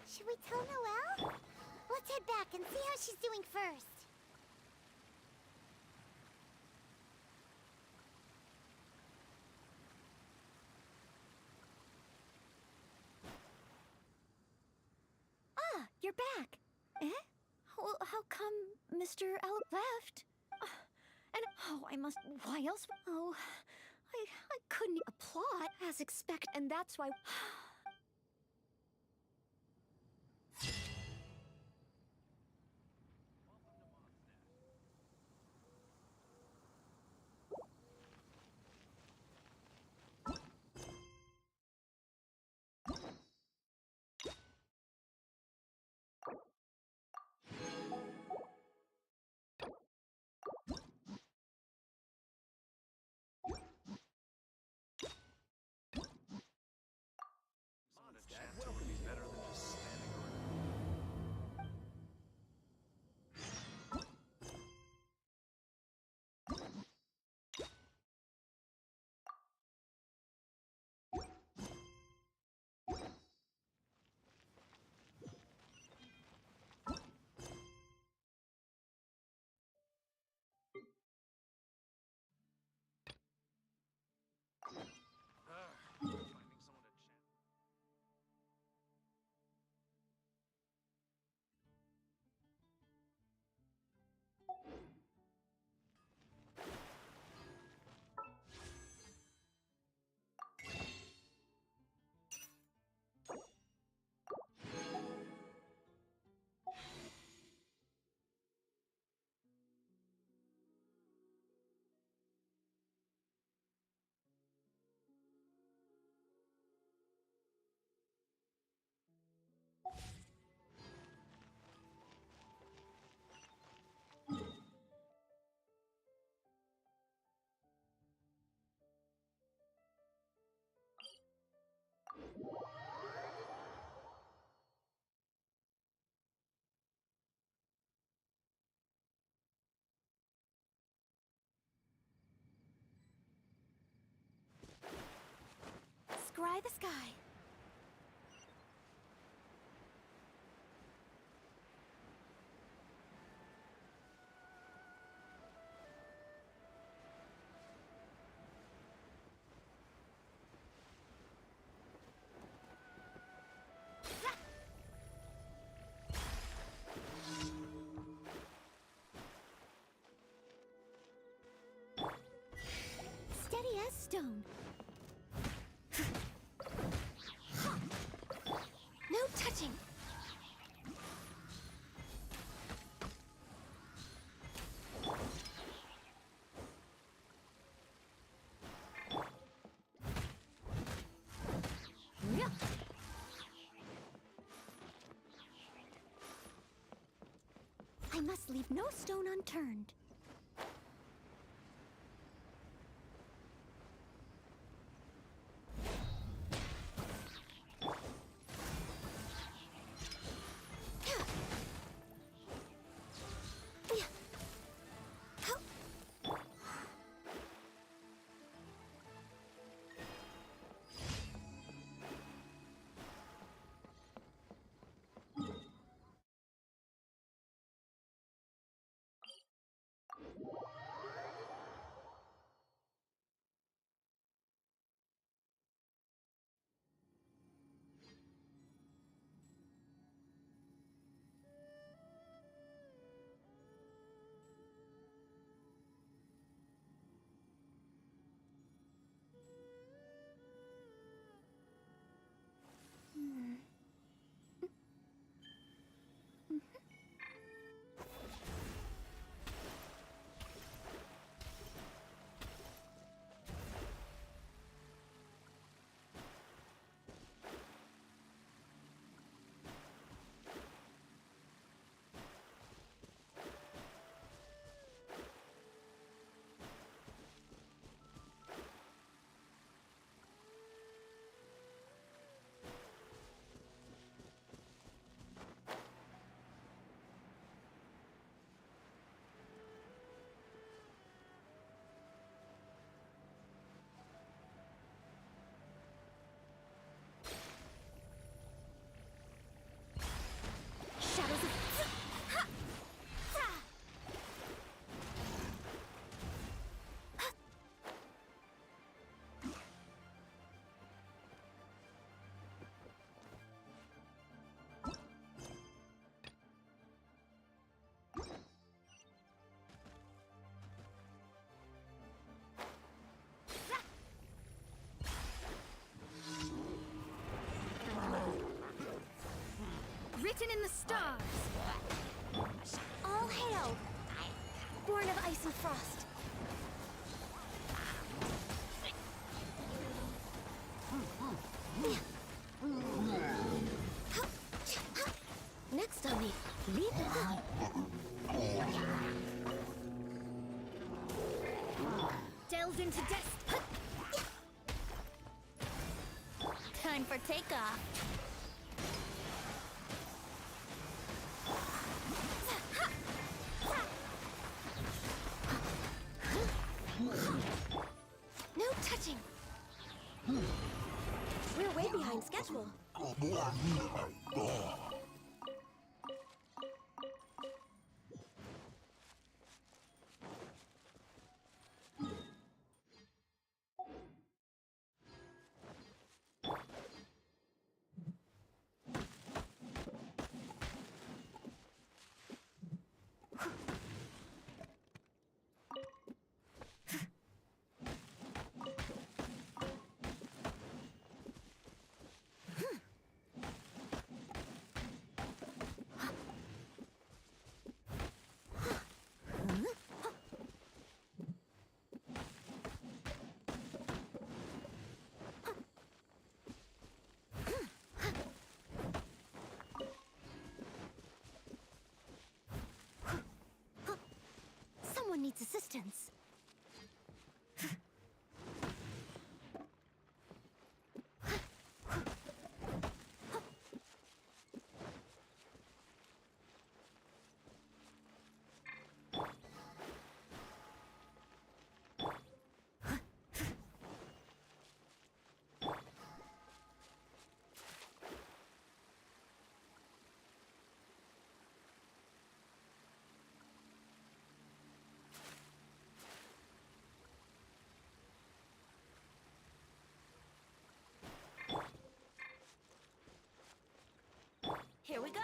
Speaker 2: Should we tell Noelle? Let's head back and see how she's doing first.
Speaker 14: you're back. Eh? Well, how come Mr. Al left? And I must. Why else? Oh, I couldn't applaud as expect, and that's why. Scry the sky. Steady as stone. No touching. Yeah. I must leave no stone unturned.
Speaker 13: written in the stars. All hail, born of ice and frost. Next on me, leap. Delve into death. Time for takeoff. No touching. We're way behind schedule. Someone needs assistance. Here we go.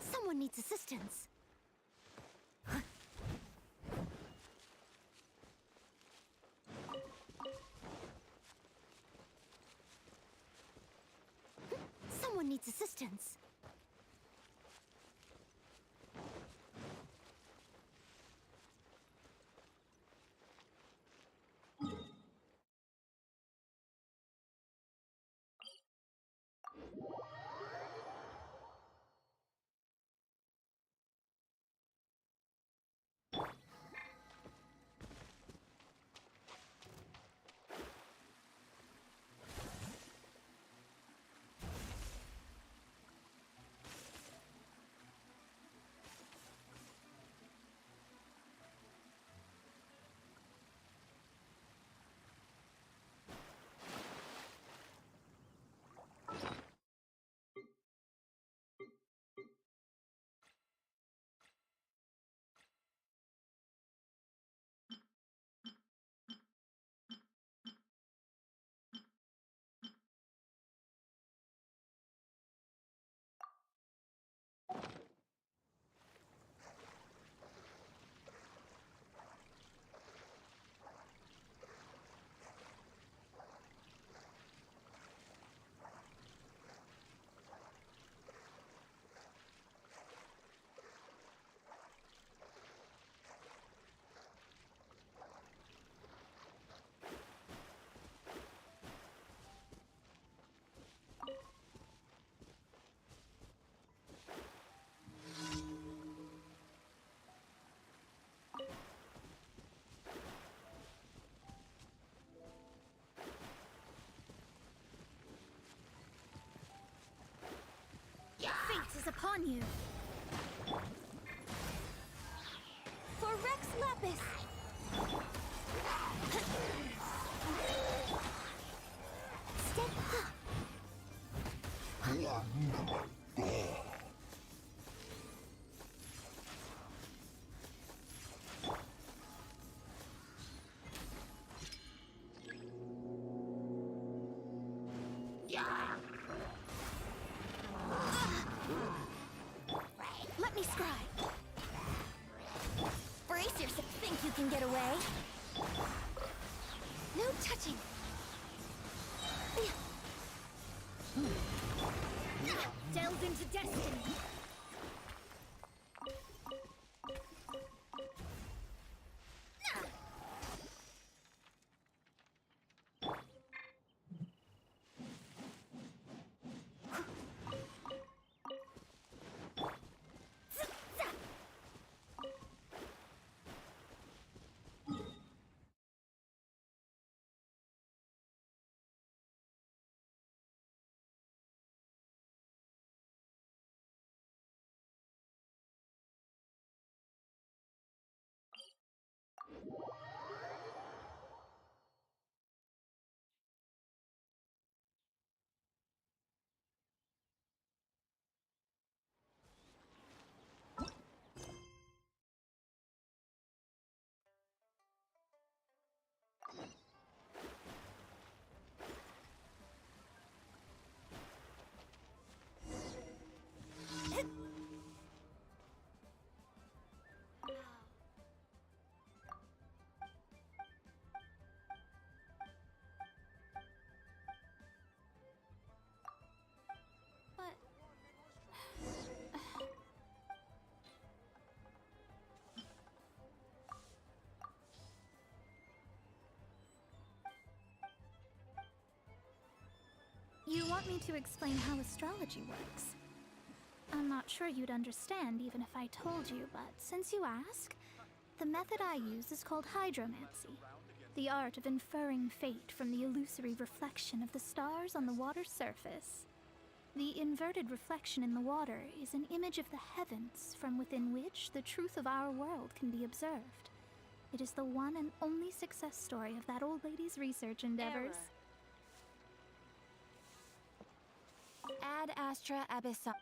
Speaker 13: Someone needs assistance. Someone needs assistance. Fate is upon you. For Rex Lapis. Step up. delve into destiny. You want me to explain how astrology works? I'm not sure you'd understand even if I told you, but since you ask, the method I use is called hydromancy, the art of inferring fate from the illusory reflection of the stars on the water's surface. The inverted reflection in the water is an image of the heavens from within which the truth of our world can be observed. It is the one and only success story of that old lady's research endeavors.
Speaker 7: Ad Astra Abyssa.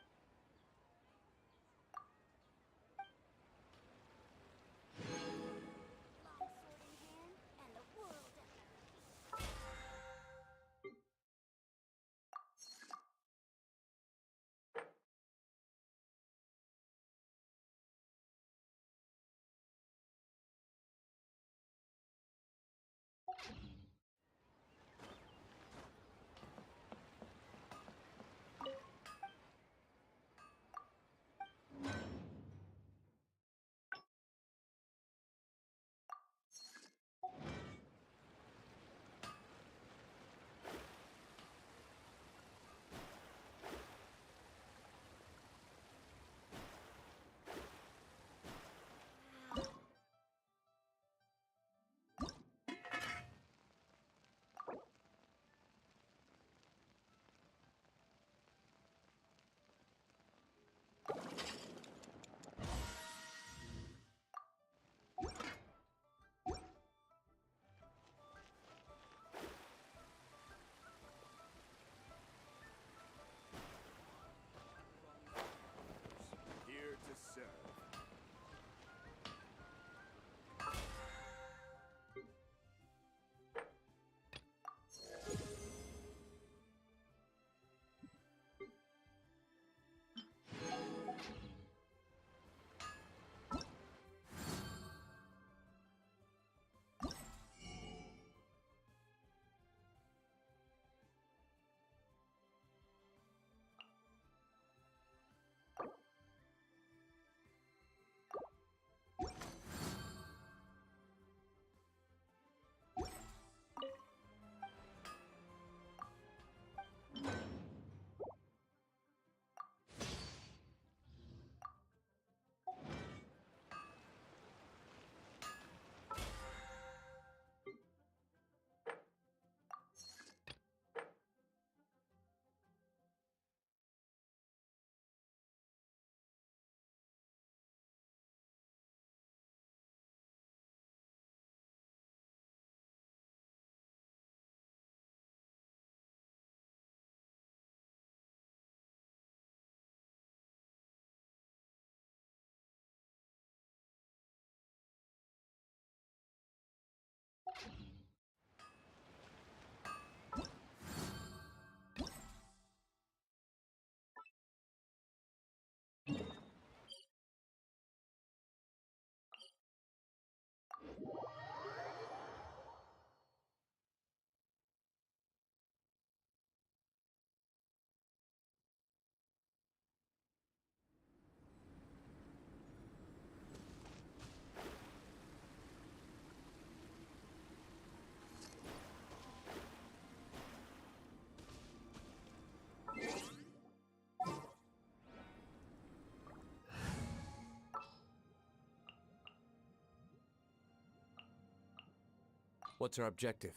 Speaker 11: What's our objective?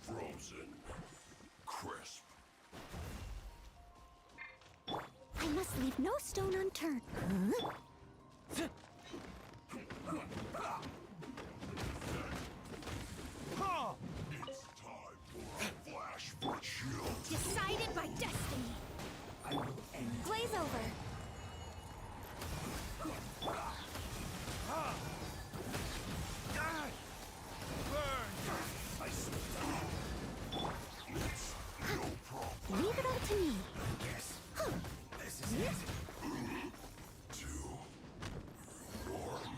Speaker 15: Frozen. Crisp.
Speaker 14: I must leave no stone unturned. Huh?
Speaker 15: It's time for a flash for shield.
Speaker 13: Decided by destiny.
Speaker 15: I will end.
Speaker 13: Glaze over.
Speaker 15: No problem.
Speaker 14: Leave it all to me.
Speaker 15: Yes. This is it. Too warm.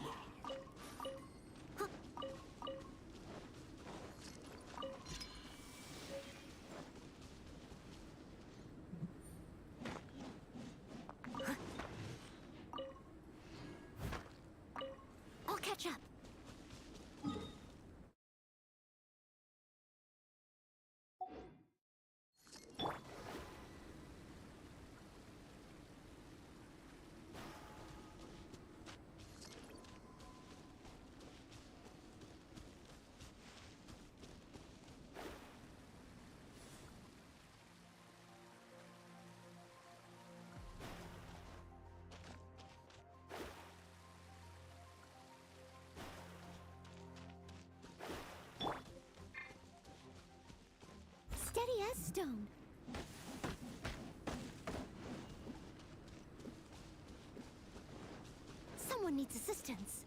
Speaker 14: I'll catch up. Steady as stone. Someone needs assistance.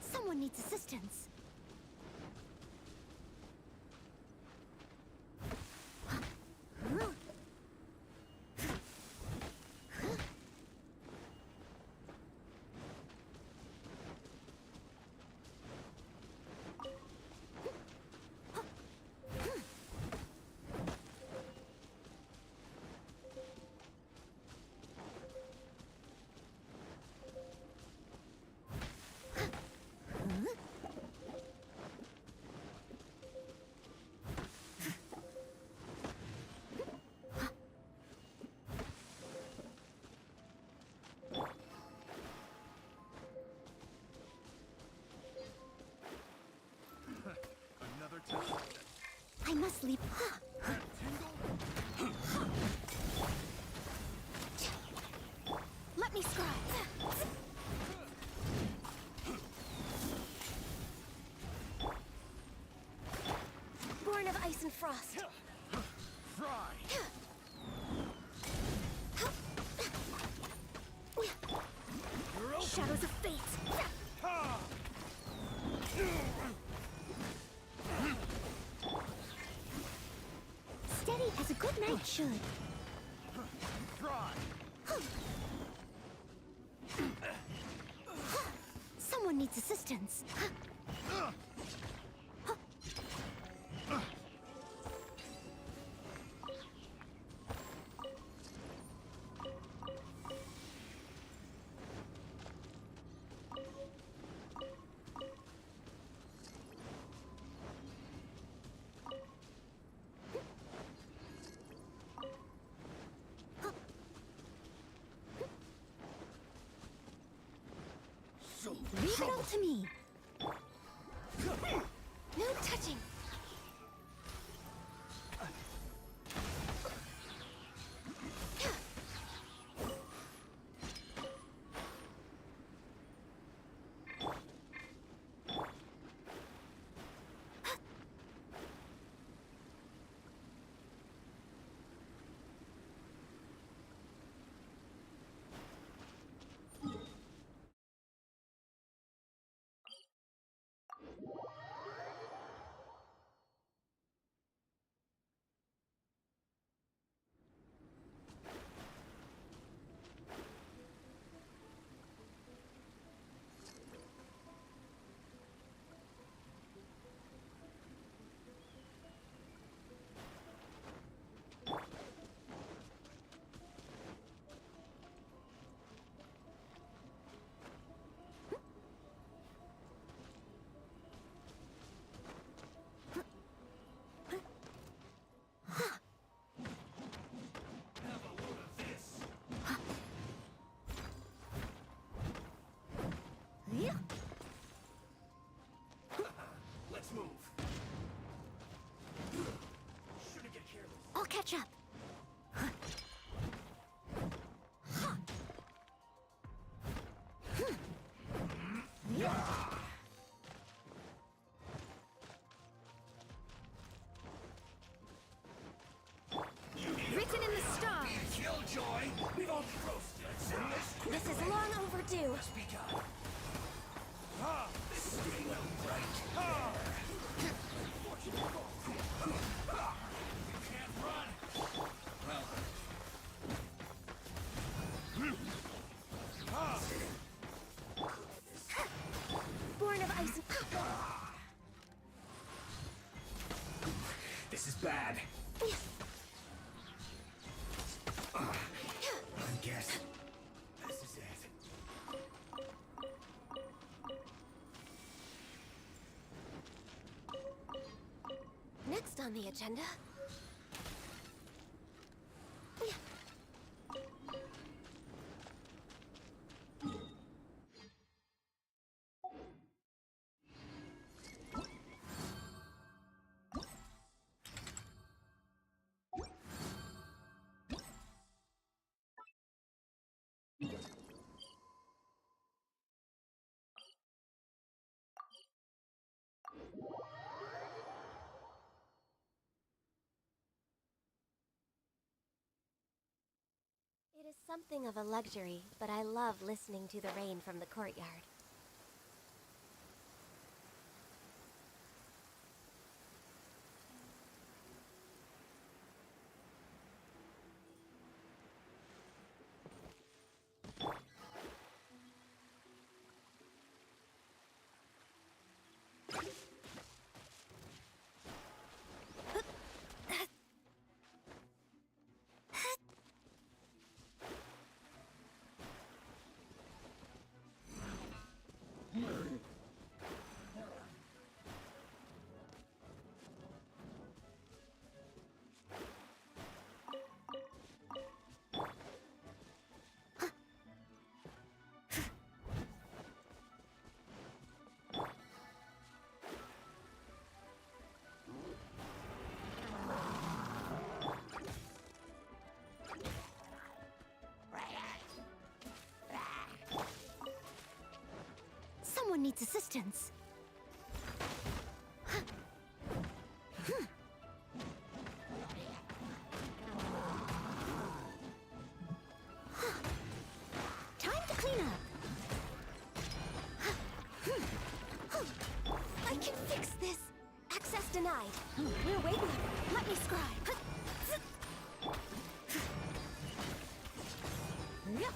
Speaker 14: Someone needs assistance. I must leave. Let me scribe. Born of ice and frost. Shadows of fate. Steady as a good knight should. Someone needs assistance. Leave it all to me. No touching. catch up.
Speaker 13: Written in the stars.
Speaker 15: Killjoy, we've all been roasted.
Speaker 13: This is long overdue.
Speaker 15: This is getting right. Can't run.
Speaker 13: Born of ice.
Speaker 15: This is bad. I guess this is it.
Speaker 14: Next on the agenda. It is something of a luxury, but I love listening to the rain from the courtyard. Someone needs assistance. Time to clean up. I can fix this. Access denied. We're waiting. Let me scribe. Yep.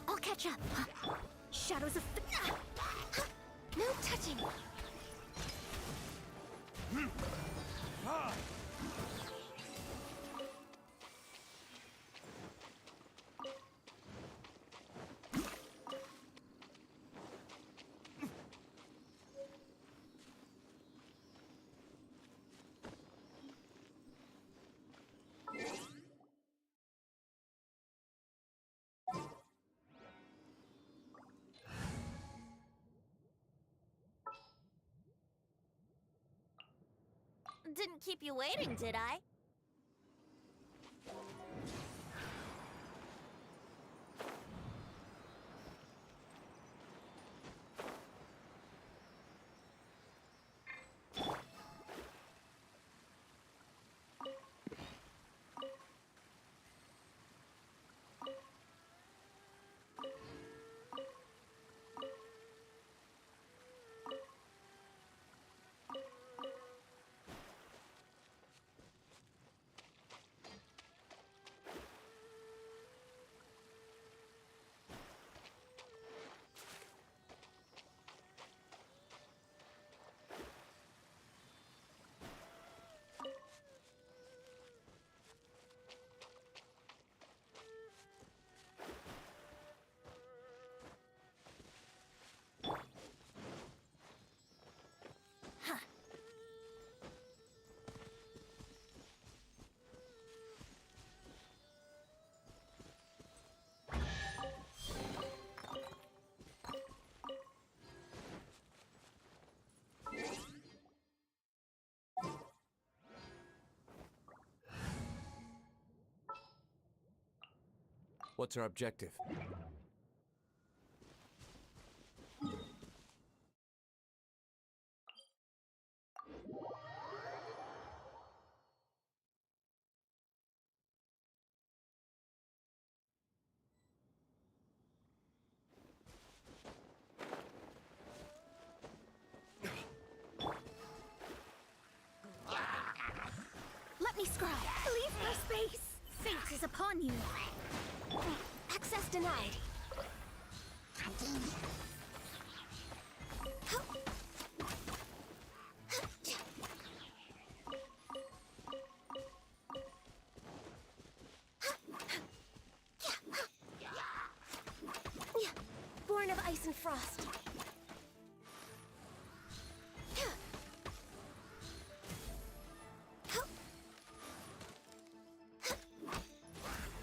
Speaker 14: I'll catch up. Shadows of... No touching.
Speaker 6: Didn't keep you waiting, did I?
Speaker 11: What's our objective?
Speaker 13: Let me scry. Leave my space. Fate is upon you. Access denied. Born of ice and frost.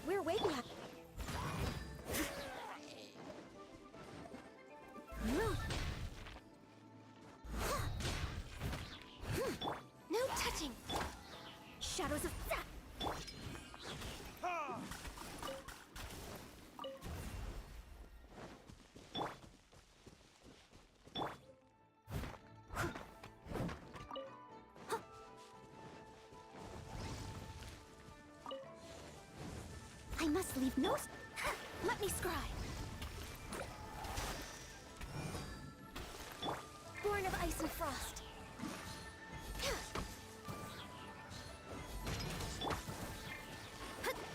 Speaker 13: We're waiting up. No touching. Shadows of I must leave no. Let me scry. Born of ice and frost.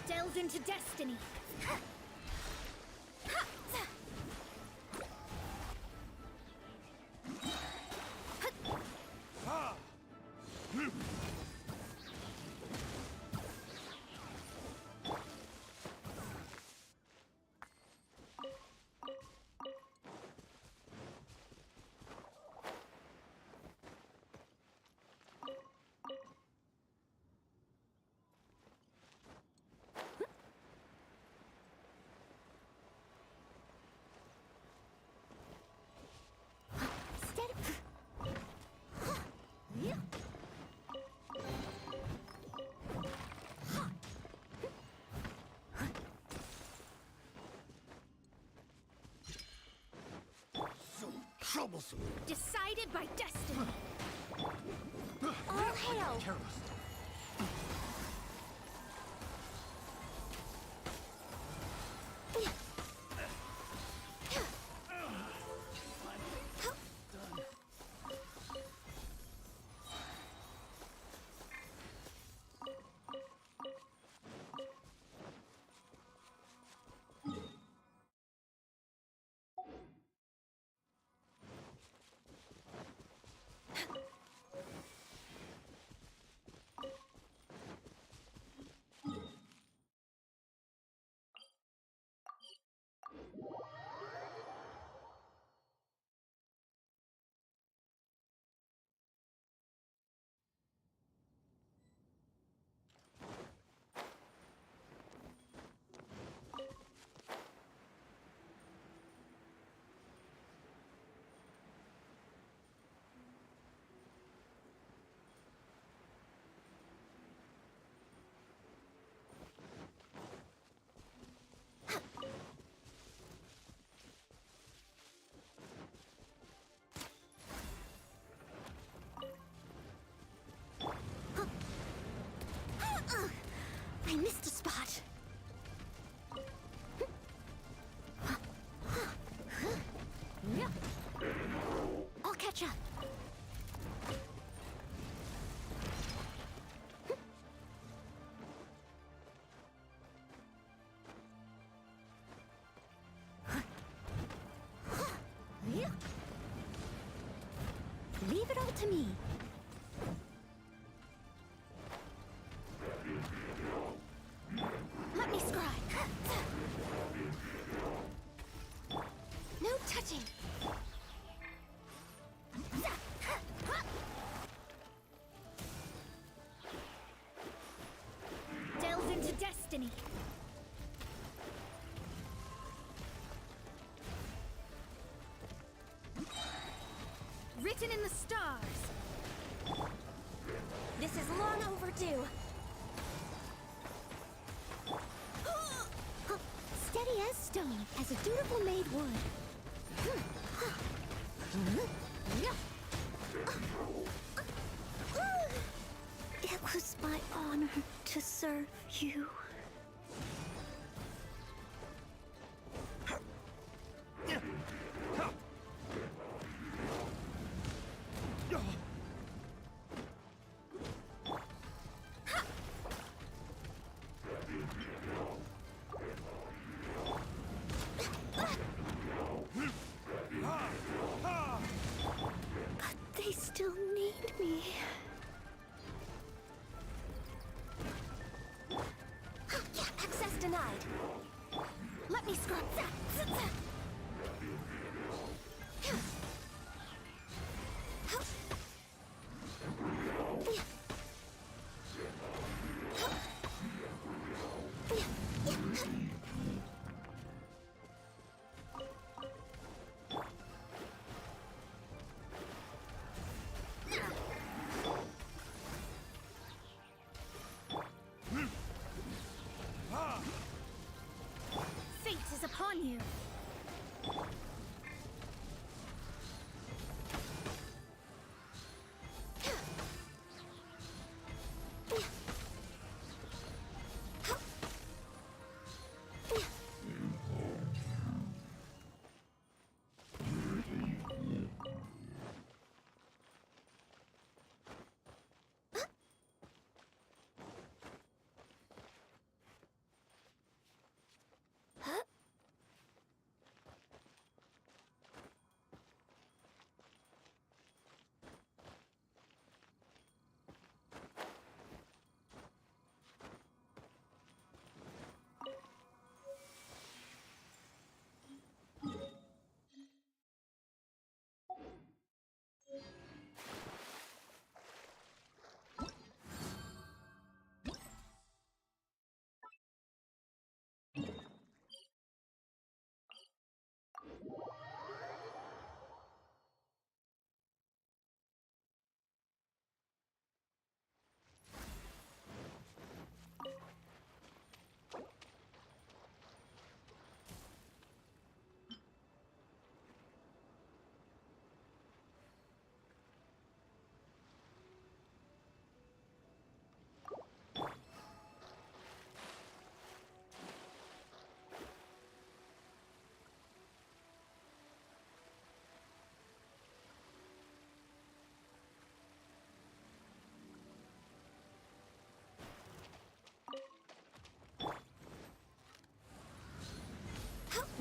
Speaker 13: Delve into destiny.
Speaker 22: Troublesome.
Speaker 13: Decided by destiny. All hail. I missed a spot. I'll catch up. Leave it all to me. Let me scry. No touching. Delve into destiny. Written in the stars. This is long overdue.
Speaker 14: Steady as stone, as a dutiful maid would. It was my honor to serve you. They still need me. Access denied. Let me scrub that.
Speaker 13: Fate is upon you.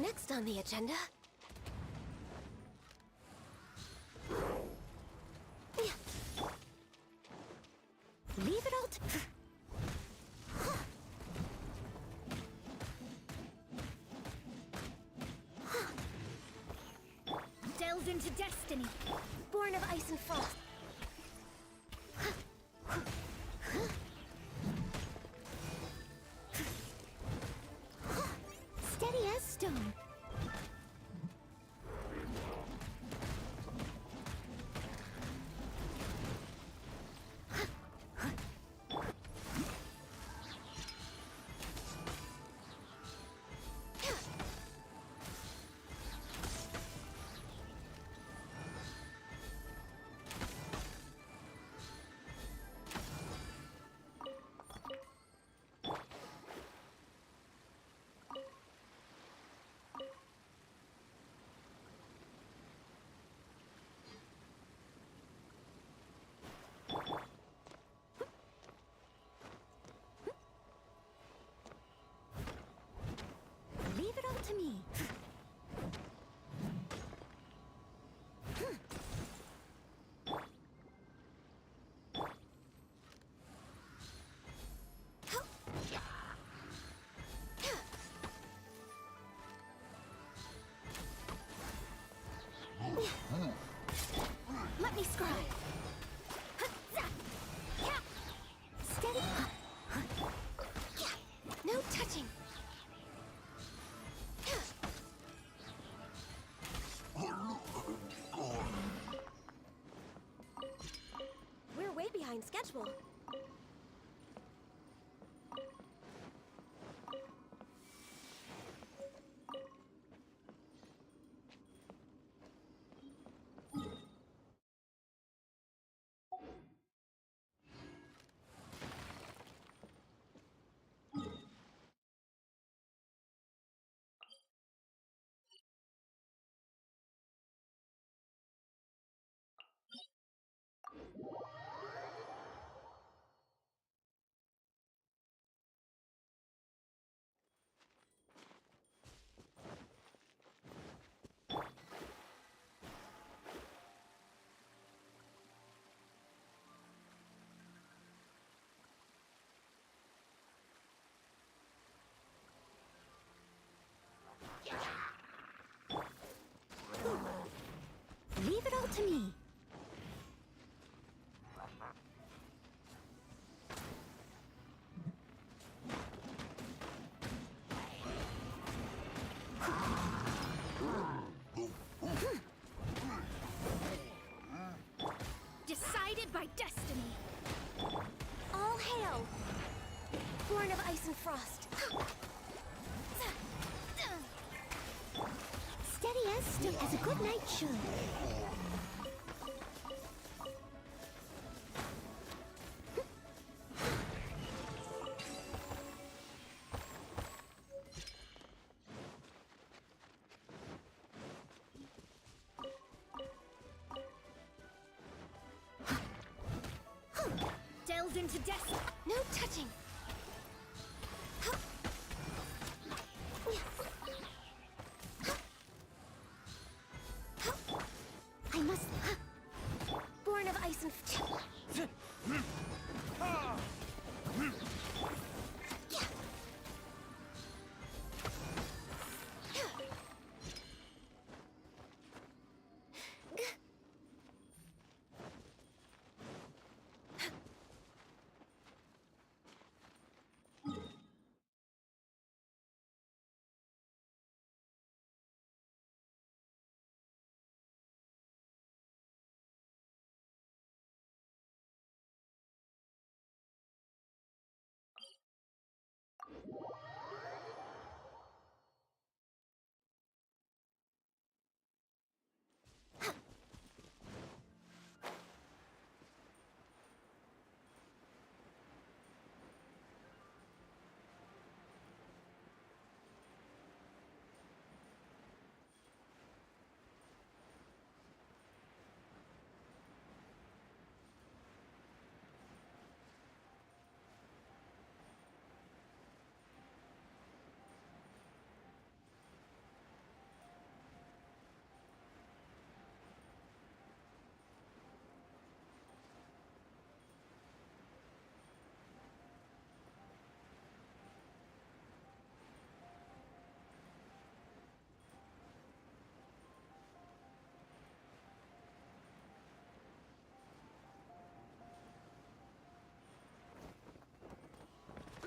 Speaker 14: Next on the agenda. Leave it all to...
Speaker 13: Delve into destiny.
Speaker 14: Born of ice and frost. Steady as stone. Leave it all to me. Let me scribe. Steady. No touching.
Speaker 19: We're way behind schedule. Guided by destiny. All hail! Born of ice and frost.
Speaker 2: Steady as stone, as a good knight should.
Speaker 19: Delved into death. No touching.
Speaker 2: I must...
Speaker 19: Born of ice and...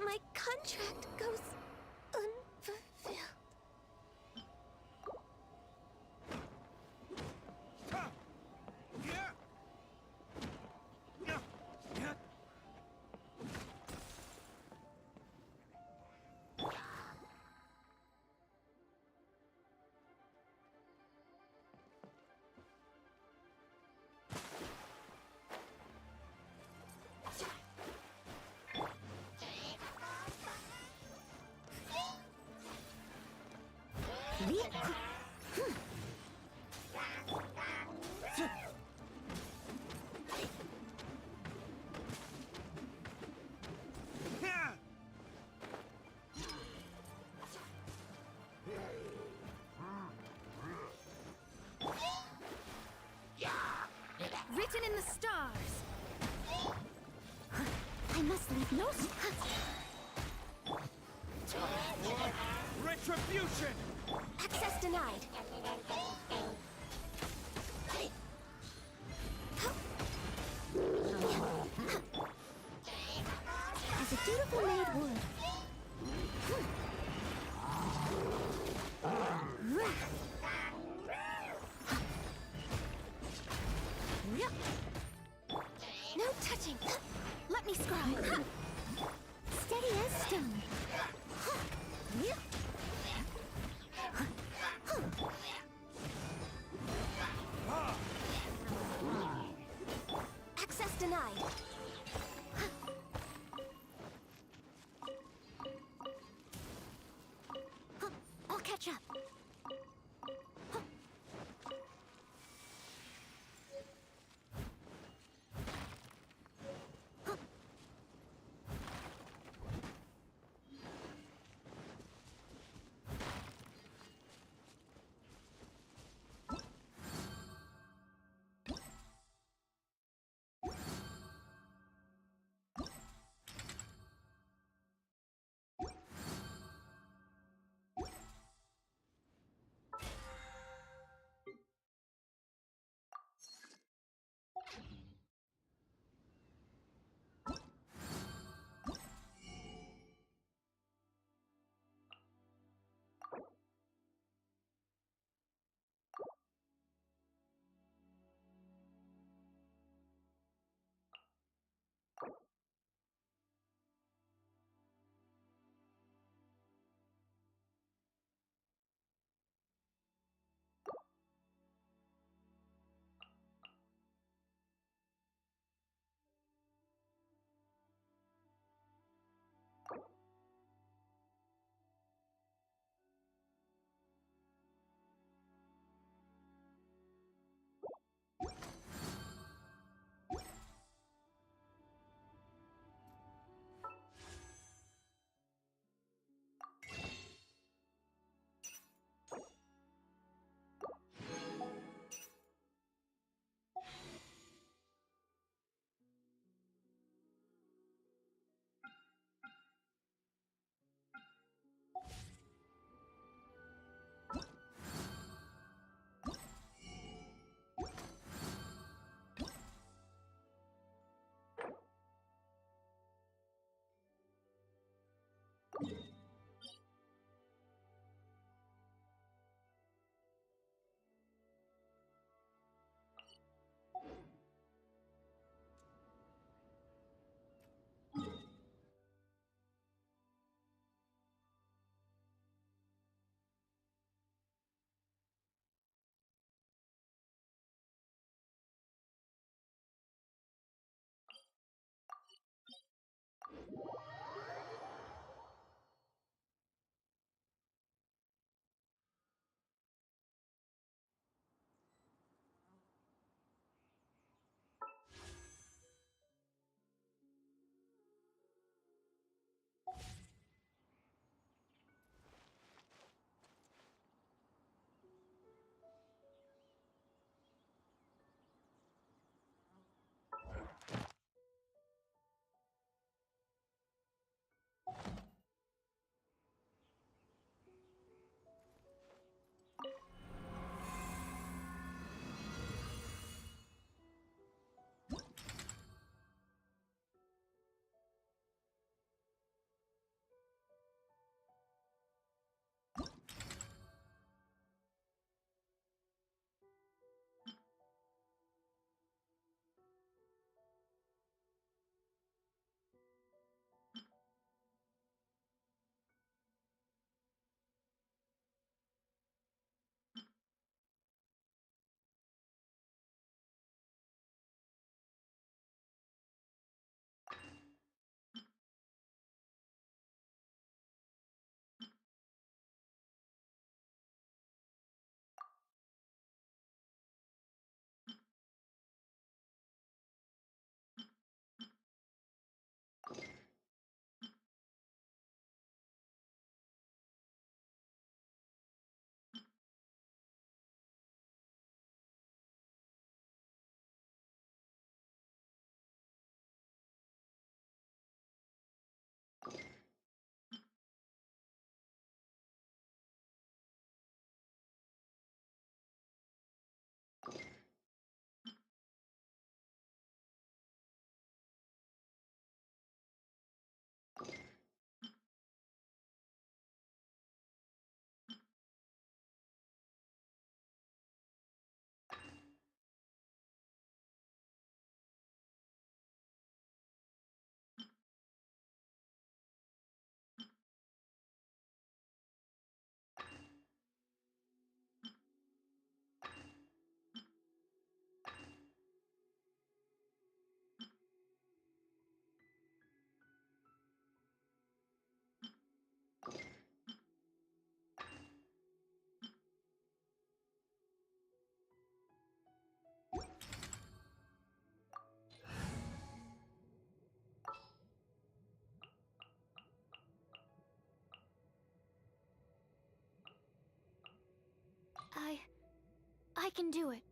Speaker 19: My contract goes unfulfilled. Written in the stars.
Speaker 2: I must leave no...
Speaker 11: Retribution!
Speaker 19: Access denied.
Speaker 2: As a dutiful maid would.
Speaker 19: No touching. Let me scribe.
Speaker 2: Steady as stone.
Speaker 19: Access denied.
Speaker 2: I'll catch up.
Speaker 13: I can do it.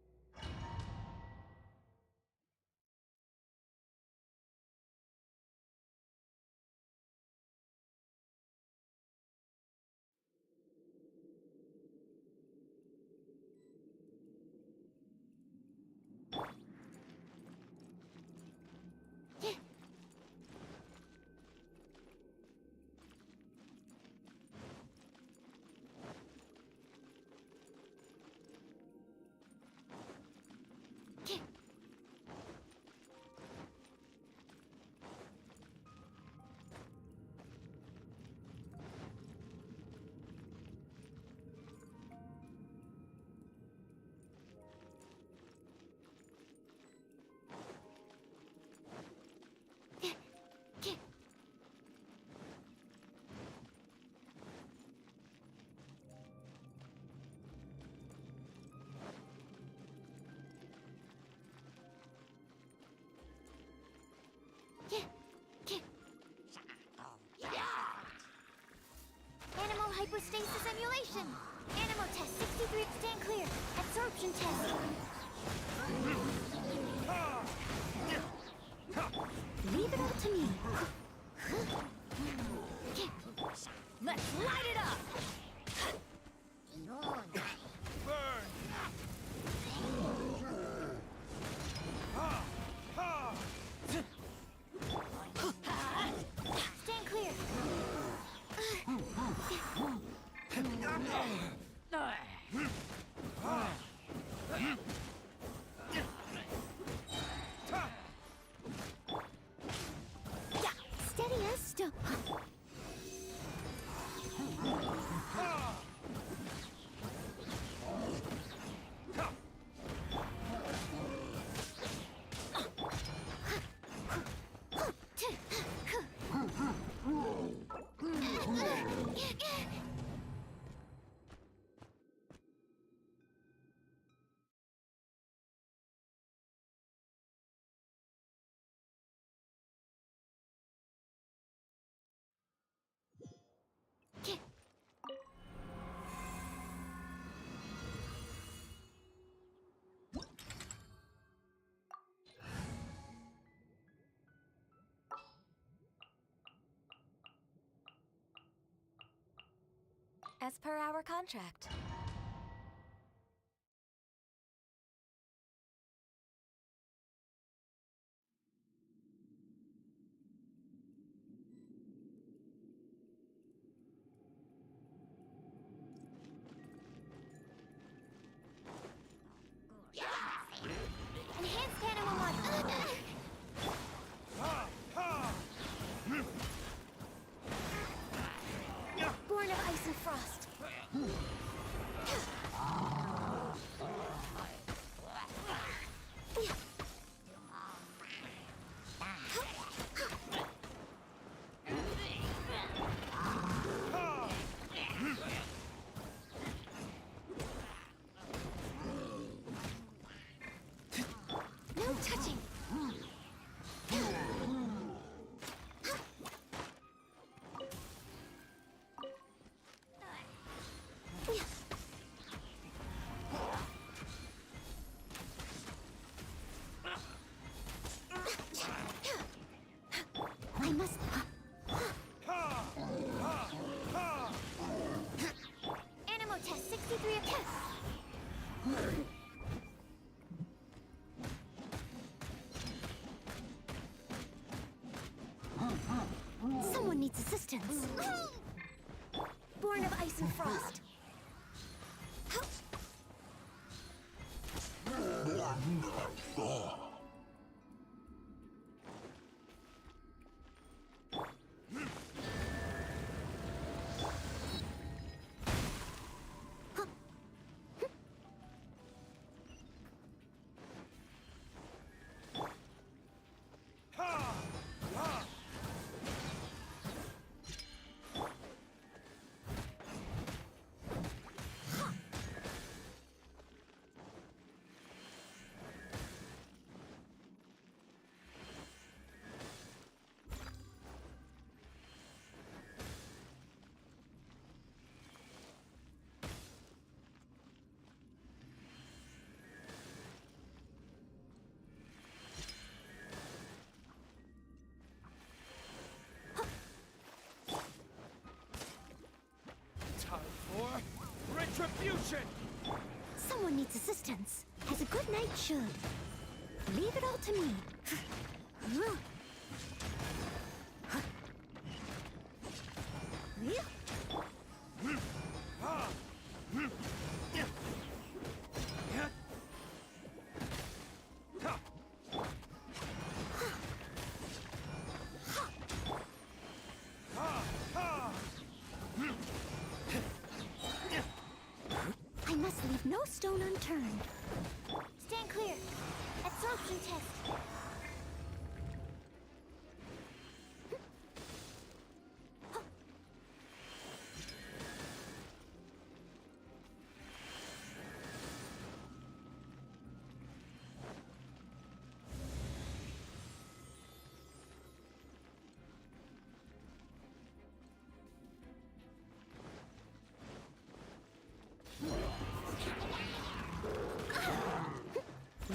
Speaker 13: Animal hypostasis emulation. Animal test 63, stand clear. Absorption test. Leave it all to me. Let's light it up. Stand clear. Yeah, steady as still.
Speaker 18: As per our contract.
Speaker 13: Enhanced animal model. Born of ice and frost. No touching. I must. Animal test 63 attack. Someone needs assistance. Born of ice and frost.
Speaker 20: Retribution!
Speaker 14: Someone needs assistance, as a good knight should. Leave it all to me. I must leave no stone unturned.
Speaker 2: Stand clear. Absorption test.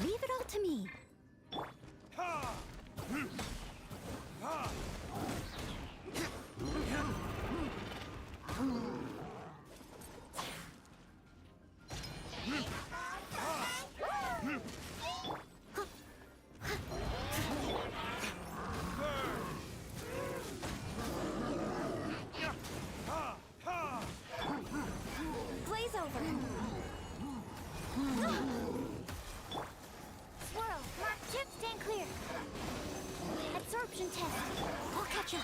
Speaker 14: Leave it all to me.
Speaker 2: Blaze over. Swirl. Mark 2. Stand clear. Absorption test.
Speaker 14: I'll catch up.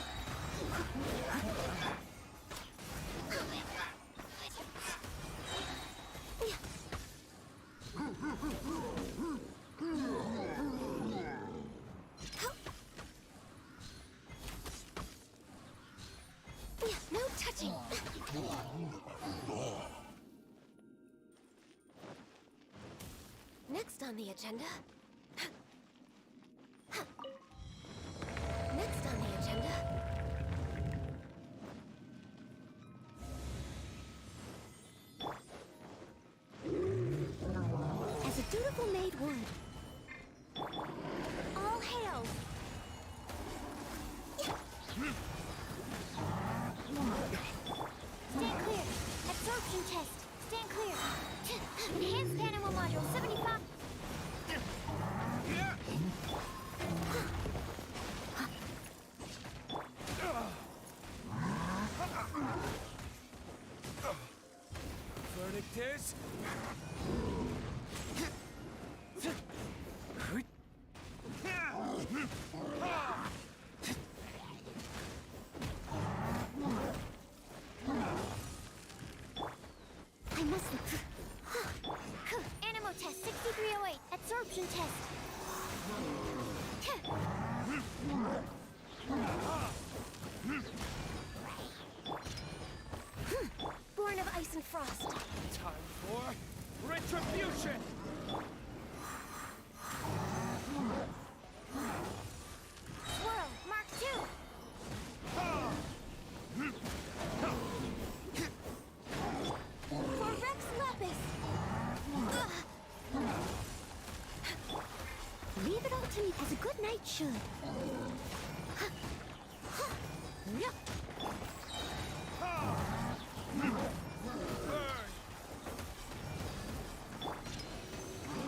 Speaker 2: No touching.
Speaker 19: Next on the agenda. Next on the agenda.
Speaker 14: As a dutiful maid would.
Speaker 2: All hail. Stand clear. Absorption test. Stand clear. Enhanced animal module 75.
Speaker 20: Verdict is...
Speaker 14: I must...
Speaker 2: Animal test 6308. Absorption test.
Speaker 19: Born of ice and frost.
Speaker 20: Time for retribution!
Speaker 2: Swirl. Mark 2. For Rex Lapis.
Speaker 14: Leave it all to me, as a good knight should.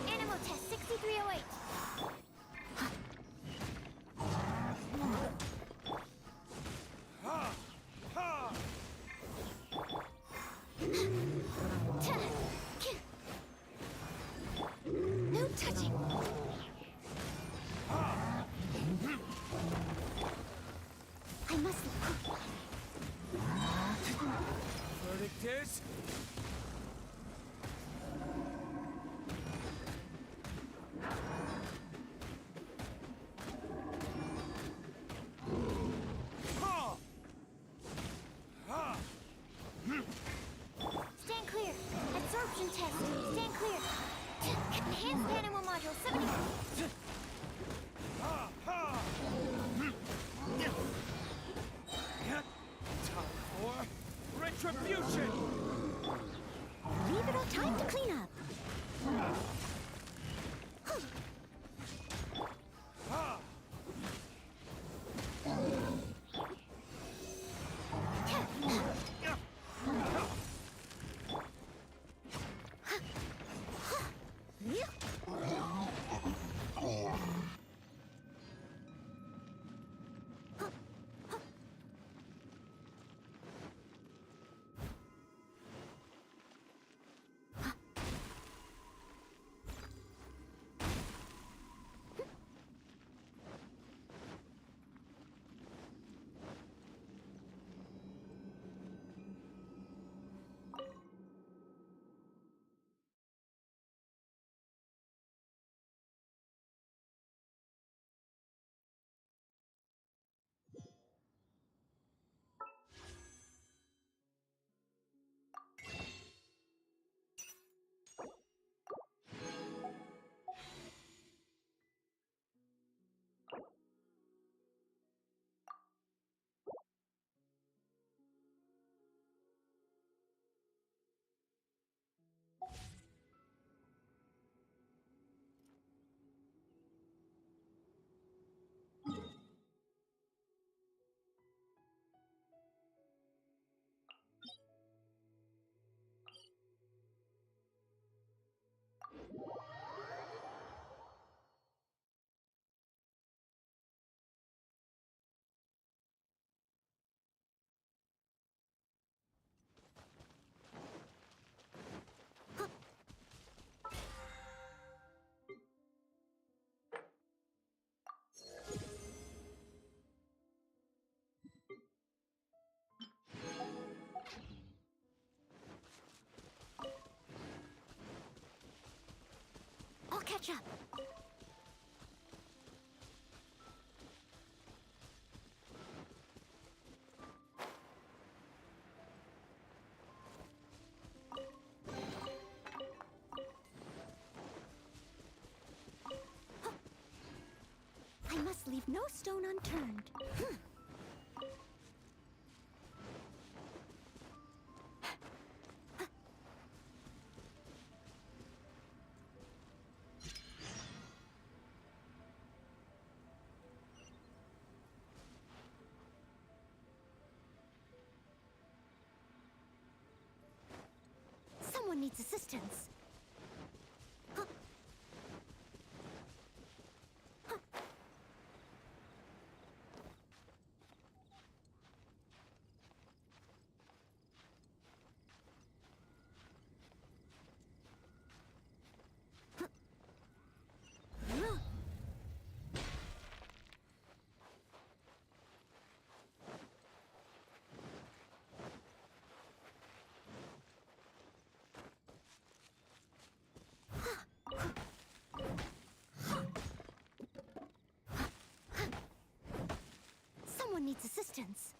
Speaker 2: Animal test 6308.
Speaker 14: No touching. I must...
Speaker 20: Verdict is...
Speaker 2: Stand clear. Absorption test. Stand clear. Enhanced animal module 70.
Speaker 20: Time for retribution!
Speaker 14: Leave it all time to clean up. I'll catch up. I must leave no stone unturned. Someone needs assistance. Someone needs assistance.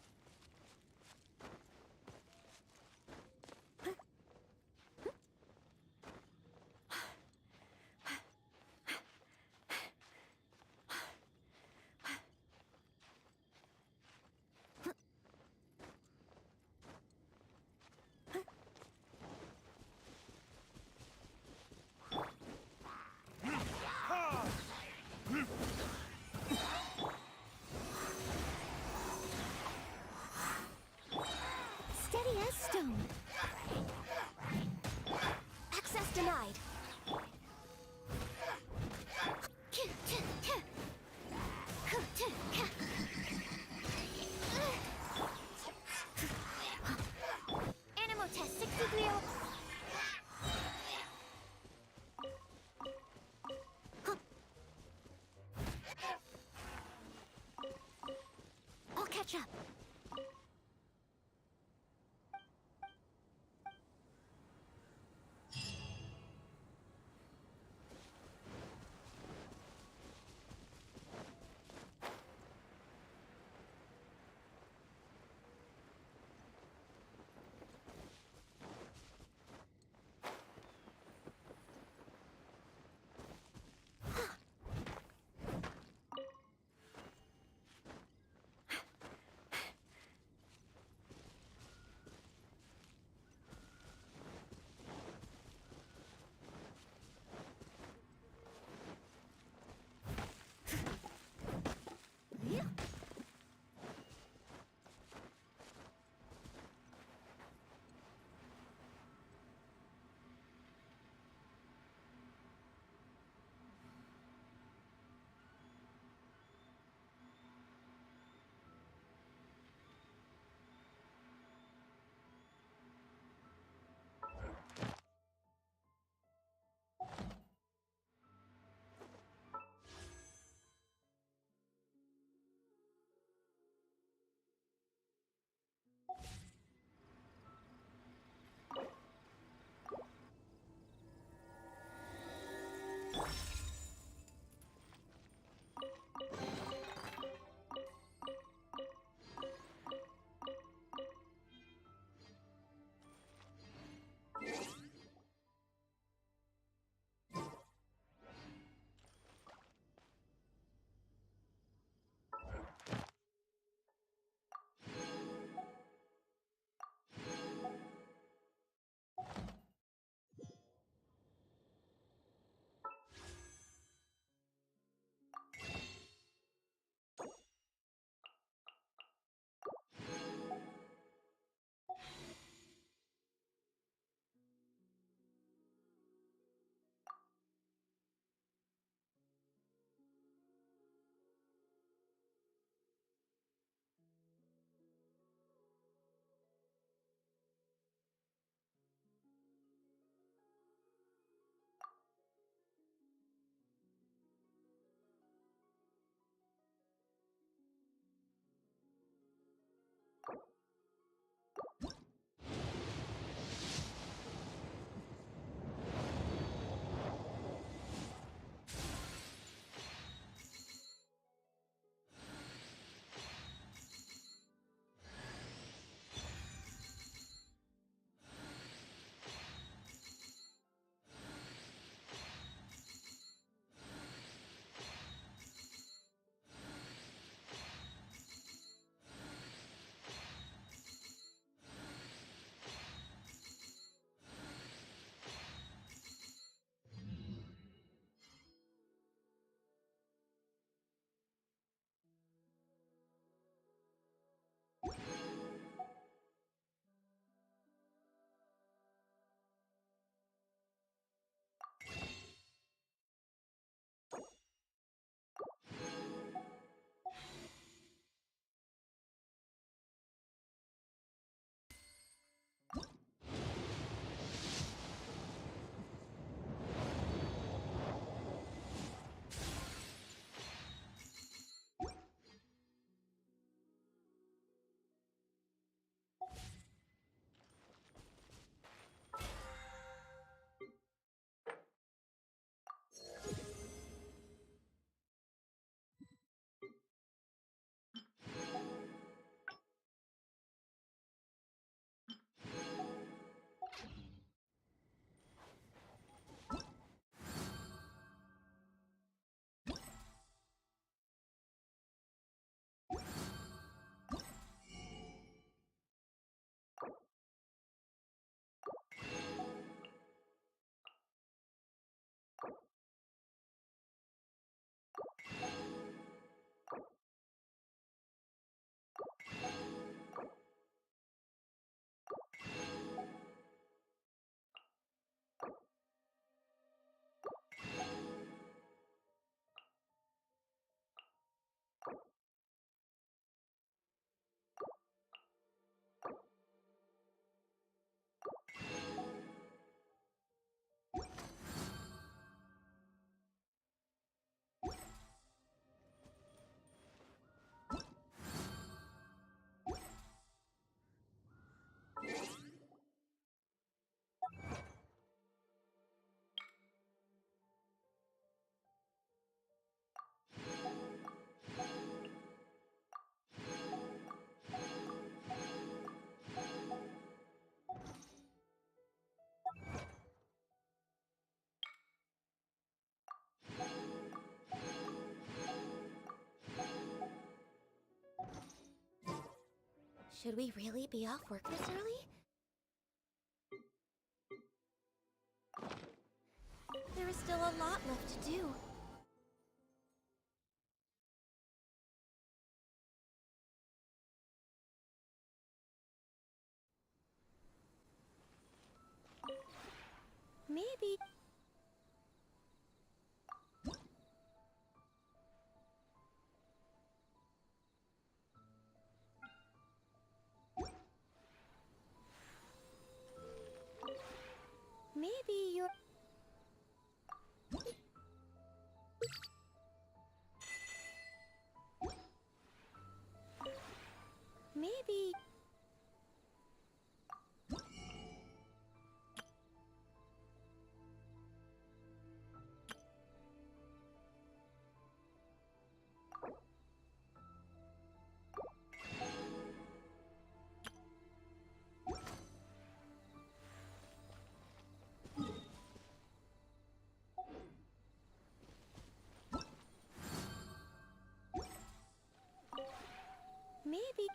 Speaker 14: Steady as stone. Access denied. Animal test 60 Leo. I'll catch up.
Speaker 19: Should we really be off work this early? There is still a lot left to do. Maybe... Maybe you're... Maybe... Maybe...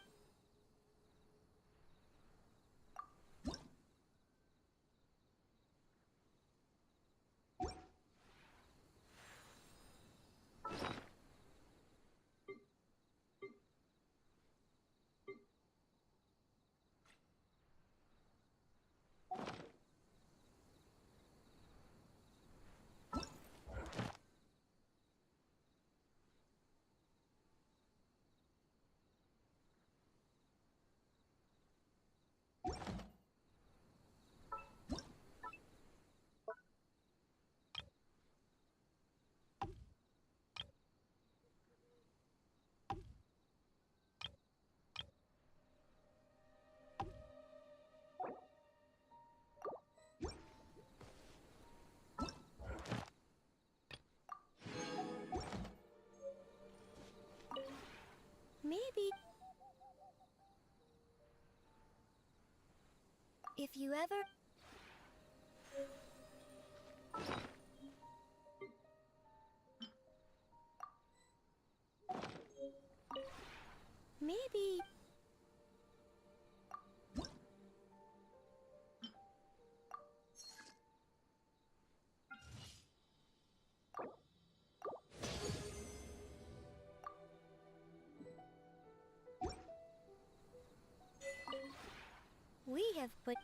Speaker 19: Maybe... If you ever... Maybe... We have put...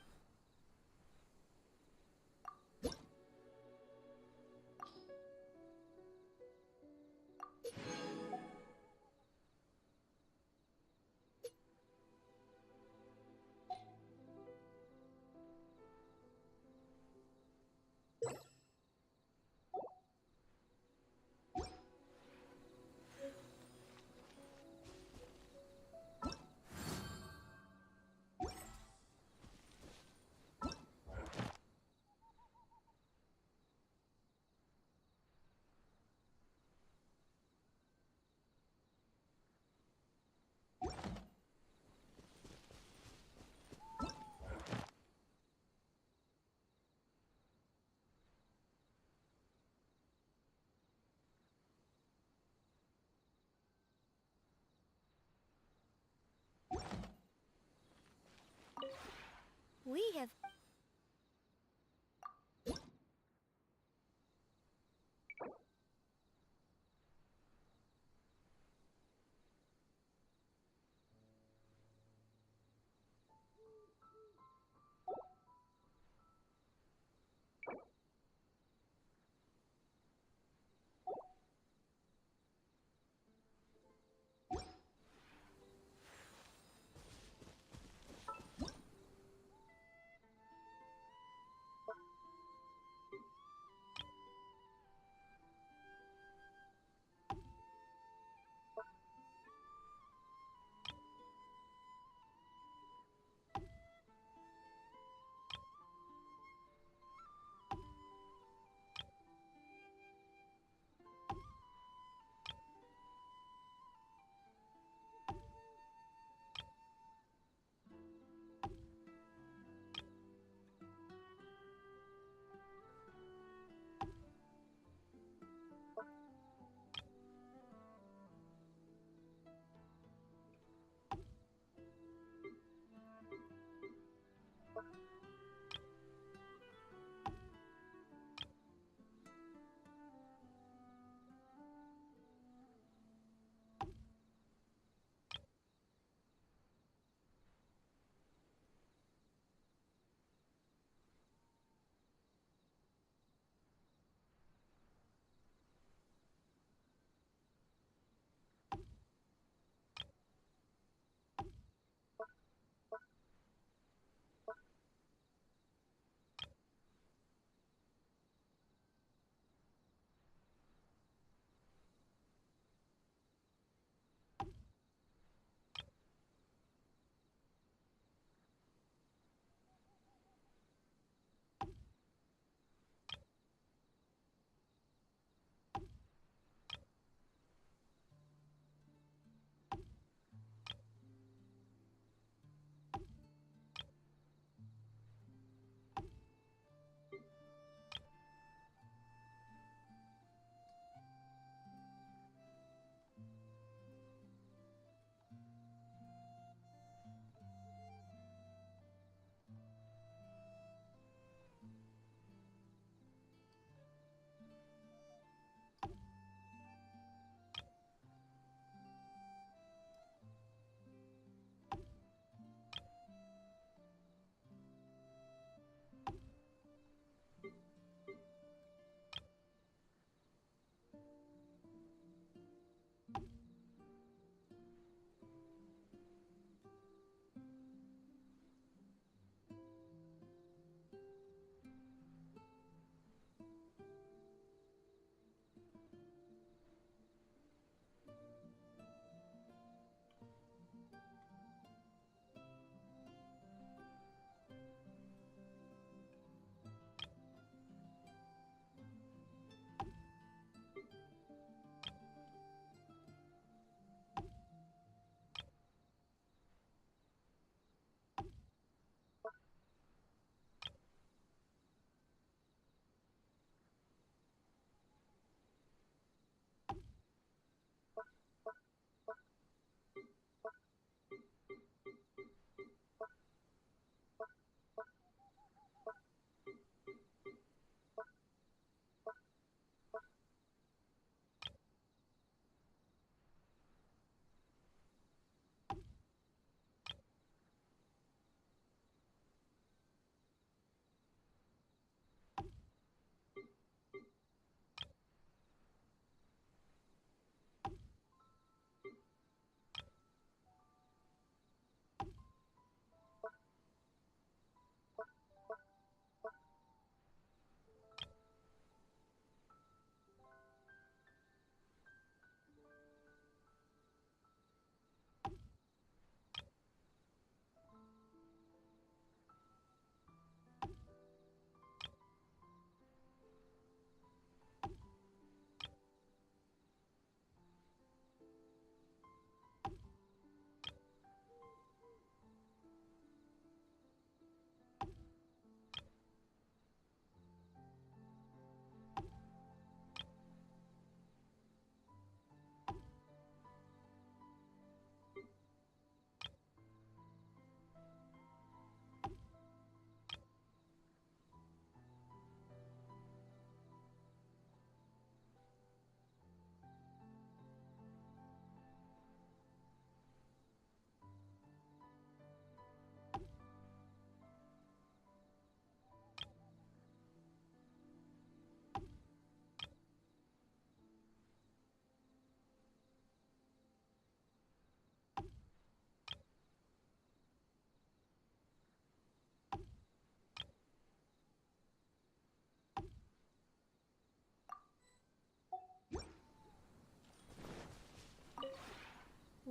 Speaker 19: We have...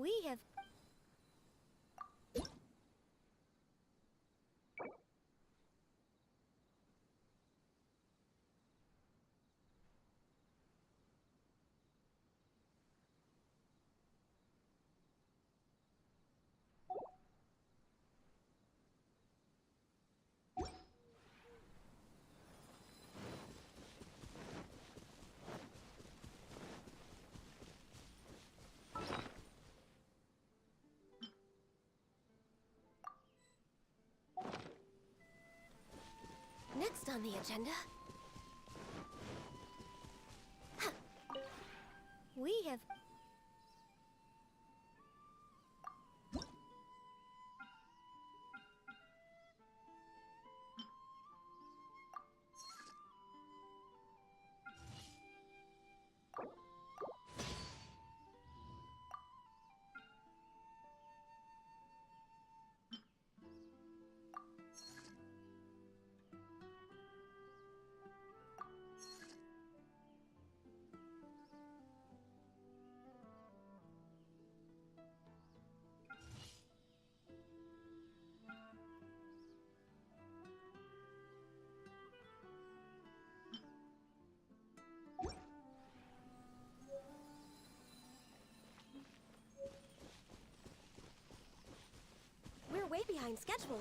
Speaker 19: We have... Next on the agenda... We have... We're way behind schedule.